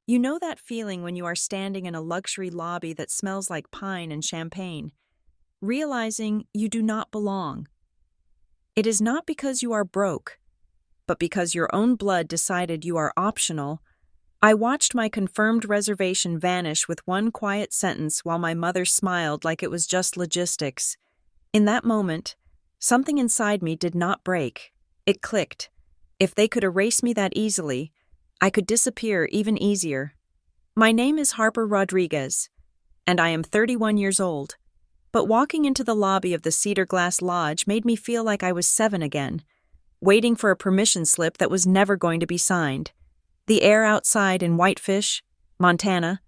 You know that feeling when you are standing in a luxury lobby that smells like pine and champagne, realizing you do not belong. It is not because you are broke, but because your own blood decided you are optional. I watched my confirmed reservation vanish with one quiet sentence while my mother smiled like it was just logistics. In that moment, something inside me did not break. It clicked. If they could erase me that easily, I could disappear even easier. My name is Harper Rodriguez, and I am 31 years old. But walking into the lobby of the Cedar Glass Lodge made me feel like I was 7 again, waiting for a permission slip that was never going to be signed. The air outside in Whitefish, Montana,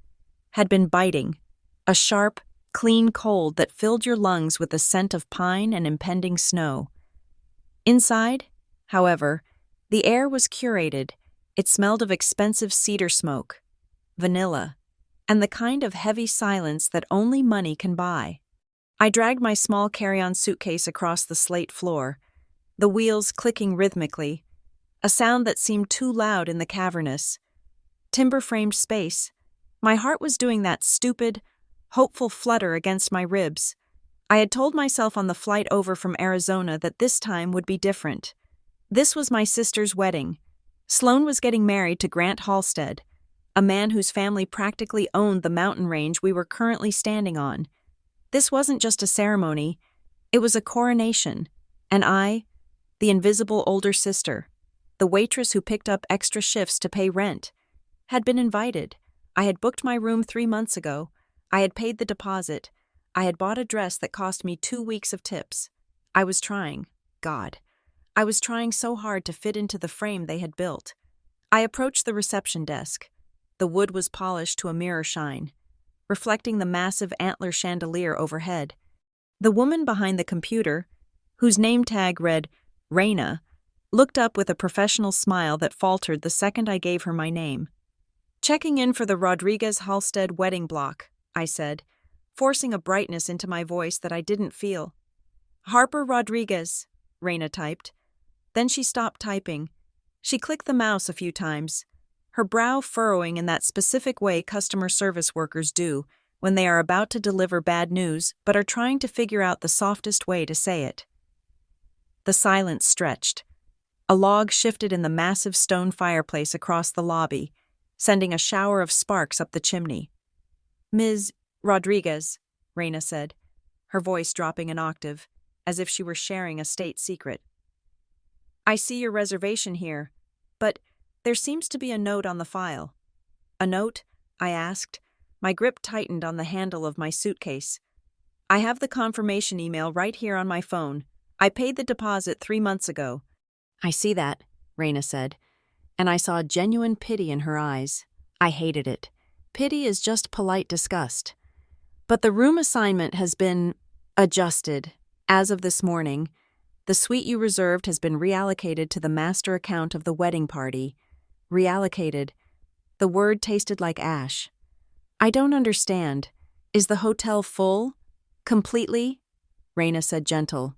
had been biting, a sharp, clean cold that filled your lungs with the scent of pine and impending snow. Inside, however, the air was curated. It smelled of expensive cedar smoke, vanilla, and the kind of heavy silence that only money can buy. I dragged my small carry-on suitcase across the slate floor, the wheels clicking rhythmically, a sound that seemed too loud in the cavernous, timber-framed space. My heart was doing that stupid, hopeful flutter against my ribs. I had told myself on the flight over from Arizona that this time would be different. This was my sister's wedding. Sloan was getting married to Grant Halstead, a man whose family practically owned the mountain range we were currently standing on. This wasn't just a ceremony, it was a coronation, and I, the invisible older sister, the waitress who picked up extra shifts to pay rent, had been invited. I had booked my room 3 months ago. I had paid the deposit. I had bought a dress that cost me 2 weeks of tips. I was trying, God, I was trying so hard to fit into the frame they had built. I approached the reception desk. The wood was polished to a mirror shine, reflecting the massive antler chandelier overhead. The woman behind the computer, whose name tag read Raina, looked up with a professional smile that faltered the second I gave her my name. "Checking in for the Rodriguez-Halstead wedding block," I said, forcing a brightness into my voice that I didn't feel. "Harper Rodriguez," Raina typed. Then she stopped typing. She clicked the mouse a few times, her brow furrowing in that specific way customer service workers do when they are about to deliver bad news but are trying to figure out the softest way to say it. The silence stretched. A log shifted in the massive stone fireplace across the lobby, sending a shower of sparks up the chimney. "Ms. Rodriguez," Raina said, her voice dropping an octave, as if she were sharing a state secret. "I see your reservation here, but there seems to be a note on the file." "A note?" I asked. My grip tightened on the handle of my suitcase. "I have the confirmation email right here on my phone. I paid the deposit 3 months ago." "I see that," Raina said, and I saw genuine pity in her eyes. I hated it. Pity is just polite disgust. "But the room assignment has been adjusted. As of this morning, the suite you reserved has been reallocated to the master account of the wedding party." Reallocated. The word tasted like ash. "I don't understand. Is the hotel full? Completely?" Raina said gentle.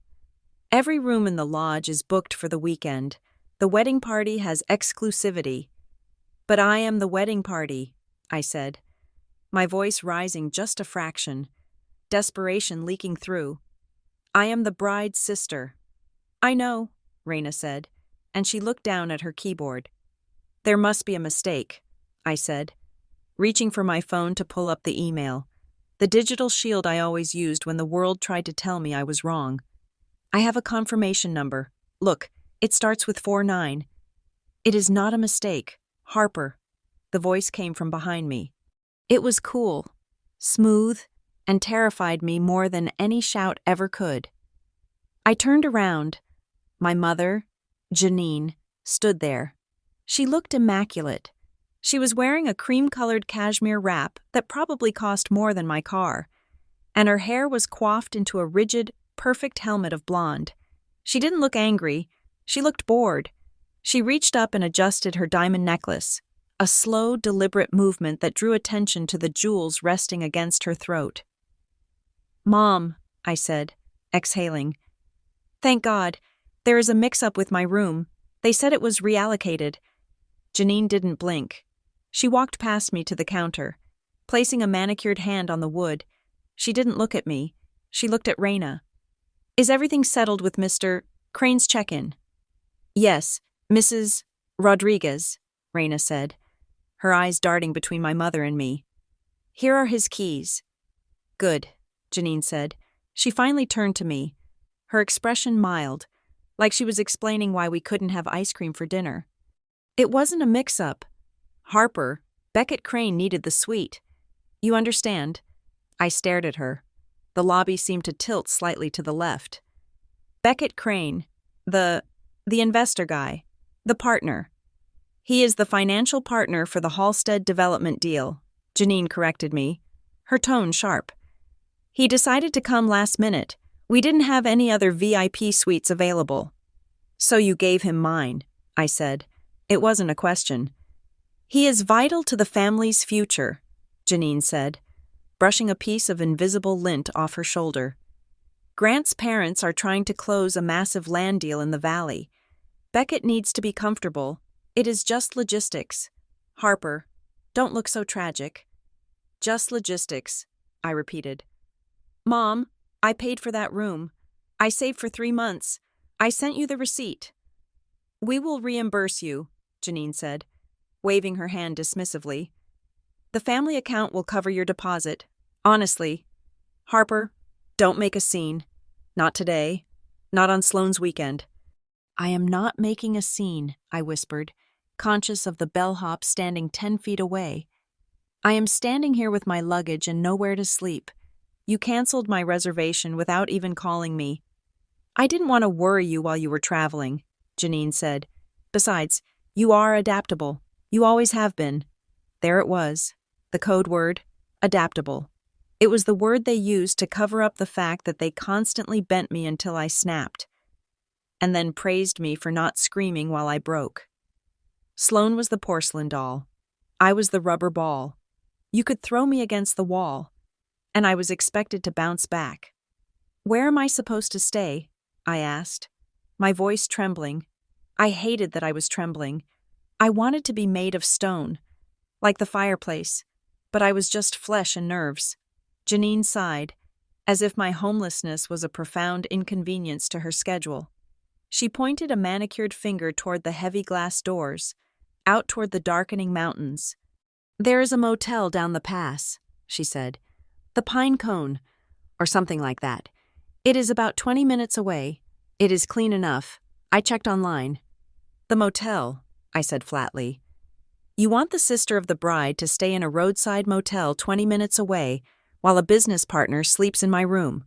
"Every room in the lodge is booked for the weekend. The wedding party has exclusivity." "But I am the wedding party," I said, my voice rising just a fraction, desperation leaking through. "I am the bride's sister." "I know," Raina said, and she looked down at her keyboard. "There must be a mistake," I said, reaching for my phone to pull up the email, the digital shield I always used when the world tried to tell me I was wrong. "I have a confirmation number. Look, it starts with 49. "It is not a mistake, Harper," the voice came from behind me. It was cool, smooth, and terrified me more than any shout ever could. I turned around. My mother, Janine, stood there. She looked immaculate. She was wearing a cream-colored cashmere wrap that probably cost more than my car, and her hair was coiffed into a rigid, perfect helmet of blonde. She didn't look angry. She looked bored. She reached up and adjusted her diamond necklace, a slow, deliberate movement that drew attention to the jewels resting against her throat. "Mom," I said, exhaling. "Thank God. There is a mix-up with my room. They said it was reallocated." Janine didn't blink. She walked past me to the counter. Placing a manicured hand on the wood, she didn't look at me. She looked at Raina. Is everything settled with Mr. Crane's check-in? Yes, Mrs. Rodriguez, Raina said, her eyes darting between my mother and me. Here are his keys. Good, Janine said. She finally turned to me, her expression mild, like she was explaining why we couldn't have ice cream for dinner. It wasn't a mix-up. Harper, Beckett Crane needed the suite. You understand? I stared at her. The lobby seemed to tilt slightly to the left. Beckett Crane, the investor guy, the partner. He is the financial partner for the Halstead development deal, Janine corrected me, her tone sharp. He decided to come last minute. We didn't have any other VIP suites available. So you gave him mine, I said. It wasn't a question. He is vital to the family's future, Janine said, brushing a piece of invisible lint off her shoulder. Grant's parents are trying to close a massive land deal in the valley. Beckett needs to be comfortable. It is just logistics. Harper, don't look so tragic. Just logistics, I repeated. Mom, I paid for that room. I saved for 3 months. I sent you the receipt. We will reimburse you, Janine said, waving her hand dismissively. The family account will cover your deposit. Honestly. Harper, don't make a scene. Not today. Not on Sloane's weekend. I am not making a scene, I whispered, conscious of the bellhop standing 10 feet away. I am standing here with my luggage and nowhere to sleep. You canceled my reservation without even calling me. I didn't want to worry you while you were traveling, Janine said. Besides, you are adaptable. You always have been. There it was. The code word, adaptable. It was the word they used to cover up the fact that they constantly bent me until I snapped, and then praised me for not screaming while I broke. Sloane was the porcelain doll. I was the rubber ball. You could throw me against the wall, and I was expected to bounce back. Where am I supposed to stay? I asked, my voice trembling. I hated that I was trembling. I wanted to be made of stone, like the fireplace, but I was just flesh and nerves. Janine sighed, as if my homelessness was a profound inconvenience to her schedule. She pointed a manicured finger toward the heavy glass doors, out toward the darkening mountains. There is a motel down the pass, she said. The Pine Cone, or something like that. It is about 20 minutes away. It is clean enough. I checked online. The motel, I said flatly. You want the sister of the bride to stay in a roadside motel 20 minutes away while a business partner sleeps in my room.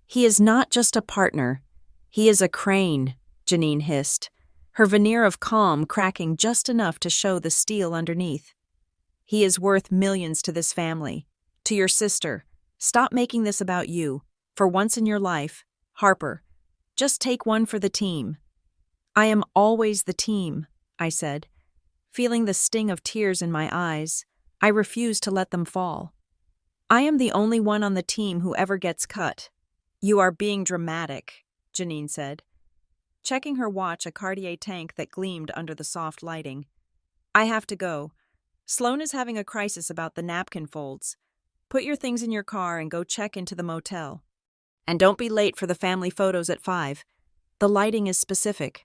He is not just a partner. He is a crane, Janine hissed, her veneer of calm cracking just enough to show the steel underneath. He is worth millions to this family. To your sister. Stop making this about you. For once in your life, Harper. Just take one for the team. I am always the team, I said. Feeling the sting of tears in my eyes, I refused to let them fall. I am the only one on the team who ever gets cut. You are being dramatic, Janine said, checking her watch, a Cartier tank that gleamed under the soft lighting. I have to go. Sloane is having a crisis about the napkin folds. Put your things in your car and go check into the motel. And don't be late for the family photos at 5. The lighting is specific.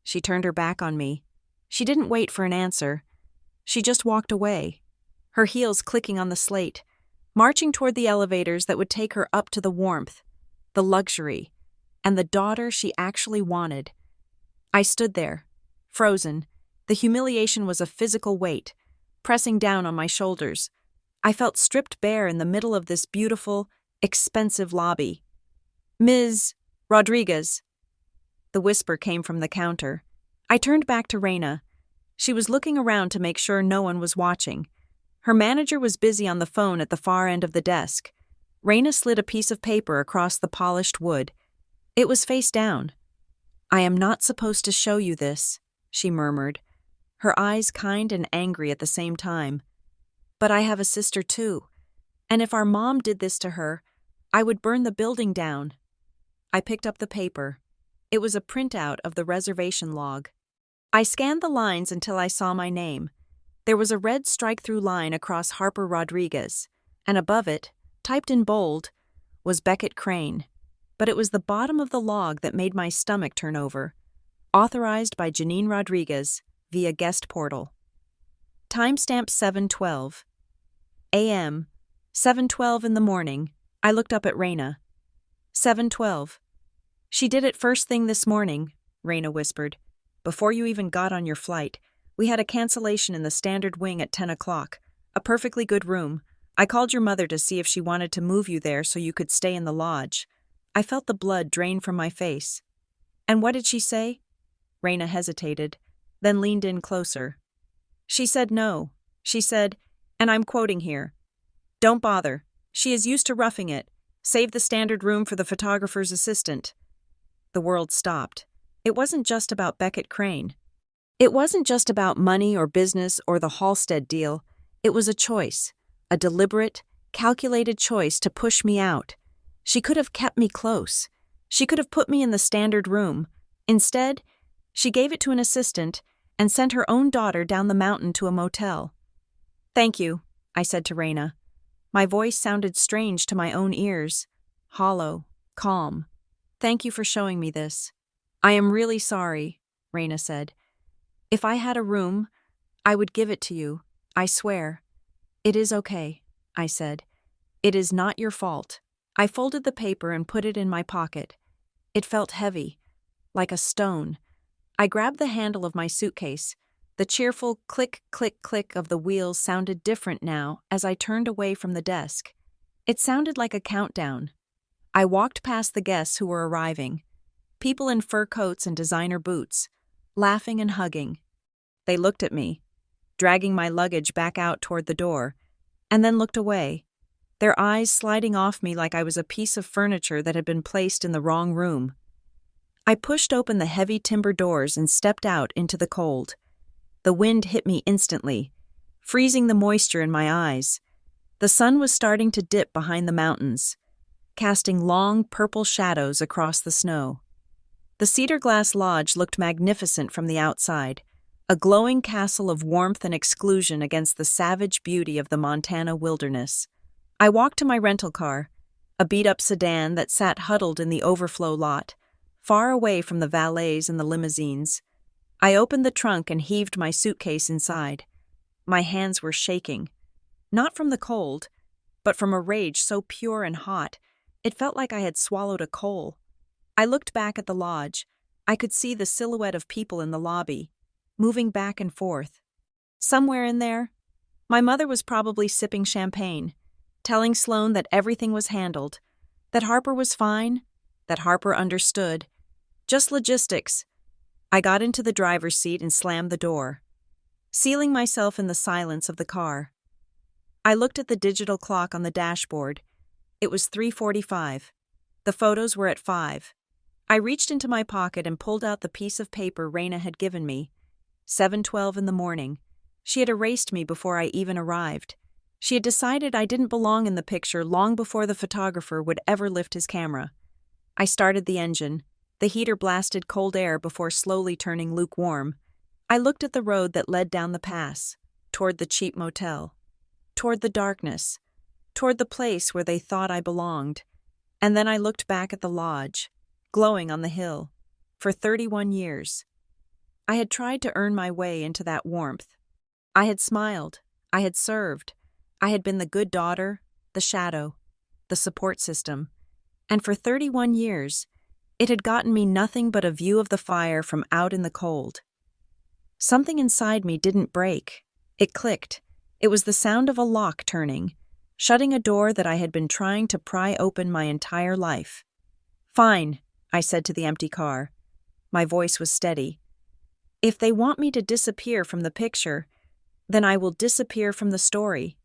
She turned her back on me. She didn't wait for an answer. She just walked away, her heels clicking on the slate, marching toward the elevators that would take her up to the warmth, the luxury, and the daughter she actually wanted. I stood there, frozen. The humiliation was a physical weight, pressing down on my shoulders. I felt stripped bare in the middle of this beautiful, expensive lobby. Ms. Rodriguez. The whisper came from the counter. I turned back to Raina. She was looking around to make sure no one was watching. Her manager was busy on the phone at the far end of the desk. Raina slid a piece of paper across the polished wood. It was face down. I am not supposed to show you this, she murmured, her eyes kind and angry at the same time. But I have a sister too, and if our mom did this to her, I would burn the building down. I picked up the paper. It was a printout of the reservation log. I scanned the lines until I saw my name. There was a red strike-through line across Harper Rodriguez, and above it, typed in bold, was Beckett Crane. But it was the bottom of the log that made my stomach turn over. Authorized by Janine Rodriguez via guest portal. Timestamp 7:12 a.m. 7:12 in the morning. I looked up at Raina. 7:12. She did it first thing this morning, Raina whispered. Before you even got on your flight, we had a cancellation in the standard wing at 10 o'clock. A perfectly good room. I called your mother to see if she wanted to move you there so you could stay in the lodge. I felt the blood drain from my face. And what did she say? Raina hesitated, then leaned in closer. She said no. She said, and I'm quoting here, "Don't bother. She is used to roughing it. Save the standard room for the photographer's assistant." The world stopped. It wasn't just about Beckett Crane. It wasn't just about money or business or the Halstead deal. It was a choice, a deliberate, calculated choice to push me out. She could have kept me close. She could have put me in the standard room. Instead, she gave it to an assistant and sent her own daughter down the mountain to a motel. "Thank you," I said to Raina. My voice sounded strange to my own ears, hollow, calm. "Thank you for showing me this." "I am really sorry," Raina said. "If I had a room, I would give it to you, I swear." "It is okay," I said. "It is not your fault." I folded the paper and put it in my pocket. It felt heavy, like a stone. I grabbed the handle of my suitcase. The cheerful click, click, click of the wheels sounded different now as I turned away from the desk. It sounded like a countdown. I walked past the guests who were arriving, people in fur coats and designer boots, laughing and hugging. They looked at me, dragging my luggage back out toward the door, and then looked away, their eyes sliding off me like I was a piece of furniture that had been placed in the wrong room. I pushed open the heavy timber doors and stepped out into the cold. The wind hit me instantly, freezing the moisture in my eyes. The sun was starting to dip behind the mountains, casting long purple shadows across the snow. The cedar glass lodge looked magnificent from the outside, a glowing castle of warmth and exclusion against the savage beauty of the Montana wilderness. I walked to my rental car, a beat-up sedan that sat huddled in the overflow lot, far away from the valets and the limousines. I opened the trunk and heaved my suitcase inside. My hands were shaking, not from the cold, but from a rage so pure and hot, it felt like I had swallowed a coal. I looked back at the lodge. I could see the silhouette of people in the lobby, moving back and forth. Somewhere in there, my mother was probably sipping champagne, telling Sloane that everything was handled, that Harper was fine, that Harper understood. Just logistics. I got into the driver's seat and slammed the door, sealing myself in the silence of the car. I looked at the digital clock on the dashboard. It was 3:45. The photos were at 5. I reached into my pocket and pulled out the piece of paper Raina had given me. 7:12 in the morning. She had erased me before I even arrived. She had decided I didn't belong in the picture long before the photographer would ever lift his camera. I started the engine. The heater blasted cold air before slowly turning lukewarm. I looked at the road that led down the pass, toward the cheap motel, toward the darkness, toward the place where they thought I belonged. And then I looked back at the lodge, glowing on the hill, for 31 years. I had tried to earn my way into that warmth. I had smiled. I had served. I had been the good daughter, the shadow, the support system. And for 31 years, it had gotten me nothing but a view of the fire from out in the cold. Something inside me didn't break. It clicked. It was the sound of a lock turning, shutting a door that I had been trying to pry open my entire life. "Fine," I said to the empty car. My voice was steady. "If they want me to disappear from the picture, then I will disappear from the story."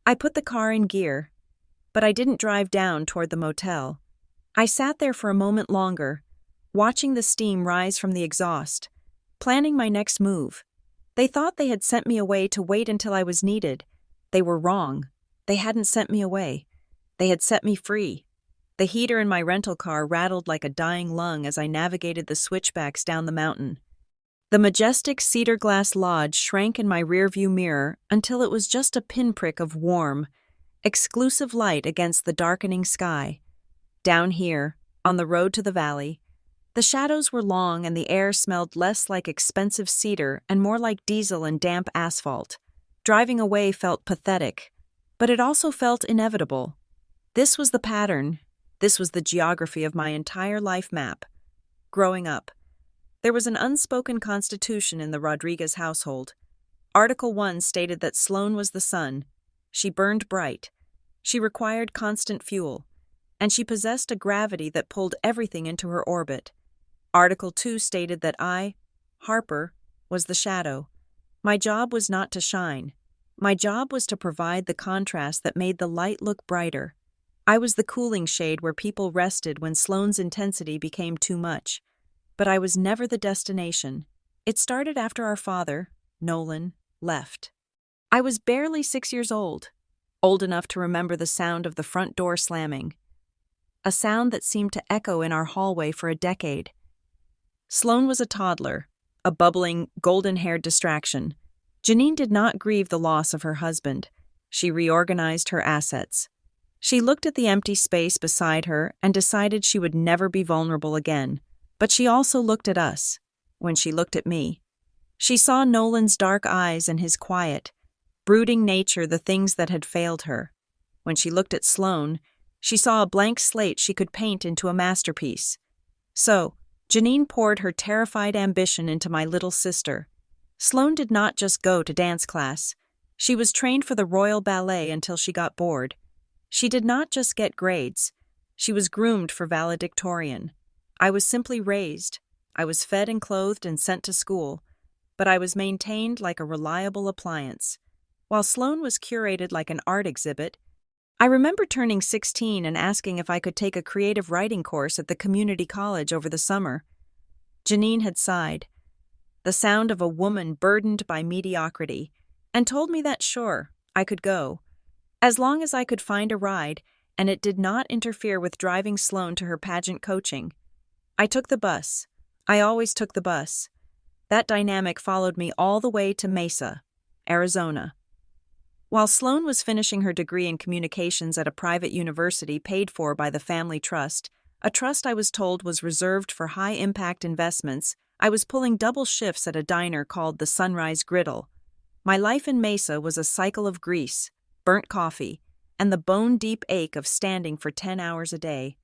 I put the car in gear, but I didn't drive down toward the motel. I sat there for a moment longer, watching the steam rise from the exhaust, planning my next move. They thought they had sent me away to wait until I was needed. They were wrong. They hadn't sent me away. They had set me free. The heater in my rental car rattled like a dying lung as I navigated the switchbacks down the mountain. The majestic cedar glass lodge shrank in my rearview mirror until it was just a pinprick of warm, exclusive light against the darkening sky. Down here, on the road to the valley, the shadows were long and the air smelled less like expensive cedar and more like diesel and damp asphalt. Driving away felt pathetic, but it also felt inevitable. This was the pattern. This was the geography of my entire life map. Growing up, there was an unspoken constitution in the Rodriguez household. Article 1 stated that Sloane was the sun. She burned bright. She required constant fuel. And she possessed a gravity that pulled everything into her orbit. Article 2 stated that I, Harper, was the shadow. My job was not to shine. My job was to provide the contrast that made the light look brighter. I was the cooling shade where people rested when Sloane's intensity became too much. But I was never the destination. It started after our father, Nolan, left. I was barely 6 years old enough to remember the sound of the front door slamming, a sound that seemed to echo in our hallway for a decade. Sloane was a toddler, a bubbling, golden-haired distraction. Janine did not grieve the loss of her husband. She reorganized her assets. She looked at the empty space beside her and decided she would never be vulnerable again. But she also looked at us. When she looked at me, she saw Nolan's dark eyes and his quiet, brooding nature, the things that had failed her. When she looked at Sloane, she saw a blank slate she could paint into a masterpiece. So, Janine poured her terrified ambition into my little sister. Sloane did not just go to dance class. She was trained for the Royal Ballet until she got bored. She did not just get grades. She was groomed for valedictorian. I was simply raised. I was fed and clothed and sent to school. But I was maintained like a reliable appliance. While Sloane was curated like an art exhibit, I remember turning 16 and asking if I could take a creative writing course at the community college over the summer. Janine had sighed, the sound of a woman burdened by mediocrity, and told me that sure, I could go, as long as I could find a ride and it did not interfere with driving Sloane to her pageant coaching. I took the bus. I always took the bus. That dynamic followed me all the way to Mesa, Arizona. While Sloane was finishing her degree in communications at a private university paid for by the family trust, a trust I was told was reserved for high-impact investments, I was pulling double shifts at a diner called the Sunrise Griddle. My life in Mesa was a cycle of grease, burnt coffee, and the bone-deep ache of standing for 10 hours a day.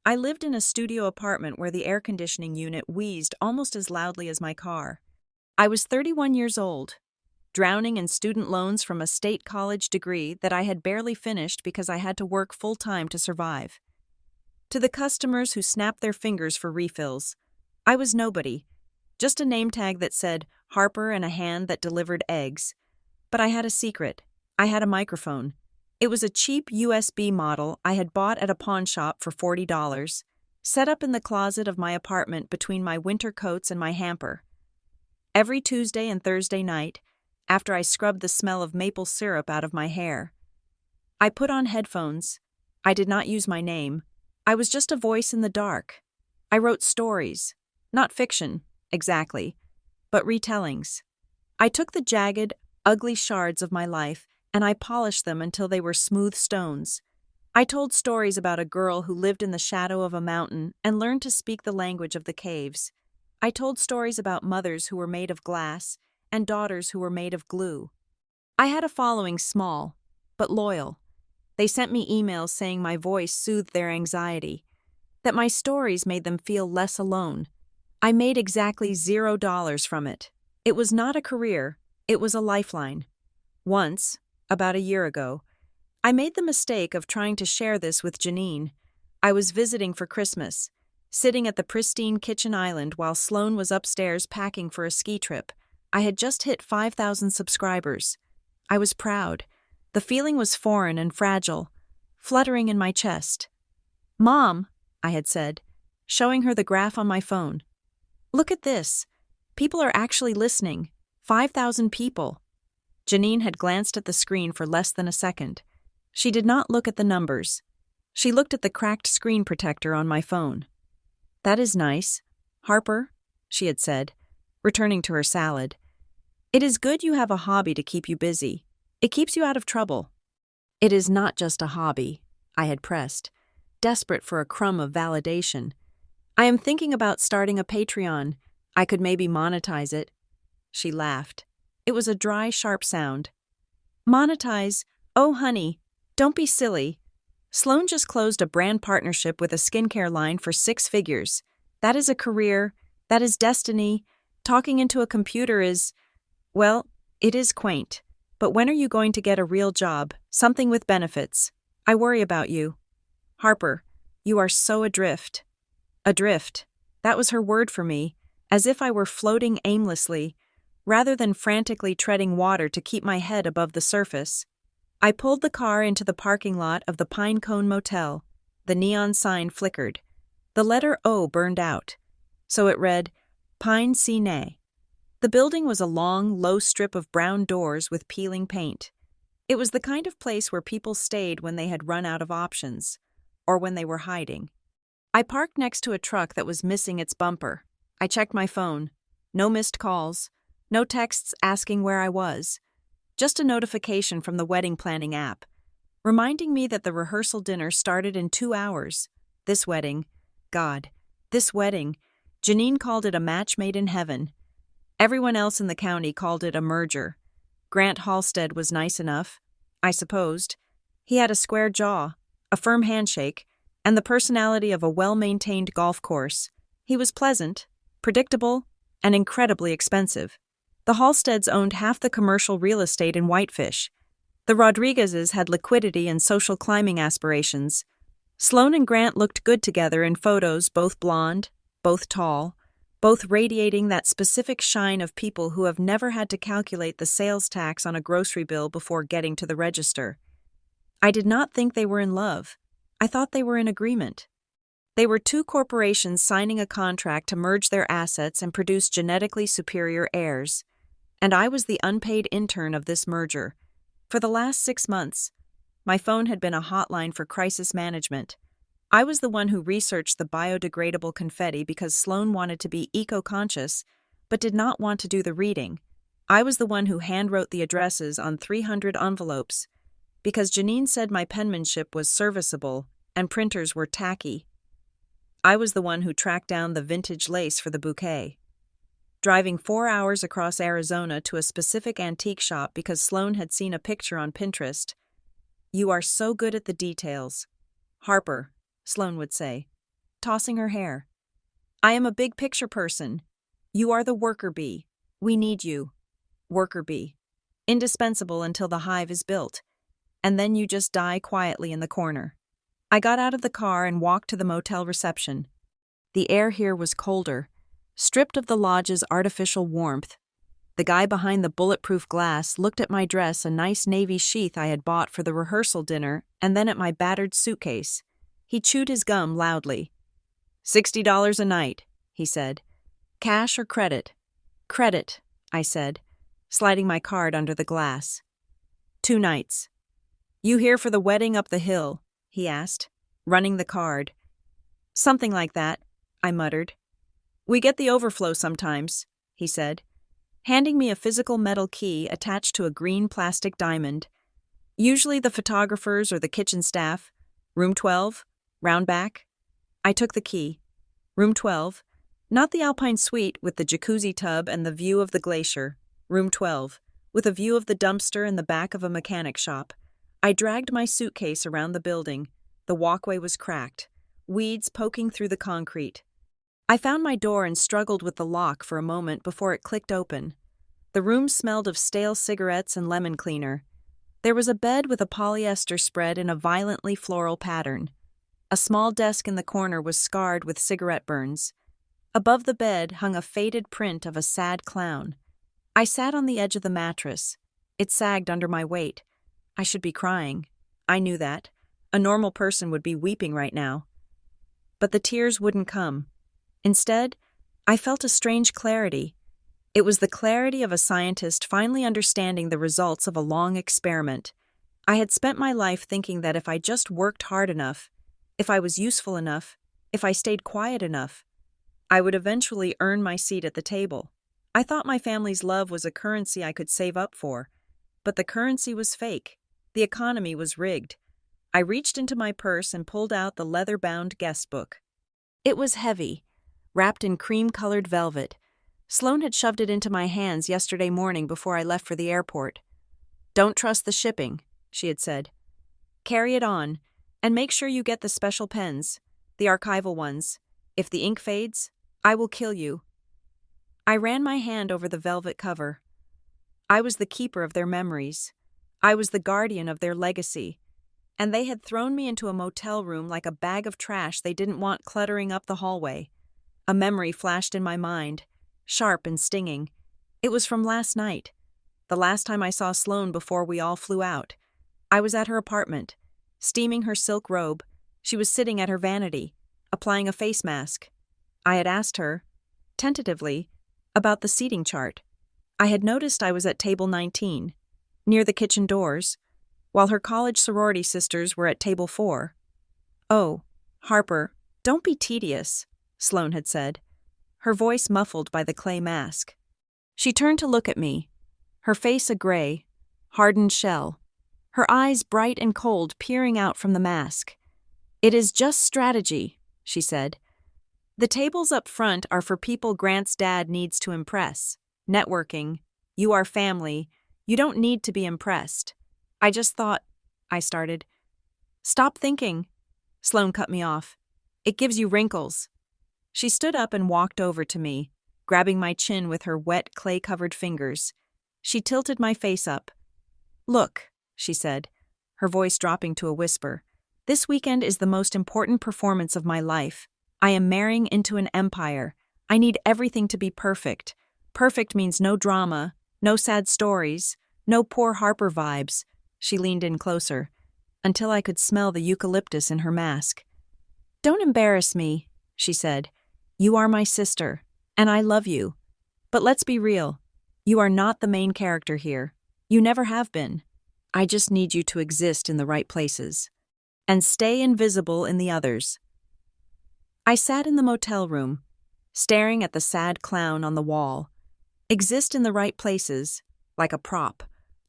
I lived in a studio apartment where the air conditioning unit wheezed almost as loudly as my car. I was 31 years old, drowning in student loans from a state college degree that I had barely finished because I had to work full-time to survive. To the customers who snapped their fingers for refills, I was nobody, just a name tag that said Harper and a hand that delivered eggs. But I had a secret. I had a microphone. It was a cheap USB model I had bought at a pawn shop for $40, set up in the closet of my apartment between my winter coats and my hamper. Every Tuesday and Thursday night, after I scrubbed the smell of maple syrup out of my hair, I put on headphones. I did not use my name. I was just a voice in the dark. I wrote stories, not fiction, exactly, but retellings. I took the jagged, ugly shards of my life and I polished them until they were smooth stones. I told stories about a girl who lived in the shadow of a mountain and learned to speak the language of the caves. I told stories about mothers who were made of glass and daughters who were made of glue. I had a following, small, but loyal. They sent me emails saying my voice soothed their anxiety, that my stories made them feel less alone. I made exactly $0 from it. It was not a career, it was a lifeline. Once, about a year ago, I made the mistake of trying to share this with Janine. I was visiting for Christmas, sitting at the pristine kitchen island while Sloane was upstairs packing for a ski trip. I had just hit 5,000 subscribers. I was proud. The feeling was foreign and fragile, fluttering in my chest. "Mom," I had said, showing her the graph on my phone. "Look at this. People are actually listening. 5,000 people." Janine had glanced at the screen for less than a second. She did not look at the numbers. She looked at the cracked screen protector on my phone. "That is nice. Harper," she had said, returning to her salad. It is good you have a hobby to keep you busy. It keeps you out of trouble. It is not just a hobby, I had pressed, desperate for a crumb of validation. I am thinking about starting a Patreon. I could maybe monetize it. She laughed. It was a dry, sharp sound. Monetize? Oh, honey, don't be silly. Sloan just closed a brand partnership with a skincare line for 6 figures. That is a career. That is destiny. Talking into a computer is, well, it is quaint. But when are you going to get a real job, something with benefits? I worry about you. Harper, you are so adrift. Adrift. That was her word for me, as if I were floating aimlessly, rather than frantically treading water to keep my head above the surface. I pulled the car into the parking lot of the Pine Cone Motel. The neon sign flickered. The letter O burned out. So it read, Pine Cine. The building was a long, low strip of brown doors with peeling paint. It was the kind of place where people stayed when they had run out of options, or when they were hiding. I parked next to a truck that was missing its bumper. I checked my phone. No missed calls. No texts asking where I was. Just a notification from the wedding planning app, reminding me that the rehearsal dinner started in 2 hours. This wedding, God, this wedding, Janine called it a match made in heaven. Everyone else in the county called it a merger. Grant Halstead was nice enough, I supposed. He had a square jaw, a firm handshake, and the personality of a well-maintained golf course. He was pleasant, predictable, and incredibly expensive. The Halsteads owned half the commercial real estate in Whitefish. The Rodriguezes had liquidity and social climbing aspirations. Sloan and Grant looked good together in photos, both blonde, both tall, both radiating that specific shine of people who have never had to calculate the sales tax on a grocery bill before getting to the register. I did not think they were in love. I thought they were in agreement. They were 2 corporations signing a contract to merge their assets and produce genetically superior heirs. And I was the unpaid intern of this merger. For the last 6 months, my phone had been a hotline for crisis management. I was the one who researched the biodegradable confetti because Sloan wanted to be eco-conscious, but did not want to do the reading. I was the one who handwrote the addresses on 300 envelopes, because Janine said my penmanship was serviceable and printers were tacky. I was the one who tracked down the vintage lace for the bouquet. Driving 4 hours across Arizona to a specific antique shop because Sloan had seen a picture on Pinterest. You are so good at the details. Harper, Sloan would say, tossing her hair. I am a big picture person. You are the worker bee. We need you. Worker bee. Indispensable until the hive is built. And then you just die quietly in the corner. I got out of the car and walked to the motel reception. The air here was colder, stripped of the lodge's artificial warmth. The guy behind the bulletproof glass looked at my dress, a nice navy sheath I had bought for the rehearsal dinner, and then at my battered suitcase. He chewed his gum loudly. $60 a night, he said. Cash or credit? Credit, I said, sliding my card under the glass. 2 nights. You here for the wedding up the hill? He asked, running the card. Something like that, I muttered. We get the overflow sometimes, he said, handing me a physical metal key attached to a green plastic diamond. Usually the photographers or the kitchen staff. Room 12, round back. I took the key. Room 12, not the Alpine suite with the jacuzzi tub and the view of the glacier. Room 12, with a view of the dumpster and the back of a mechanic shop. I dragged my suitcase around the building. The walkway was cracked, weeds poking through the concrete. I found my door and struggled with the lock for a moment before it clicked open. The room smelled of stale cigarettes and lemon cleaner. There was a bed with a polyester spread in a violently floral pattern. A small desk in the corner was scarred with cigarette burns. Above the bed hung a faded print of a sad clown. I sat on the edge of the mattress. It sagged under my weight. I should be crying. I knew that. A normal person would be weeping right now. But the tears wouldn't come. Instead, I felt a strange clarity. It was the clarity of a scientist finally understanding the results of a long experiment. I had spent my life thinking that if I just worked hard enough, if I was useful enough, if I stayed quiet enough, I would eventually earn my seat at the table. I thought my family's love was a currency I could save up for, but the currency was fake. The economy was rigged. I reached into my purse and pulled out the leather-bound guest book. It was heavy, wrapped in cream-colored velvet. Sloane had shoved it into my hands yesterday morning before I left for the airport. "Don't trust the shipping," she had said. "Carry it on, and make sure you get the special pens, the archival ones. If the ink fades, I will kill you." I ran my hand over the velvet cover. I was the keeper of their memories. I was the guardian of their legacy. And they had thrown me into a motel room like a bag of trash they didn't want cluttering up the hallway. A memory flashed in my mind, sharp and stinging. It was from last night, the last time I saw Sloane before we all flew out. I was at her apartment, steaming her silk robe. She was sitting at her vanity, applying a face mask. I had asked her, tentatively, about the seating chart. I had noticed I was at table 19, near the kitchen doors, while her college sorority sisters were at table 4. "Oh, Harper, don't be tedious," Sloane had said, her voice muffled by the clay mask. She turned to look at me, her face a gray, hardened shell, her eyes bright and cold peering out from the mask. "It is just strategy," she said. "The tables up front are for people Grant's dad needs to impress. Networking. You are family. You don't need to be impressed. I just thought," I started. "Stop thinking," Sloane cut me off. "It gives you wrinkles." She stood up and walked over to me, grabbing my chin with her wet, clay-covered fingers. She tilted my face up. "Look," she said, her voice dropping to a whisper, "this weekend is the most important performance of my life. I am marrying into an empire. I need everything to be perfect. Perfect means no drama, no sad stories, no poor Harper vibes." She leaned in closer, until I could smell the eucalyptus in her mask. "Don't embarrass me," she said. "You are my sister, and I love you. But let's be real. You are not the main character here. You never have been. I just need you to exist in the right places. And stay invisible in the others." I sat in the motel room, staring at the sad clown on the wall. Exist in the right places, like a prop,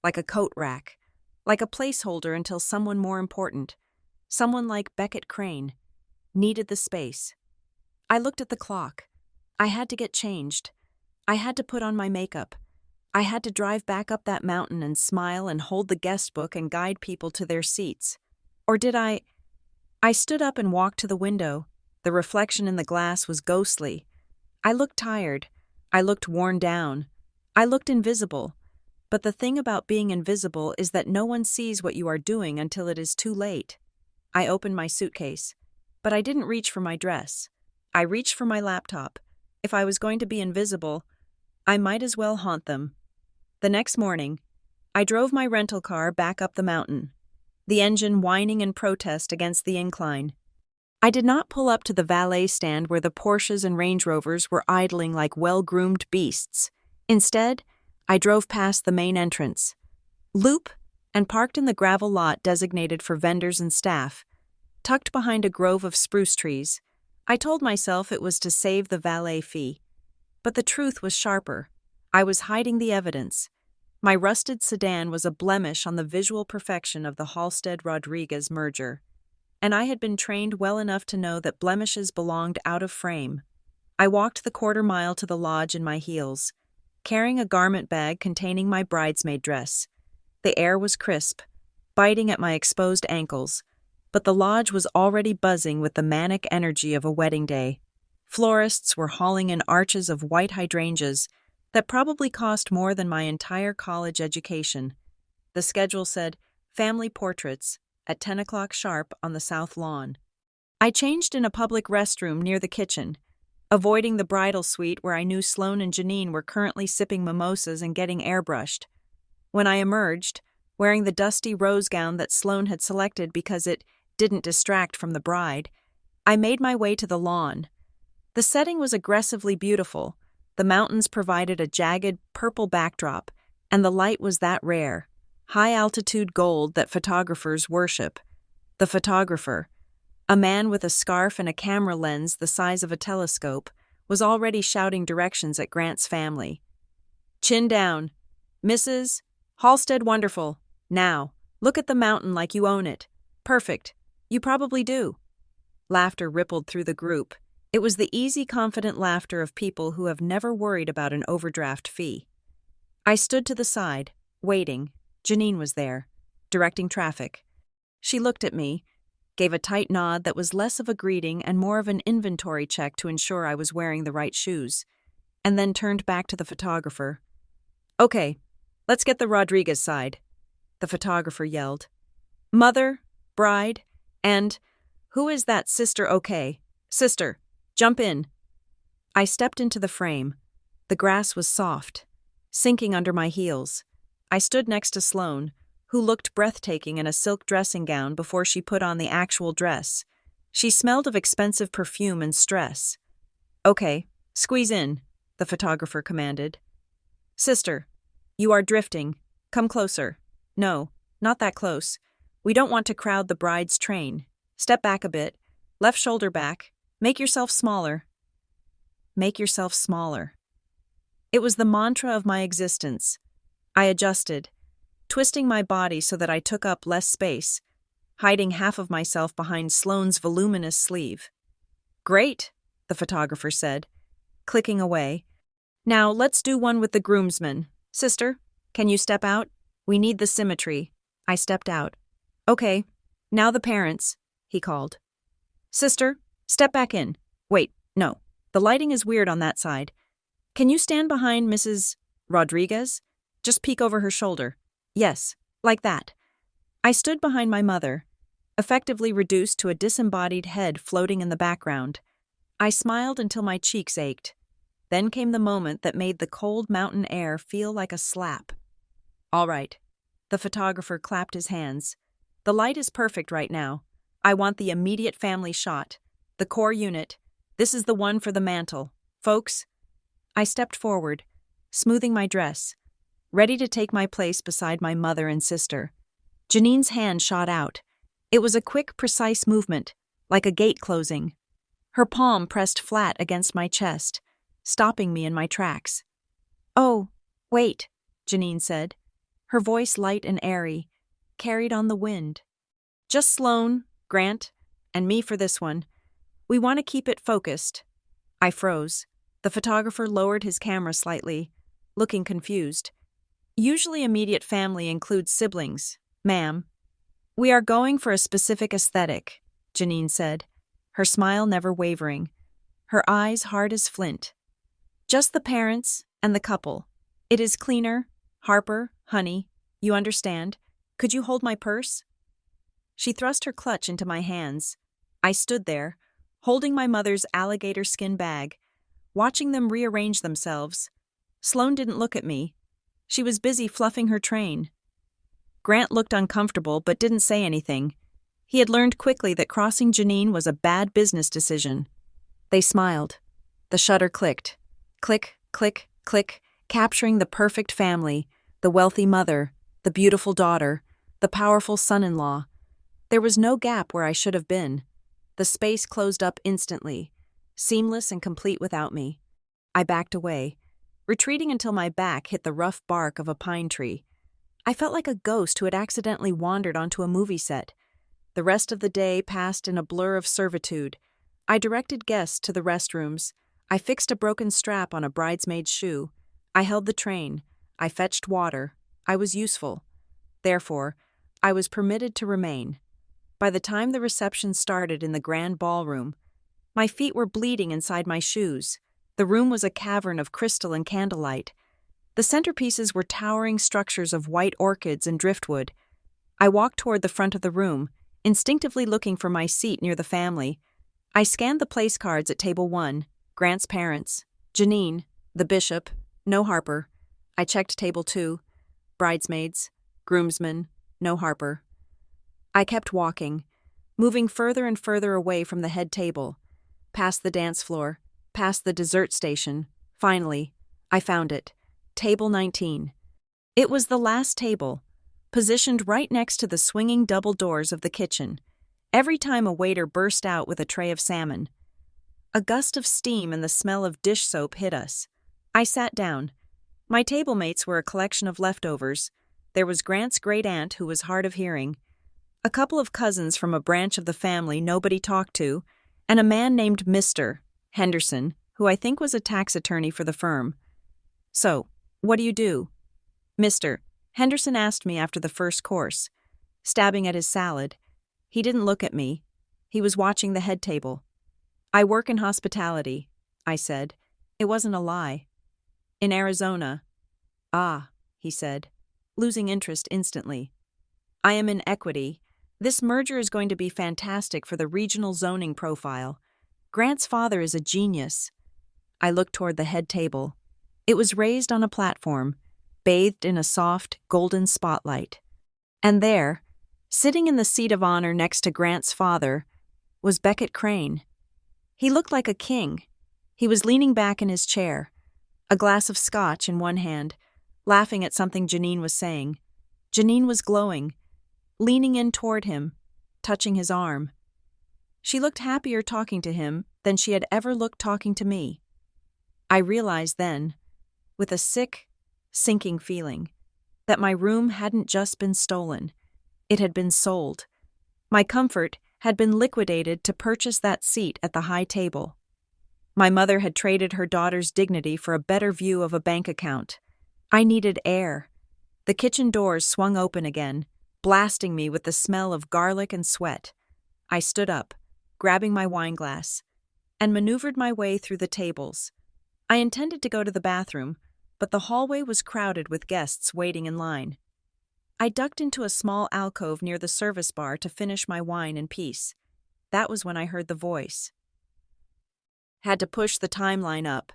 like a coat rack, like a placeholder until someone more important, someone like Beckett Crane, needed the space. I looked at the clock. I had to get changed. I had to put on my makeup. I had to drive back up that mountain and smile and hold the guest book and guide people to their seats. Or did I? I stood up and walked to the window. The reflection in the glass was ghostly. I looked tired. I looked worn down. I looked invisible. But the thing about being invisible is that no one sees what you are doing until it is too late. I opened my suitcase, but I didn't reach for my dress. I reached for my laptop. If I was going to be invisible, I might as well haunt them. The next morning, I drove my rental car back up the mountain, the engine whining in protest against the incline. I did not pull up to the valet stand where the Porsches and Range Rovers were idling like well-groomed beasts. Instead, I drove past the main entrance, loop, and parked in the gravel lot designated for vendors and staff, tucked behind a grove of spruce trees. I told myself it was to save the valet fee. But the truth was sharper. I was hiding the evidence. My rusted sedan was a blemish on the visual perfection of the Halstead-Rodriguez merger, and I had been trained well enough to know that blemishes belonged out of frame. I walked the quarter-mile to the lodge in my heels, carrying a garment bag containing my bridesmaid dress. The air was crisp, biting at my exposed ankles, but the lodge was already buzzing with the manic energy of a wedding day. Florists were hauling in arches of white hydrangeas that probably cost more than my entire college education. The schedule said, "Family portraits," at 10 o'clock sharp on the south lawn. I changed in a public restroom near the kitchen, avoiding the bridal suite where I knew Sloane and Janine were currently sipping mimosas and getting airbrushed. When I emerged, wearing the dusty rose gown that Sloane had selected because it didn't distract from the bride, I made my way to the lawn. The setting was aggressively beautiful. The mountains provided a jagged, purple backdrop, and the light was that rare, high-altitude gold that photographers worship. The photographer, a man with a scarf and a camera lens the size of a telescope, was already shouting directions at Grant's family. Chin down. Mrs. Halstead wonderful. Now, look at the mountain like you own it. Perfect. You probably do. Laughter rippled through the group. It was the easy, confident laughter of people who have never worried about an overdraft fee. I stood to the side, waiting. Janine was there, directing traffic. She looked at me, gave a tight nod that was less of a greeting and more of an inventory check to ensure I was wearing the right shoes, and then turned back to the photographer. Okay, let's get the Rodriguez side, the photographer yelled. Mother, bride, and who is that sister? Okay, sister, jump in. I stepped into the frame. The grass was soft, sinking under my heels. I stood next to Sloane, who looked breathtaking in a silk dressing gown before she put on the actual dress. She smelled of expensive perfume and stress. Okay, squeeze in, the photographer commanded. Sister, you are drifting. Come closer. No, not that close. We don't want to crowd the bride's train. Step back a bit. Left shoulder back. Make yourself smaller. Make yourself smaller. It was the mantra of my existence. I adjusted, twisting my body so that I took up less space, hiding half of myself behind Sloane's voluminous sleeve. Great, the photographer said, clicking away. Now let's do one with the groomsmen. Sister, can you step out? We need the symmetry. I stepped out. Okay, now the parents, he called. Sister, step back in. Wait, no, the lighting is weird on that side. Can you stand behind Mrs. Rodriguez? Just peek over her shoulder. Yes, like that. I stood behind my mother, effectively reduced to a disembodied head floating in the background. I smiled until my cheeks ached. Then came the moment that made the cold mountain air feel like a slap. All right. The photographer clapped his hands. The light is perfect right now. I want the immediate family shot. The core unit. This is the one for the mantle. Folks. I stepped forward, smoothing my dress, ready to take my place beside my mother and sister. Janine's hand shot out. It was a quick, precise movement, like a gate closing. Her palm pressed flat against my chest, stopping me in my tracks. Oh, wait, Janine said, her voice light and airy, carried on the wind. Just Sloane, Grant, and me for this one. We want to keep it focused. I froze. The photographer lowered his camera slightly, looking confused. Usually immediate family includes siblings, ma'am. We are going for a specific aesthetic, Janine said, her smile never wavering, her eyes hard as flint. Just the parents and the couple. It is cleaner. Harper, honey, you understand? Could you hold my purse? She thrust her clutch into my hands. I stood there, holding my mother's alligator skin bag, watching them rearrange themselves. Sloane didn't look at me. She was busy fluffing her train. Grant looked uncomfortable but didn't say anything. He had learned quickly that crossing Janine was a bad business decision. They smiled. The shutter clicked. Click, click, click, capturing the perfect family, the wealthy mother, the beautiful daughter, the powerful son-in-law. There was no gap where I should have been. The space closed up instantly, seamless and complete without me. I backed away, retreating until my back hit the rough bark of a pine tree. I felt like a ghost who had accidentally wandered onto a movie set. The rest of the day passed in a blur of servitude. I directed guests to the restrooms. I fixed a broken strap on a bridesmaid's shoe. I held the train. I fetched water. I was useful. Therefore, I was permitted to remain. By the time the reception started in the grand ballroom, my feet were bleeding inside my shoes. The room was a cavern of crystal and candlelight. The centerpieces were towering structures of white orchids and driftwood. I walked toward the front of the room, instinctively looking for my seat near the family. I scanned the place cards at table 1, Grant's parents, Janine, the bishop, no Harper. I checked table 2, bridesmaids, groomsmen, no Harper. I kept walking, moving further and further away from the head table, past the dance floor, past the dessert station. Finally, I found it. Table 19. It was the last table, positioned right next to the swinging double doors of the kitchen. Every time a waiter burst out with a tray of salmon, a gust of steam and the smell of dish soap hit us. I sat down. My table mates were a collection of leftovers. There was Grant's great-aunt, who was hard of hearing, a couple of cousins from a branch of the family nobody talked to, and a man named Mr. Henderson, who I think was a tax attorney for the firm. "So, what do you do?" Mr. Henderson asked me after the first course, stabbing at his salad. He didn't look at me. He was watching the head table. "I work in hospitality," I said. It wasn't a lie. "In Arizona." "Ah," he said, losing interest instantly. "I am in equity. This merger is going to be fantastic for the regional zoning profile. Grant's father is a genius." I looked toward the head table. It was raised on a platform, bathed in a soft, golden spotlight. And there, sitting in the seat of honor next to Grant's father, was Beckett Crane. He looked like a king. He was leaning back in his chair, a glass of scotch in one hand, laughing at something Janine was saying. Janine was glowing, leaning in toward him, touching his arm. She looked happier talking to him than she had ever looked talking to me. I realized then, with a sick, sinking feeling, that my room hadn't just been stolen. It had been sold. My comfort had been liquidated to purchase that seat at the high table. My mother had traded her daughter's dignity for a better view of a bank account. I needed air. The kitchen doors swung open again, blasting me with the smell of garlic and sweat. I stood up, grabbing my wineglass, and maneuvered my way through the tables. I intended to go to the bathroom, but the hallway was crowded with guests waiting in line. I ducked into a small alcove near the service bar to finish my wine in peace. That was when I heard the voice. Had to push the timeline up.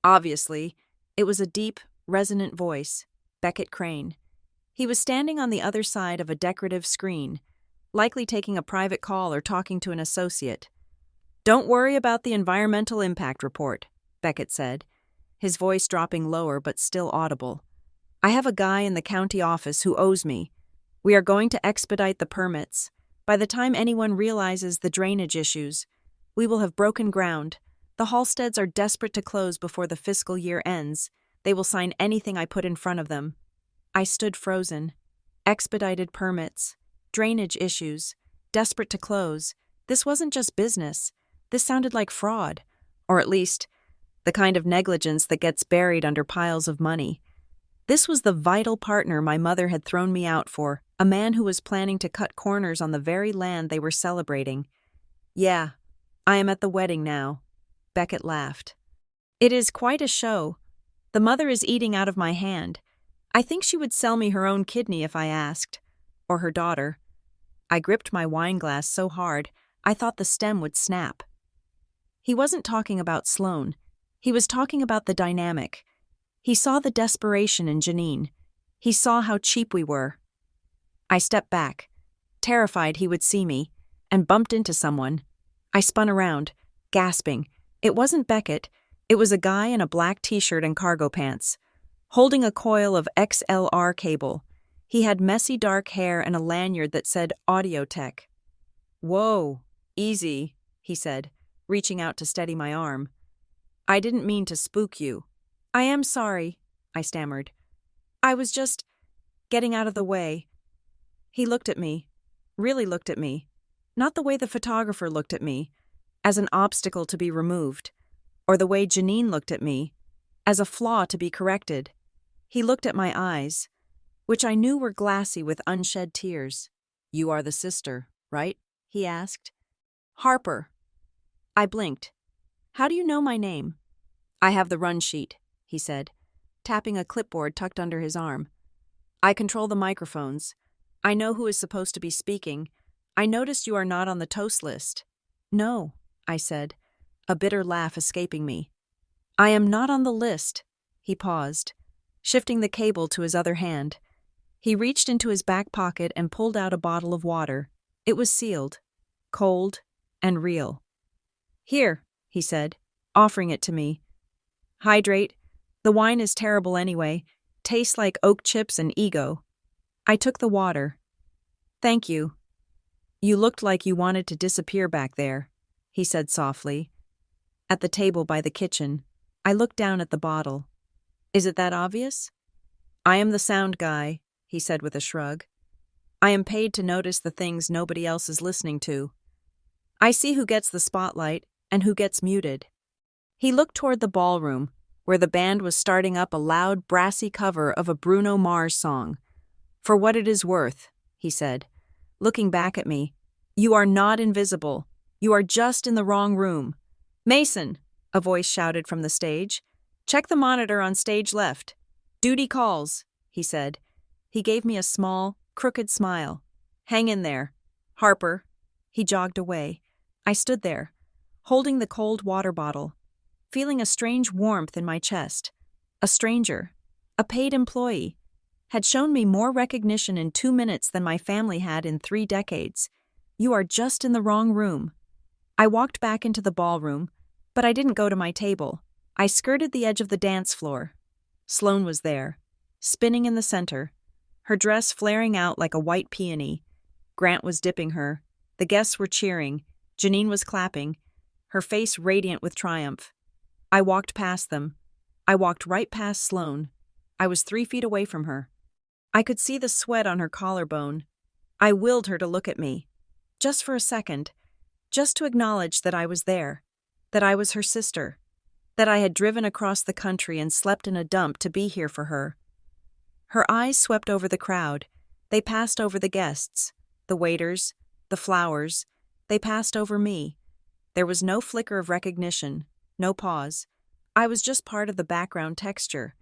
Obviously, it was a deep, resonant voice, Beckett Crane. He was standing on the other side of a decorative screen, likely taking a private call or talking to an associate. "Don't worry about the environmental impact report," Beckett said, his voice dropping lower but still audible. "I have a guy in the county office who owes me. We are going to expedite the permits. By the time anyone realizes the drainage issues, we will have broken ground. The Halsteads are desperate to close before the fiscal year ends. They will sign anything I put in front of them." I stood frozen. Expedited permits, drainage issues, desperate to close. This wasn't just business. This sounded like fraud, or at least the kind of negligence that gets buried under piles of money. This was the vital partner my mother had thrown me out for, a man who was planning to cut corners on the very land they were celebrating. "Yeah, I am at the wedding now." Beckett laughed. "It is quite a show. The mother is eating out of my hand. I think she would sell me her own kidney if I asked. Or her daughter." I gripped my wineglass so hard, I thought the stem would snap. He wasn't talking about Sloane. He was talking about the dynamic. He saw the desperation in Janine. He saw how cheap we were. I stepped back, terrified he would see me, and bumped into someone. I spun around, gasping. It wasn't Beckett. It was a guy in a black t-shirt and cargo pants, holding a coil of XLR cable. He had messy dark hair and a lanyard that said Audio Tech. "Whoa, easy," he said, reaching out to steady my arm. "I didn't mean to spook you." "I am sorry," I stammered. "I was just getting out of the way." He looked at me, really looked at me, not the way the photographer looked at me, as an obstacle to be removed, or the way Janine looked at me, as a flaw to be corrected. He looked at my eyes, which I knew were glassy with unshed tears. "You are the sister, right?" he asked. "Harper." I blinked. "How do you know my name?" "I have the run sheet," he said, tapping a clipboard tucked under his arm. "I control the microphones. I know who is supposed to be speaking. I noticed you are not on the toast list." "No," I said, a bitter laugh escaping me. "I am not on the list." He paused, shifting the cable to his other hand. He reached into his back pocket and pulled out a bottle of water. It was sealed, cold, and real. "Here," he said, offering it to me. "Hydrate. The wine is terrible anyway. Tastes like oak chips and ego." I took the water. "Thank you. You looked like you wanted to disappear back there," he said softly. At the table by the kitchen, I looked down at the bottle. Is it that obvious? I am the sound guy, he said with a shrug. I am paid to notice the things nobody else is listening to. I see who gets the spotlight and who gets muted. He looked toward the ballroom, where the band was starting up a loud, brassy cover of a Bruno Mars song. For what it is worth, he said, looking back at me. You are not invisible. You are just in the wrong room. Mason, a voice shouted from the stage. Check the monitor on stage left. Duty calls, he said. He gave me a small, crooked smile. Hang in there. Harper. He jogged away. I stood there, holding the cold water bottle, feeling a strange warmth in my chest. A stranger, a paid employee, had shown me more recognition in 2 minutes than my family had in 3 decades. You are just in the wrong room. I walked back into the ballroom, but I didn't go to my table. I skirted the edge of the dance floor. Sloane was there, spinning in the center, her dress flaring out like a white peony. Grant was dipping her. The guests were cheering. Janine was clapping, her face radiant with triumph. I walked past them. I walked right past Sloane. I was 3 feet away from her. I could see the sweat on her collarbone. I willed her to look at me. Just for a second. Just to acknowledge that I was there. That I was her sister. That I had driven across the country and slept in a dump to be here for her. Her eyes swept over the crowd. They passed over the guests, the waiters, the flowers. They passed over me. There was no flicker of recognition, no pause. I was just part of the background texture,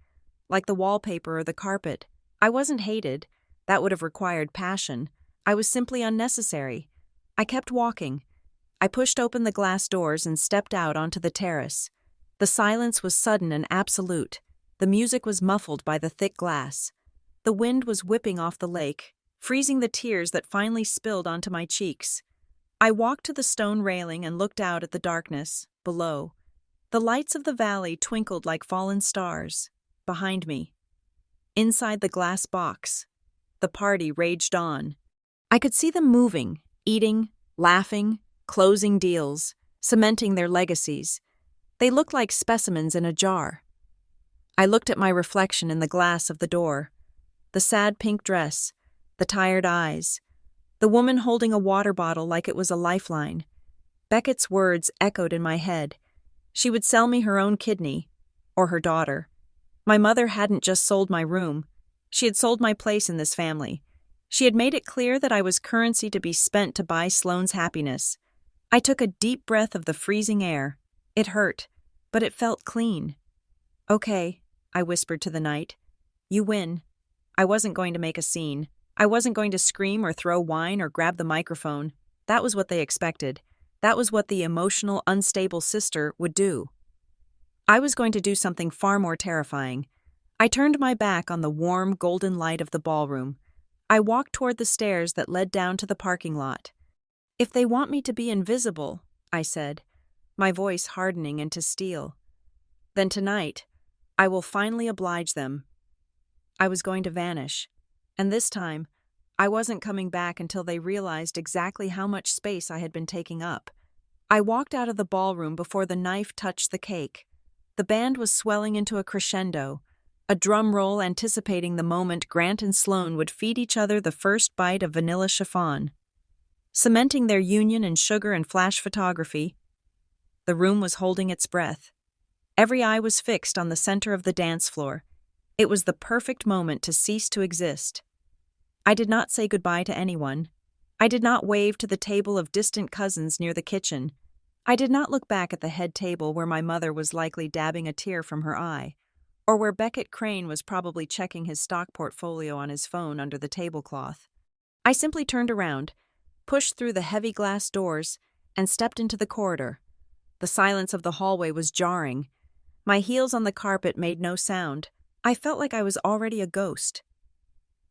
like the wallpaper or the carpet. I wasn't hated. That would have required passion. I was simply unnecessary. I kept walking. I pushed open the glass doors and stepped out onto the terrace. The silence was sudden and absolute. The music was muffled by the thick glass. The wind was whipping off the lake, freezing the tears that finally spilled onto my cheeks. I walked to the stone railing and looked out at the darkness, below. The lights of the valley twinkled like fallen stars. Behind me. Inside the glass box. The party raged on. I could see them moving, eating, laughing, closing deals, cementing their legacies. They looked like specimens in a jar. I looked at my reflection in the glass of the door. The sad pink dress, the tired eyes, the woman holding a water bottle like it was a lifeline. Beckett's words echoed in my head. She would sell me her own kidney, or her daughter. My mother hadn't just sold my room. She had sold my place in this family. She had made it clear that I was currency to be spent to buy Sloane's happiness. I took a deep breath of the freezing air. It hurt, but it felt clean. Okay, I whispered to the night. You win. I wasn't going to make a scene. I wasn't going to scream or throw wine or grab the microphone. That was what they expected. That was what the emotional, unstable sister would do. I was going to do something far more terrifying. I turned my back on the warm, golden light of the ballroom. I walked toward the stairs that led down to the parking lot. If they want me to be invisible, I said, my voice hardening into steel, then tonight, I will finally oblige them. I was going to vanish. And this time, I wasn't coming back until they realized exactly how much space I had been taking up. I walked out of the ballroom before the knife touched the cake. The band was swelling into a crescendo, a drum roll anticipating the moment Grant and Sloane would feed each other the first bite of vanilla chiffon. Cementing their union in sugar and flash photography, the room was holding its breath. Every eye was fixed on the center of the dance floor. It was the perfect moment to cease to exist. I did not say goodbye to anyone. I did not wave to the table of distant cousins near the kitchen. I did not look back at the head table where my mother was likely dabbing a tear from her eye, or where Beckett Crane was probably checking his stock portfolio on his phone under the tablecloth. I simply turned around, pushed through the heavy glass doors, and stepped into the corridor. The silence of the hallway was jarring. My heels on the carpet made no sound. I felt like I was already a ghost.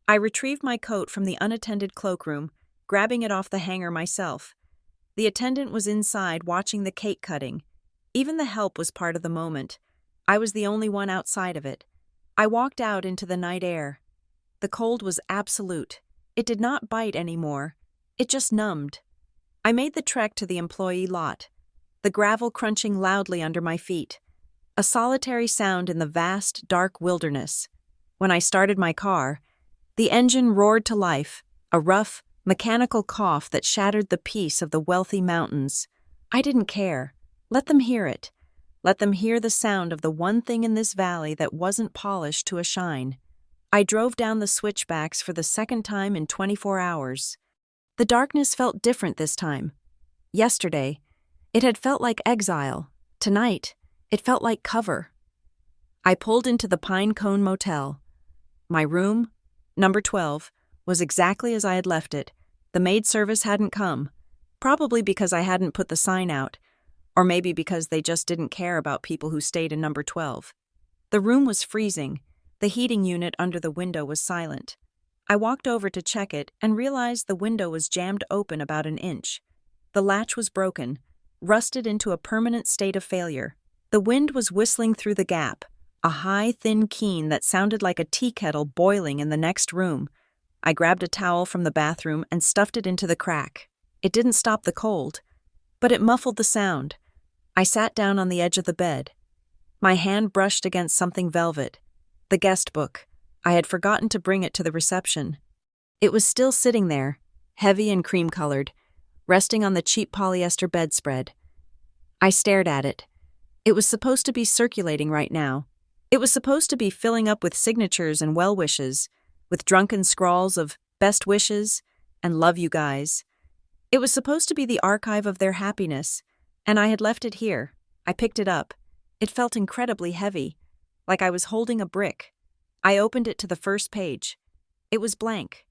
I retrieved my coat from the unattended cloakroom, grabbing it off the hanger myself. The attendant was inside watching the cake cutting. Even the help was part of the moment. I was the only one outside of it. I walked out into the night air. The cold was absolute. It did not bite anymore. It just numbed. I made the trek to the employee lot, the gravel crunching loudly under my feet. a solitary sound in the vast, dark wilderness. When I started my car, the engine roared to life, a rough, mechanical cough that shattered the peace of the wealthy mountains. I didn't care. Let them hear it. Let them hear the sound of the one thing in this valley that wasn't polished to a shine. I drove down the switchbacks for the second time in 24 hours. The darkness felt different this time. Yesterday, it had felt like exile. Tonight, it felt like cover. I pulled into the Pine Cone Motel. My room, number 12, was exactly as I had left it. The maid service hadn't come, probably because I hadn't put the sign out, or maybe because they just didn't care about people who stayed in number 12. The room was freezing. The heating unit under the window was silent. I walked over to check it and realized the window was jammed open about an inch. The latch was broken, rusted into a permanent state of failure. The wind was whistling through the gap, a high, thin keen that sounded like a tea kettle boiling in the next room. I grabbed a towel from the bathroom and stuffed it into the crack. It didn't stop the cold, but it muffled the sound. I sat down on the edge of the bed. My hand brushed against something velvet. The guest book. I had forgotten to bring it to the reception. It was still sitting there, heavy and cream-colored, resting on the cheap polyester bedspread. I stared at it. It was supposed to be circulating right now. It was supposed to be filling up with signatures and well wishes, with drunken scrawls of best wishes and love you guys. It was supposed to be the archive of their happiness, and I had left it here. I picked it up. It felt incredibly heavy, like I was holding a brick. I opened it to the first page. It was blank,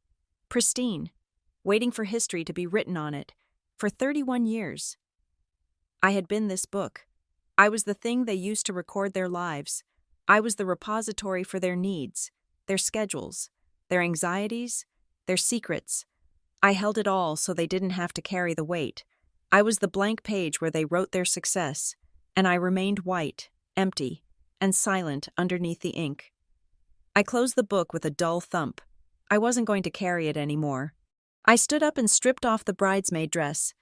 pristine, waiting for history to be written on it, for 31 years. I had been this book. I was the thing they used to record their lives. I was the repository for their needs, their schedules, their anxieties, their secrets. I held it all so they didn't have to carry the weight. I was the blank page where they wrote their success, and I remained white, empty, and silent underneath the ink. I closed the book with a dull thump. I wasn't going to carry it anymore. I stood up and stripped off the bridesmaid dress.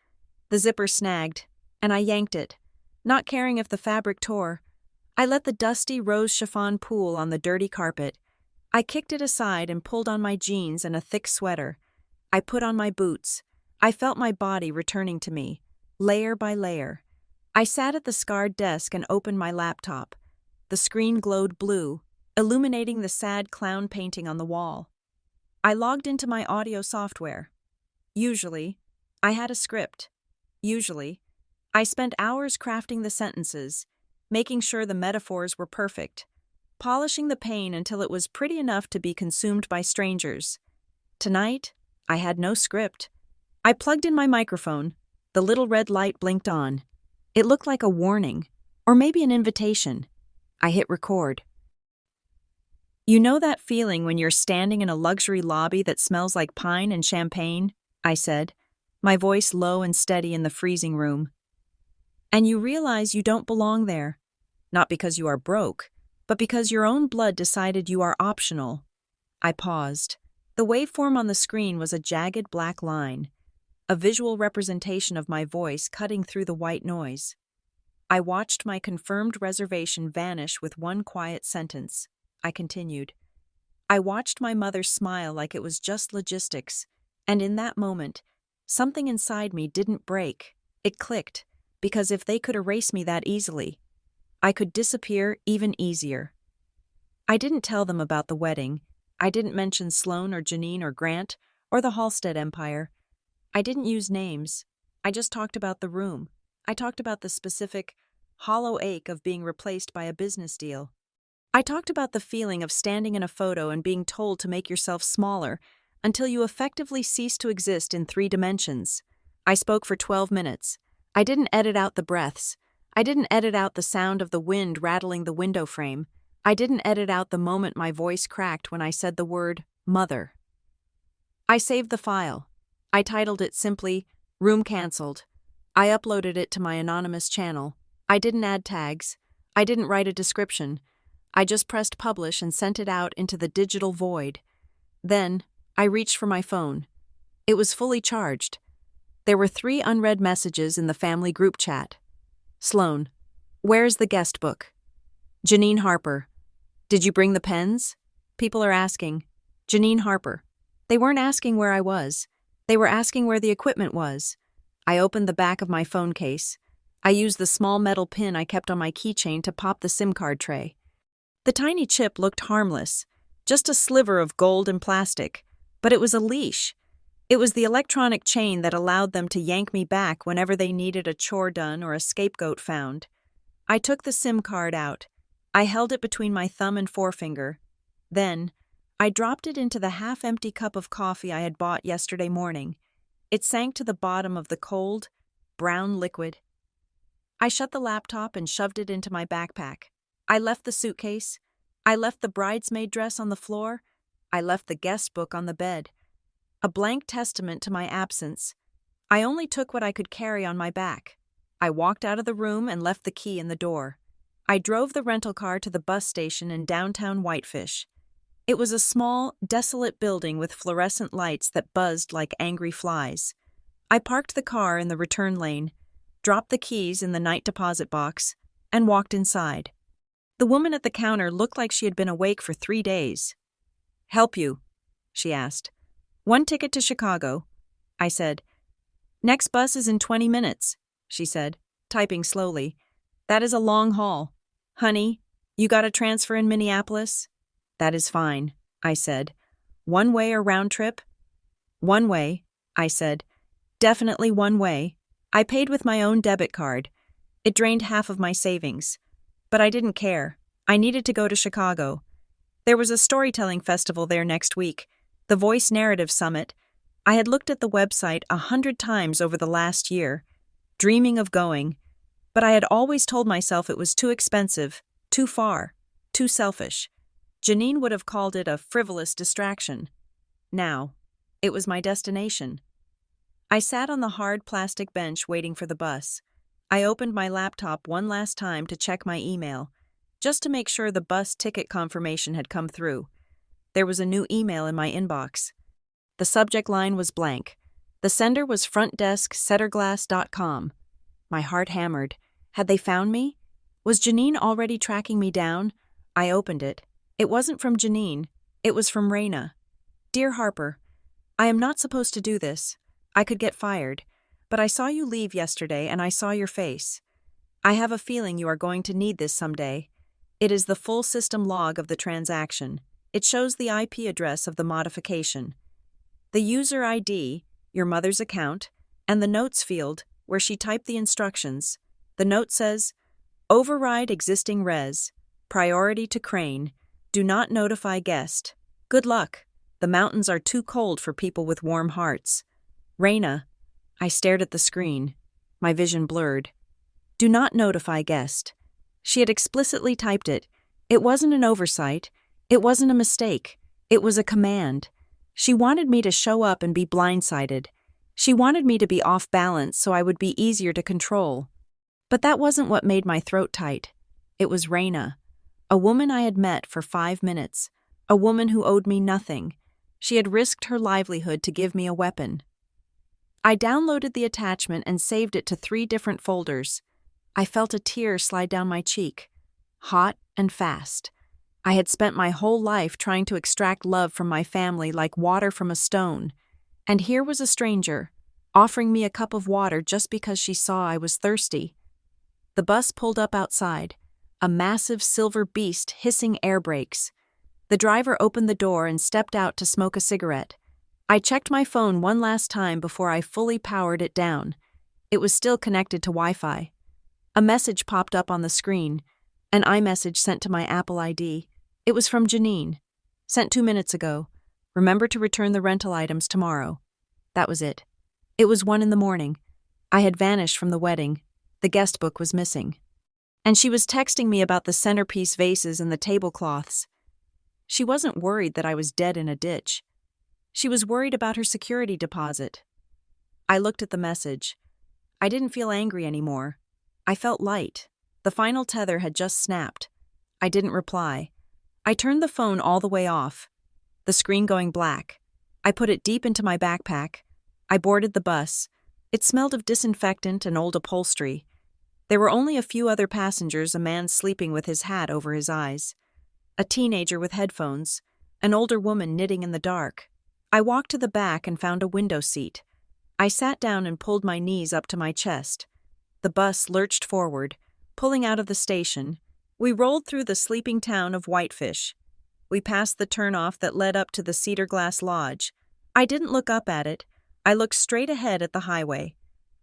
The zipper snagged, and I yanked it, not caring if the fabric tore. I let the dusty rose chiffon pool on the dirty carpet. I kicked it aside and pulled on my jeans and a thick sweater. I put on my boots. I felt my body returning to me, layer by layer. I sat at the scarred desk and opened my laptop. The screen glowed blue, illuminating the sad clown painting on the wall. I logged into my audio software. Usually, I had a script. Usually, I spent hours crafting the sentences, making sure the metaphors were perfect, polishing the pain until it was pretty enough to be consumed by strangers. Tonight, I had no script. I plugged in my microphone. The little red light blinked on. It looked like a warning, or maybe an invitation. I hit record. You know that feeling when you're standing in a luxury lobby that smells like pine and champagne? I said, my voice low and steady in the freezing room. And you realize you don't belong there, not because you are broke, but because your own blood decided you are optional. I paused. The waveform on the screen was a jagged black line, a visual representation of my voice cutting through the white noise. I watched my confirmed reservation vanish with one quiet sentence. I continued. I watched my mother smile like it was just logistics, and in that moment, something inside me didn't break. It clicked, because if they could erase me that easily, I could disappear even easier. I didn't tell them about the wedding. I didn't mention Sloane or Janine or Grant or the Halstead Empire. I didn't use names. I just talked about the room. I talked about the specific, hollow ache of being replaced by a business deal. I talked about the feeling of standing in a photo and being told to make yourself smaller until you effectively cease to exist in 3 dimensions. I spoke for 12 minutes. I didn't edit out the breaths. I didn't edit out the sound of the wind rattling the window frame. I didn't edit out the moment my voice cracked when I said the word mother. I saved the file. I titled it simply, Room Cancelled. I uploaded it to my anonymous channel. I didn't add tags. I didn't write a description. I just pressed publish and sent it out into the digital void. Then, I reached for my phone. It was fully charged. There were 3 unread messages in the family group chat. Sloane, where's the guest book? Janine Harper. Did you bring the pens? People are asking. Janine Harper. They weren't asking where I was. They were asking where the equipment was. I opened the back of my phone case. I used the small metal pin I kept on my keychain to pop the SIM card tray. The tiny chip looked harmless, just a sliver of gold and plastic, but it was a leash. It was the electronic chain that allowed them to yank me back whenever they needed a chore done or a scapegoat found. I took the SIM card out. I held it between my thumb and forefinger. Then, I dropped it into the half-empty cup of coffee I had bought yesterday morning. It sank to the bottom of the cold, brown liquid. I shut the laptop and shoved it into my backpack. I left the suitcase. I left the bridesmaid dress on the floor. I left the guest book on the bed. A blank testament to my absence. I only took what I could carry on my back. I walked out of the room and left the key in the door. I drove the rental car to the bus station in downtown Whitefish. It was a small, desolate building with fluorescent lights that buzzed like angry flies. I parked the car in the return lane, dropped the keys in the night deposit box, and walked inside. The woman at the counter looked like she had been awake for 3 days. "Help you?" she asked. "One ticket to Chicago," I said. "Next bus is in 20 minutes, she said, typing slowly. "That is a long haul. Honey, you got a transfer in Minneapolis?" "That is fine," I said. "One way or round trip?" "One way," I said. "Definitely one way." I paid with my own debit card. It drained half of my savings. But I didn't care. I needed to go to Chicago. There was a storytelling festival there next week, the Voice Narrative Summit. I had looked at the website 100 times over the last year, dreaming of going, but I had always told myself it was too expensive, too far, too selfish. Janine would have called it a frivolous distraction. Now, it was my destination. I sat on the hard plastic bench waiting for the bus. I opened my laptop one last time to check my email, just to make sure the bus ticket confirmation had come through. There was a new email in my inbox. The subject line was blank. The sender was frontdesksetterglass.com. My heart hammered. Had they found me? Was Janine already tracking me down? I opened it. It wasn't from Janine. It was from Raina. "Dear Harper, I am not supposed to do this. I could get fired. But I saw you leave yesterday and I saw your face. I have a feeling you are going to need this someday. It is the full system log of the transaction. It shows the IP address of the modification, the user ID, your mother's account, and the notes field where she typed the instructions. The note says, override existing res, priority to crane, do not notify guest. Good luck. The mountains are too cold for people with warm hearts. Raina. I stared at the screen. My vision blurred. Do not notify guest. She had explicitly typed it. It wasn't an oversight. It wasn't a mistake. It was a command. She wanted me to show up and be blindsided. She wanted me to be off balance so I would be easier to control. But that wasn't what made my throat tight. It was Raina, a woman I had met for 5 minutes, a woman who owed me nothing. She had risked her livelihood to give me a weapon. I downloaded the attachment and saved it to 3 different folders. I felt a tear slide down my cheek, hot and fast. I had spent my whole life trying to extract love from my family like water from a stone, and here was a stranger, offering me a cup of water just because she saw I was thirsty. The bus pulled up outside, a massive silver beast hissing air brakes. The driver opened the door and stepped out to smoke a cigarette. I checked my phone one last time before I fully powered it down. It was still connected to Wi-Fi. A message popped up on the screen, an iMessage sent to my Apple ID. It was from Janine. Sent 2 minutes ago. Remember to return the rental items tomorrow. That was it. It was 1 a.m. I had vanished from the wedding. The guest book was missing. And she was texting me about the centerpiece vases and the tablecloths. She wasn't worried that I was dead in a ditch. She was worried about her security deposit. I looked at the message. I didn't feel angry anymore. I felt light. The final tether had just snapped. I didn't reply. I turned the phone all the way off, the screen going black. I put it deep into my backpack. I boarded the bus. It smelled of disinfectant and old upholstery. There were only a few other passengers, a man sleeping with his hat over his eyes, a teenager with headphones, an older woman knitting in the dark. I walked to the back and found a window seat. I sat down and pulled my knees up to my chest. The bus lurched forward, pulling out of the station. We rolled through the sleeping town of Whitefish. We passed the turnoff that led up to the Cedar Glass Lodge. I didn't look up at it. I looked straight ahead at the highway,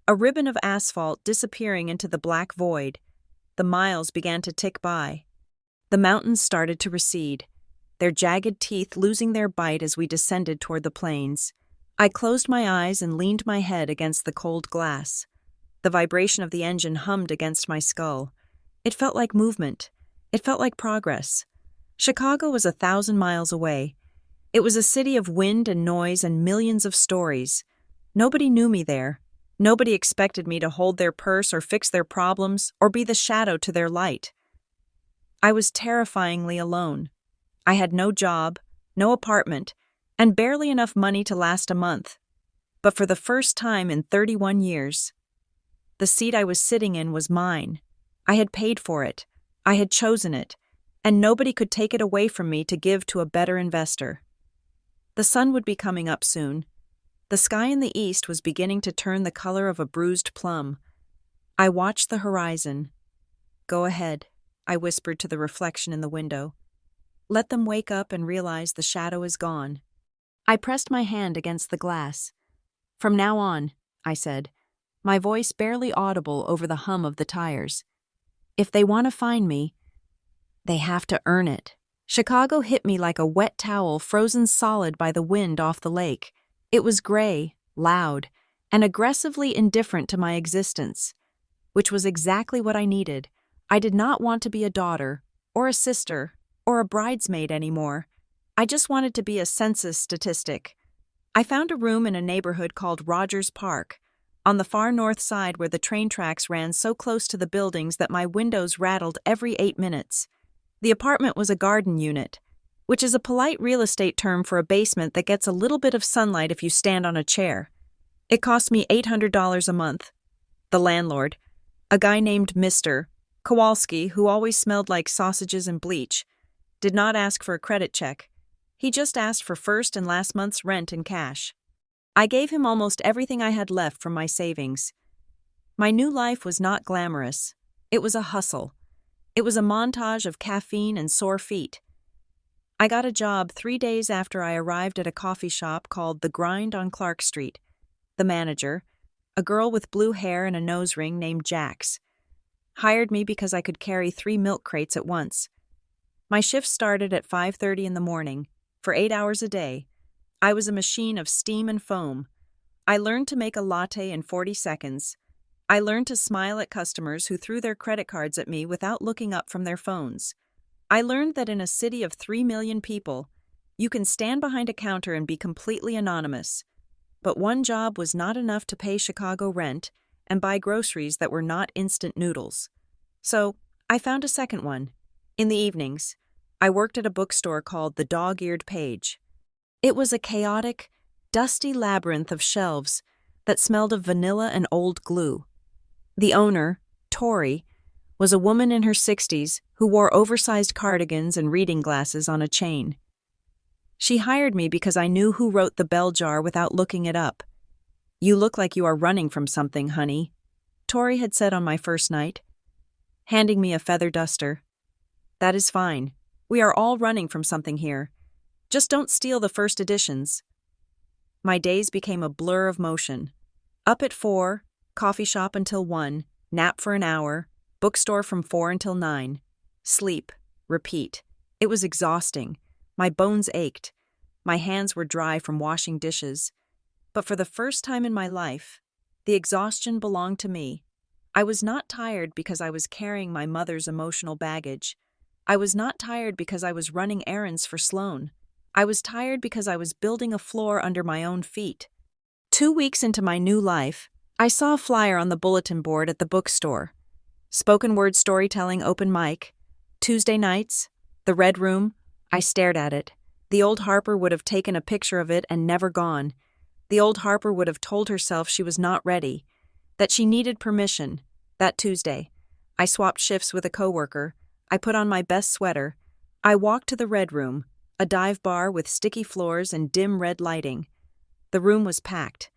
a ribbon of asphalt disappearing into the black void. The miles began to tick by. The mountains started to recede, their jagged teeth losing their bite as we descended toward the plains. I closed my eyes and leaned my head against the cold glass. The vibration of the engine hummed against my skull. It felt like movement. It felt like progress. Chicago was 1,000 miles away. It was a city of wind and noise and millions of stories. Nobody knew me there. Nobody expected me to hold their purse or fix their problems or be the shadow to their light. I was terrifyingly alone. I had no job, no apartment, and barely enough money to last a month. But for the first time in 31 years, the seat I was sitting in was mine. I had paid for it. I had chosen it, and nobody could take it away from me to give to a better investor. The sun would be coming up soon. The sky in the east was beginning to turn the color of a bruised plum. I watched the horizon. "Go ahead," I whispered to the reflection in the window. "Let them wake up and realize the shadow is gone." I pressed my hand against the glass. "From now on," I said, my voice barely audible over the hum of the tires. "If they want to find me, they have to earn it." Chicago hit me like a wet towel frozen solid by the wind off the lake. It was gray, loud, and aggressively indifferent to my existence, which was exactly what I needed. I did not want to be a daughter, or a sister, or a bridesmaid anymore. I just wanted to be a census statistic. I found a room in a neighborhood called Rogers Park, on the far north side where the train tracks ran so close to the buildings that my windows rattled every 8 minutes. The apartment was a garden unit, which is a polite real estate term for a basement that gets a little bit of sunlight if you stand on a chair. It cost me $800 a month. The landlord, a guy named Mr. Kowalski, who always smelled like sausages and bleach, did not ask for a credit check. He just asked for first and last month's rent in cash. I gave him almost everything I had left from my savings. My new life was not glamorous. It was a hustle. It was a montage of caffeine and sore feet. I got a job 3 days after I arrived at a coffee shop called The Grind on Clark Street. The manager, a girl with blue hair and a nose ring named Jax, hired me because I could carry 3 milk crates at once. My shift started at 5:30 in the morning. For 8 hours a day, I was a machine of steam and foam. I learned to make a latte in 40 seconds. I learned to smile at customers who threw their credit cards at me without looking up from their phones. I learned that in a city of 3 million people, you can stand behind a counter and be completely anonymous. But one job was not enough to pay Chicago rent and buy groceries that were not instant noodles. So, I found a second one. In the evenings, I worked at a bookstore called The Dog-Eared Page. It was a chaotic, dusty labyrinth of shelves that smelled of vanilla and old glue. The owner, Tori, was a woman in her 60s who wore oversized cardigans and reading glasses on a chain. She hired me because I knew who wrote The Bell Jar without looking it up. "You look like you are running from something, honey," Tori had said on my first night, handing me a feather duster. "That is fine. We are all running from something here. Just don't steal the first editions." My days became a blur of motion. Up at 4, coffee shop until 1, nap for an hour, bookstore from 4 until 9. Sleep, repeat. It was exhausting. My bones ached. My hands were dry from washing dishes. But for the first time in my life, the exhaustion belonged to me. I was not tired because I was carrying my mother's emotional baggage. I was not tired because I was running errands for Sloan. I was tired because I was building a floor under my own feet. 2 weeks into my new life, I saw a flyer on the bulletin board at the bookstore. Spoken word storytelling open mic. Tuesday nights. The Red Room. I stared at it. The old Harper would have taken a picture of it and never gone. The old Harper would have told herself she was not ready, that she needed permission, that Tuesday. I swapped shifts with a coworker. I put on my best sweater. I walked to the Red Room, a dive bar with sticky floors and dim red lighting. The room was packed.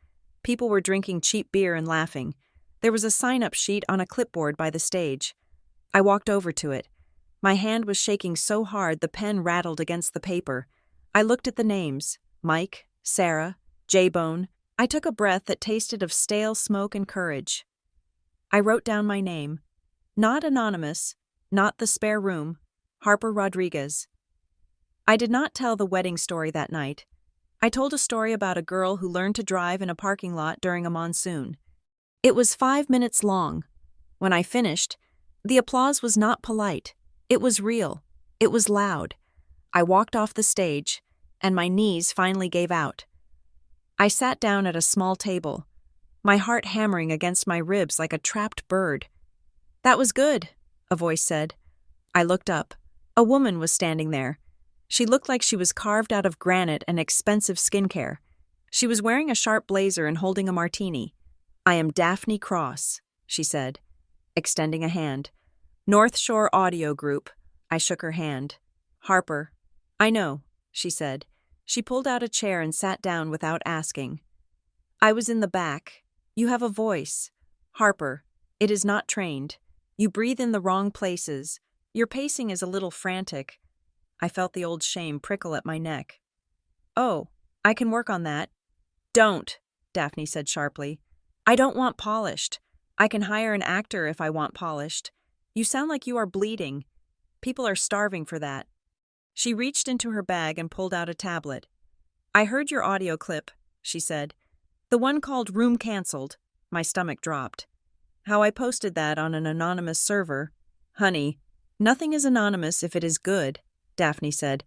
People were drinking cheap beer and laughing. There was a sign-up sheet on a clipboard by the stage. I walked over to it. My hand was shaking so hard the pen rattled against the paper. I looked at the names: Mike, Sarah, J-Bone. I took a breath that tasted of stale smoke and courage. I wrote down my name. Not anonymous, not the spare room, Harper Rodriguez. I did not tell the wedding story that night. I told a story about a girl who learned to drive in a parking lot during a monsoon. It was 5 minutes long. When I finished, the applause was not polite. It was real. It was loud. I walked off the stage, and my knees finally gave out. I sat down at a small table, my heart hammering against my ribs like a trapped bird. "That was good," a voice said. I looked up. A woman was standing there. She looked like she was carved out of granite and expensive skincare. She was wearing a sharp blazer and holding a martini. "I am Daphne Cross," she said, extending a hand. "North Shore Audio Group." I shook her hand. "Harper." "I know," she said. She pulled out a chair and sat down without asking. "I was in the back. You have a voice. Harper, it is not trained. You breathe in the wrong places. Your pacing is a little frantic." I felt the old shame prickle at my neck. "Oh, I can work on that." "Don't," Daphne said sharply. "I don't want polished. I can hire an actor if I want polished. You sound like you are bleeding. People are starving for that." She reached into her bag and pulled out a tablet. "I heard your audio clip," she said. "The one called Room Cancelled." My stomach dropped. "How I posted that on an anonymous server." "Honey, nothing is anonymous if it is good," Daphne said.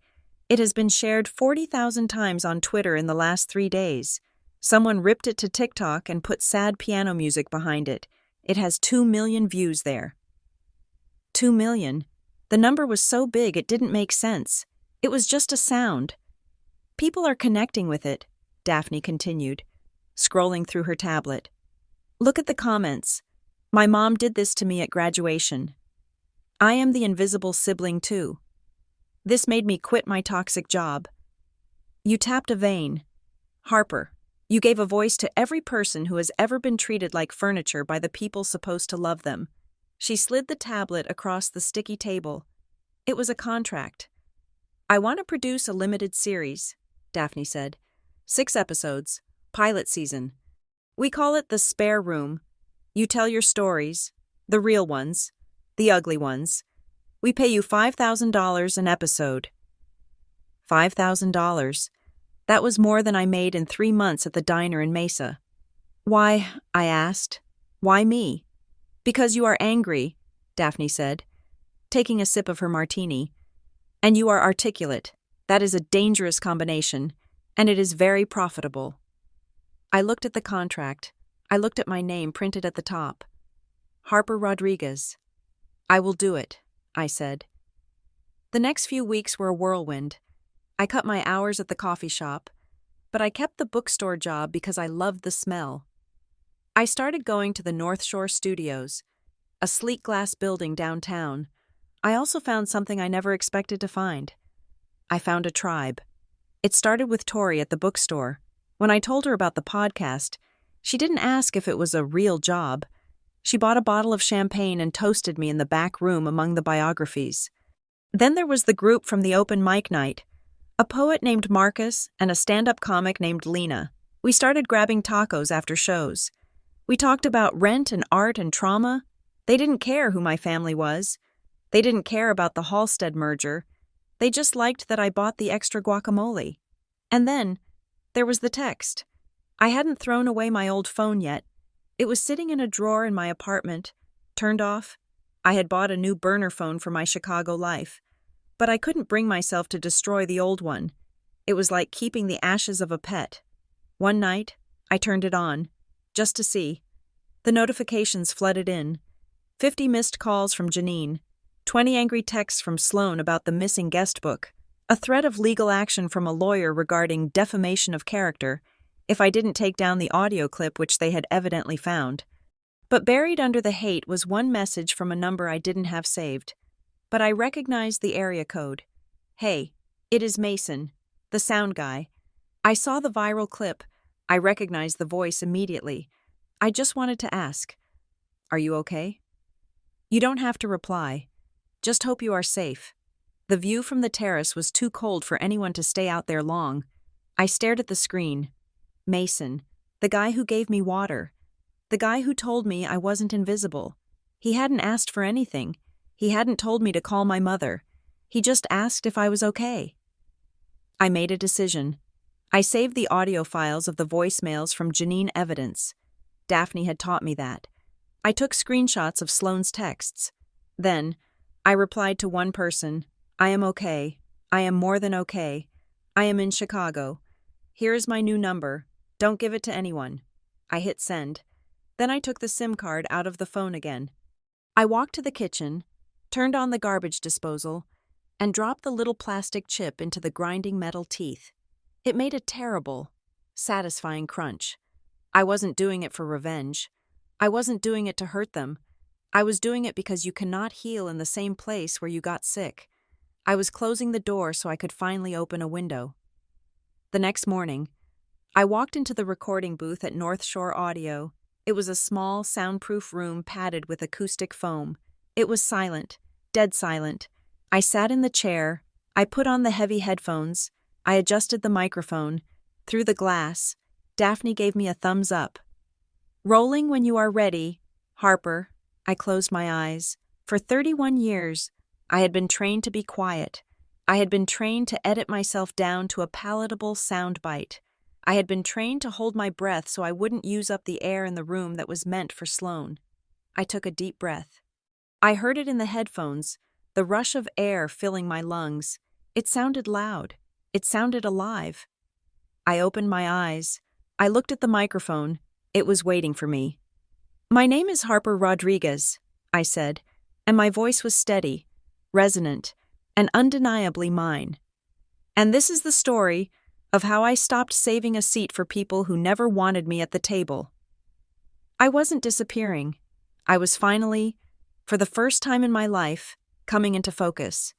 "It has been shared 40,000 times on Twitter in the last 3 days. Someone ripped it to TikTok and put sad piano music behind it. It has 2 million views there." 2 million? The number was so big it didn't make sense. It was just a sound. "People are connecting with it," Daphne continued, scrolling through her tablet. "Look at the comments. My mom did this to me at graduation. I am the invisible sibling too. This made me quit my toxic job. You tapped a vein. Harper, you gave a voice to every person who has ever been treated like furniture by the people supposed to love them." She slid the tablet across the sticky table. It was a contract. "I want to produce a limited series," Daphne said. 6 episodes, pilot season. We call it The Spare Room. You tell your stories, the real ones, the ugly ones. We pay you $5,000 an episode." $5,000. That was more than I made in 3 months at the diner in Mesa. "Why?" I asked. "Why me?" "Because you are angry," Daphne said, taking a sip of her martini. "And you are articulate. That is a dangerous combination, and it is very profitable." I looked at the contract. I looked at my name printed at the top. Harper Rodriguez. "I will do it," I said. The next few weeks were a whirlwind. I cut my hours at the coffee shop, but I kept the bookstore job because I loved the smell. I started going to the North Shore Studios, a sleek glass building downtown. I also found something I never expected to find. I found a tribe. It started with Tori at the bookstore. When I told her about the podcast, she didn't ask if it was a real job. She bought a bottle of champagne and toasted me in the back room among the biographies. Then there was the group from the open mic night, a poet named Marcus and a stand-up comic named Lena. We started grabbing tacos after shows. We talked about rent and art and trauma. They didn't care who my family was. They didn't care about the Halstead merger. They just liked that I bought the extra guacamole. And then there was the text. I hadn't thrown away my old phone yet. It was sitting in a drawer in my apartment, turned off. I had bought a new burner phone for my Chicago life, but I couldn't bring myself to destroy the old one. It was like keeping the ashes of a pet. One night, I turned it on, just to see. The notifications flooded in. 50 missed calls from Janine, 20 angry texts from Sloan about the missing guest book, a threat of legal action from a lawyer regarding defamation of character if I didn't take down the audio clip which they had evidently found. But buried under the hate was one message from a number I didn't have saved. But I recognized the area code. Hey, it is Mason, the sound guy. I saw the viral clip. I recognized the voice immediately. I just wanted to ask, are you okay? You don't have to reply. Just hope you are safe. The view from the terrace was too cold for anyone to stay out there long. I stared at the screen. Mason, the guy who gave me water. The guy who told me I wasn't invisible. He hadn't asked for anything. He hadn't told me to call my mother. He just asked if I was okay. I made a decision. I saved the audio files of the voicemails from Janine Evidence. Daphne had taught me that. I took screenshots of Sloane's texts. Then, I replied to one person, I am okay. I am more than okay. I am in Chicago. Here is my new number. Don't give it to anyone. I hit send. Then I took the SIM card out of the phone again. I walked to the kitchen, turned on the garbage disposal, and dropped the little plastic chip into the grinding metal teeth. It made a terrible, satisfying crunch. I wasn't doing it for revenge. I wasn't doing it to hurt them. I was doing it because you cannot heal in the same place where you got sick. I was closing the door so I could finally open a window. The next morning, I walked into the recording booth at North Shore Audio. It was a small, soundproof room padded with acoustic foam. It was silent, dead silent. I sat in the chair. I put on the heavy headphones. I adjusted the microphone. Through the glass, Daphne gave me a thumbs up. Rolling when you are ready, Harper. I closed my eyes. For 31 years, I had been trained to be quiet. I had been trained to edit myself down to a palatable sound bite. I had been trained to hold my breath so I wouldn't use up the air in the room that was meant for Sloane. I took a deep breath. I heard it in the headphones, the rush of air filling my lungs. It sounded loud. It sounded alive. I opened my eyes. I looked at the microphone. It was waiting for me. My name is Harper Rodriguez, I said, and my voice was steady, resonant, and undeniably mine. And this is the story of how I stopped saving a seat for people who never wanted me at the table. I wasn't disappearing. I was finally, for the first time in my life, coming into focus.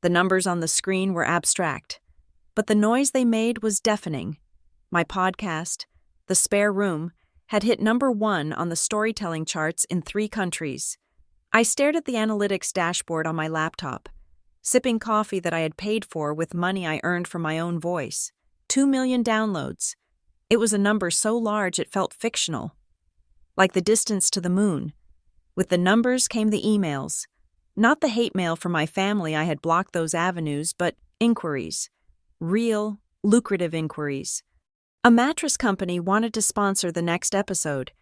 The numbers on the screen were abstract, but the noise they made was deafening. My podcast, The Spare Room, had hit #1 on the storytelling charts in 3 countries. I stared at the analytics dashboard on my laptop, sipping coffee that I had paid for with money I earned from my own voice. 2 million downloads. It was a number so large it felt fictional, like the distance to the moon. With the numbers came the emails. Not the hate mail from my family, I had blocked those avenues, but inquiries. Real, lucrative inquiries. A mattress company wanted to sponsor the next episode.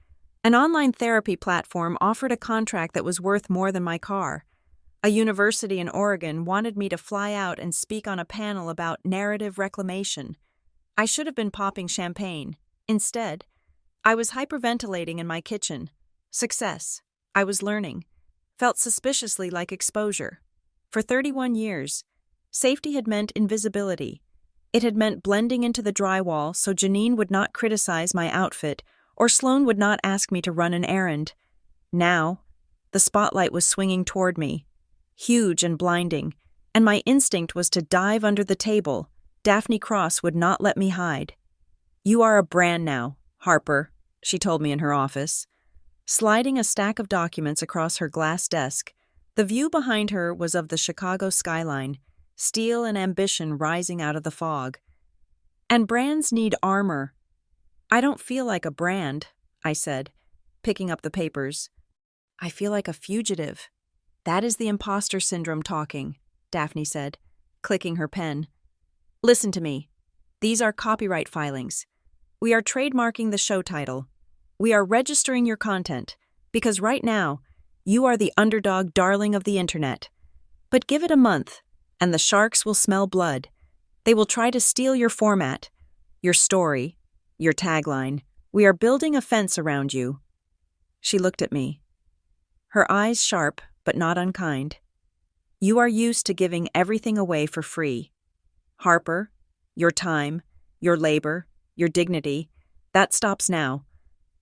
An online therapy platform offered a contract that was worth more than my car. A university in Oregon wanted me to fly out and speak on a panel about narrative reclamation. I should have been popping champagne. Instead, I was hyperventilating in my kitchen. Success. I was learning. Felt suspiciously like exposure. For 31 years, safety had meant invisibility. It had meant blending into the drywall so Janine would not criticize my outfit or Sloane would not ask me to run an errand. Now, the spotlight was swinging toward me, huge and blinding, and my instinct was to dive under the table. Daphne Cross would not let me hide. You are a brand now, Harper, she told me in her office. Sliding a stack of documents across her glass desk, the view behind her was of the Chicago skyline, steel and ambition rising out of the fog. And brands need armor. I don't feel like a brand, I said, picking up the papers. I feel like a fugitive. That is the imposter syndrome talking, Daphne said, clicking her pen. Listen to me. These are copyright filings. We are trademarking the show title. We are registering your content, because right now, you are the underdog darling of the internet. But give it a month, and the sharks will smell blood. They will try to steal your format, your story, your tagline. We are building a fence around you. She looked at me, her eyes sharp but not unkind. You are used to giving everything away for free. Harper, your time, your labor, your dignity, that stops now.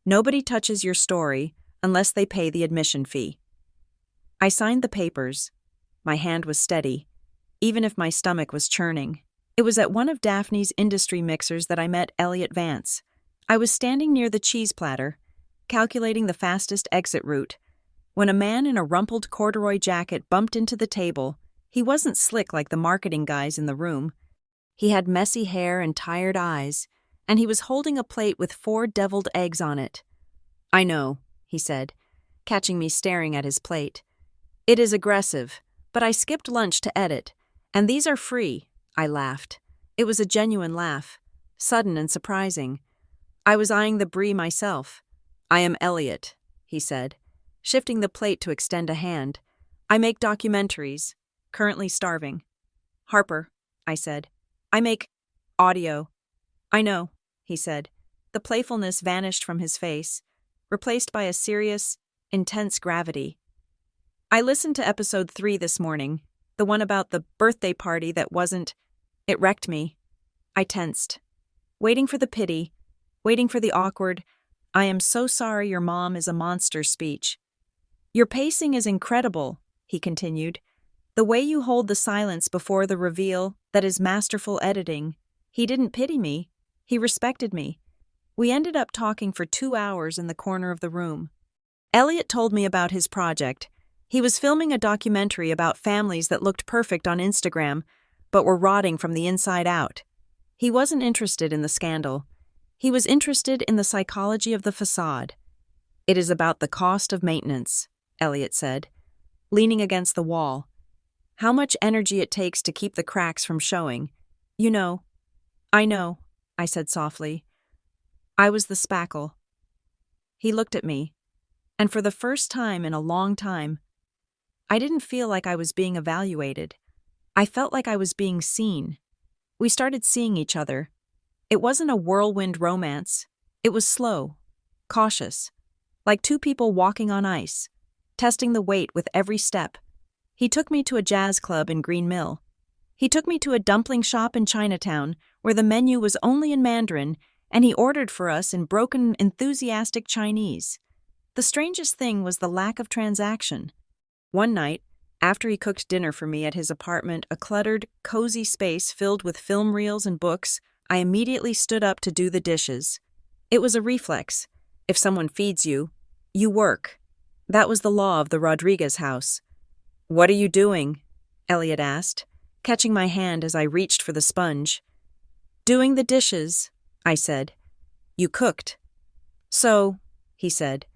Nobody touches your story unless they pay the admission fee. I signed the papers. My hand was steady, even if my stomach was churning. It was at one of Daphne's industry mixers that I met Elliot Vance. I was standing near the cheese platter, calculating the fastest exit route, when a man in a rumpled corduroy jacket bumped into the table. He wasn't slick like the marketing guys in the room. He had messy hair and tired eyes, and he was holding a plate with 4 deviled eggs on it. "I know," he said, catching me staring at his plate. "It is aggressive, but I skipped lunch to edit, and these are free." I laughed. It was a genuine laugh, sudden and surprising. I was eyeing the brie myself. "I am Elliot," he said, shifting the plate to extend a hand. "I make documentaries, currently starving." "Harper," I said. "I make audio." "I know," he said. The playfulness vanished from his face, replaced by a serious, intense gravity. "I listened to episode 3 this morning, the one about the birthday party that wasn't. It wrecked me." I tensed, waiting for the pity, waiting for the awkward, "I am so sorry your mom is a monster" speech. "Your pacing is incredible," he continued. "The way you hold the silence before the reveal, that is masterful editing." He didn't pity me. He respected me. We ended up talking for 2 hours in the corner of the room. Elliot told me about his project. He was filming a documentary about families that looked perfect on Instagram, but were rotting from the inside out. He wasn't interested in the scandal. He was interested in the psychology of the facade. "It is about the cost of maintenance," Elliot said, leaning against the wall. "How much energy it takes to keep the cracks from showing. You know." "I know," I said softly. "I was the spackle." He looked at me, and for the first time in a long time, I didn't feel like I was being evaluated. I felt like I was being seen. We started seeing each other. It wasn't a whirlwind romance. It was slow, cautious, like 2 people walking on ice, testing the weight with every step. He took me to a jazz club in Green Mill. He took me to a dumpling shop in Chinatown where the menu was only in Mandarin, and he ordered for us in broken, enthusiastic Chinese. The strangest thing was the lack of transaction. One night, after he cooked dinner for me at his apartment, a cluttered, cozy space filled with film reels and books, I immediately stood up to do the dishes. It was a reflex. If someone feeds you, you work. That was the law of the Rodriguez house. "What are you doing?" Elliot asked, catching my hand as I reached for the sponge. "Doing the dishes," I said. "You cooked." "So," he said,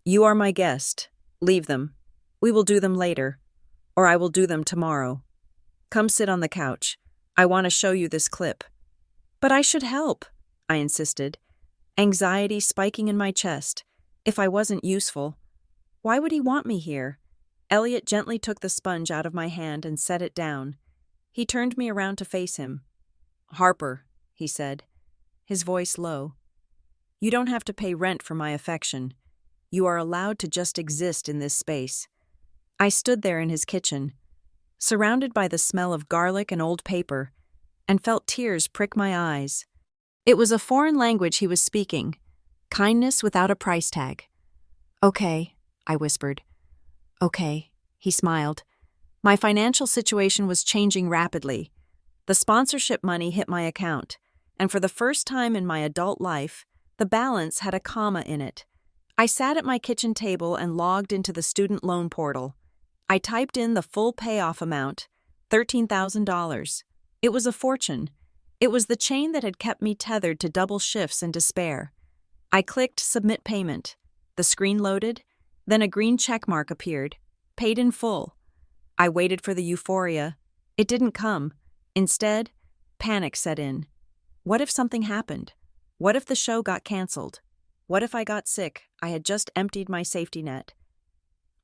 "you are my guest. Leave them. We will do them later, or I will do them tomorrow. Come sit on the couch. I want to show you this clip." "But I should help," I insisted, anxiety spiking in my chest. If I wasn't useful, why would he want me here? Elliot gently took the sponge out of my hand and set it down. He turned me around to face him. "Harper," he said, his voice low. "You don't have to pay rent for my affection. You are allowed to just exist in this space." I stood there in his kitchen, surrounded by the smell of garlic and old paper, and felt tears prick my eyes. It was a foreign language he was speaking, kindness without a price tag. "Okay," I whispered. "Okay," he smiled. My financial situation was changing rapidly. The sponsorship money hit my account, and for the first time in my adult life, the balance had a comma in it. I sat at my kitchen table and logged into the student loan portal. I typed in the full payoff amount, $13,000. It was a fortune. It was the chain that had kept me tethered to double shifts and despair. I clicked Submit Payment. The screen loaded, then a green checkmark appeared, paid in full. I waited for the euphoria. It didn't come. Instead, panic set in. What if something happened? What if the show got canceled? What if I got sick? I had just emptied my safety net.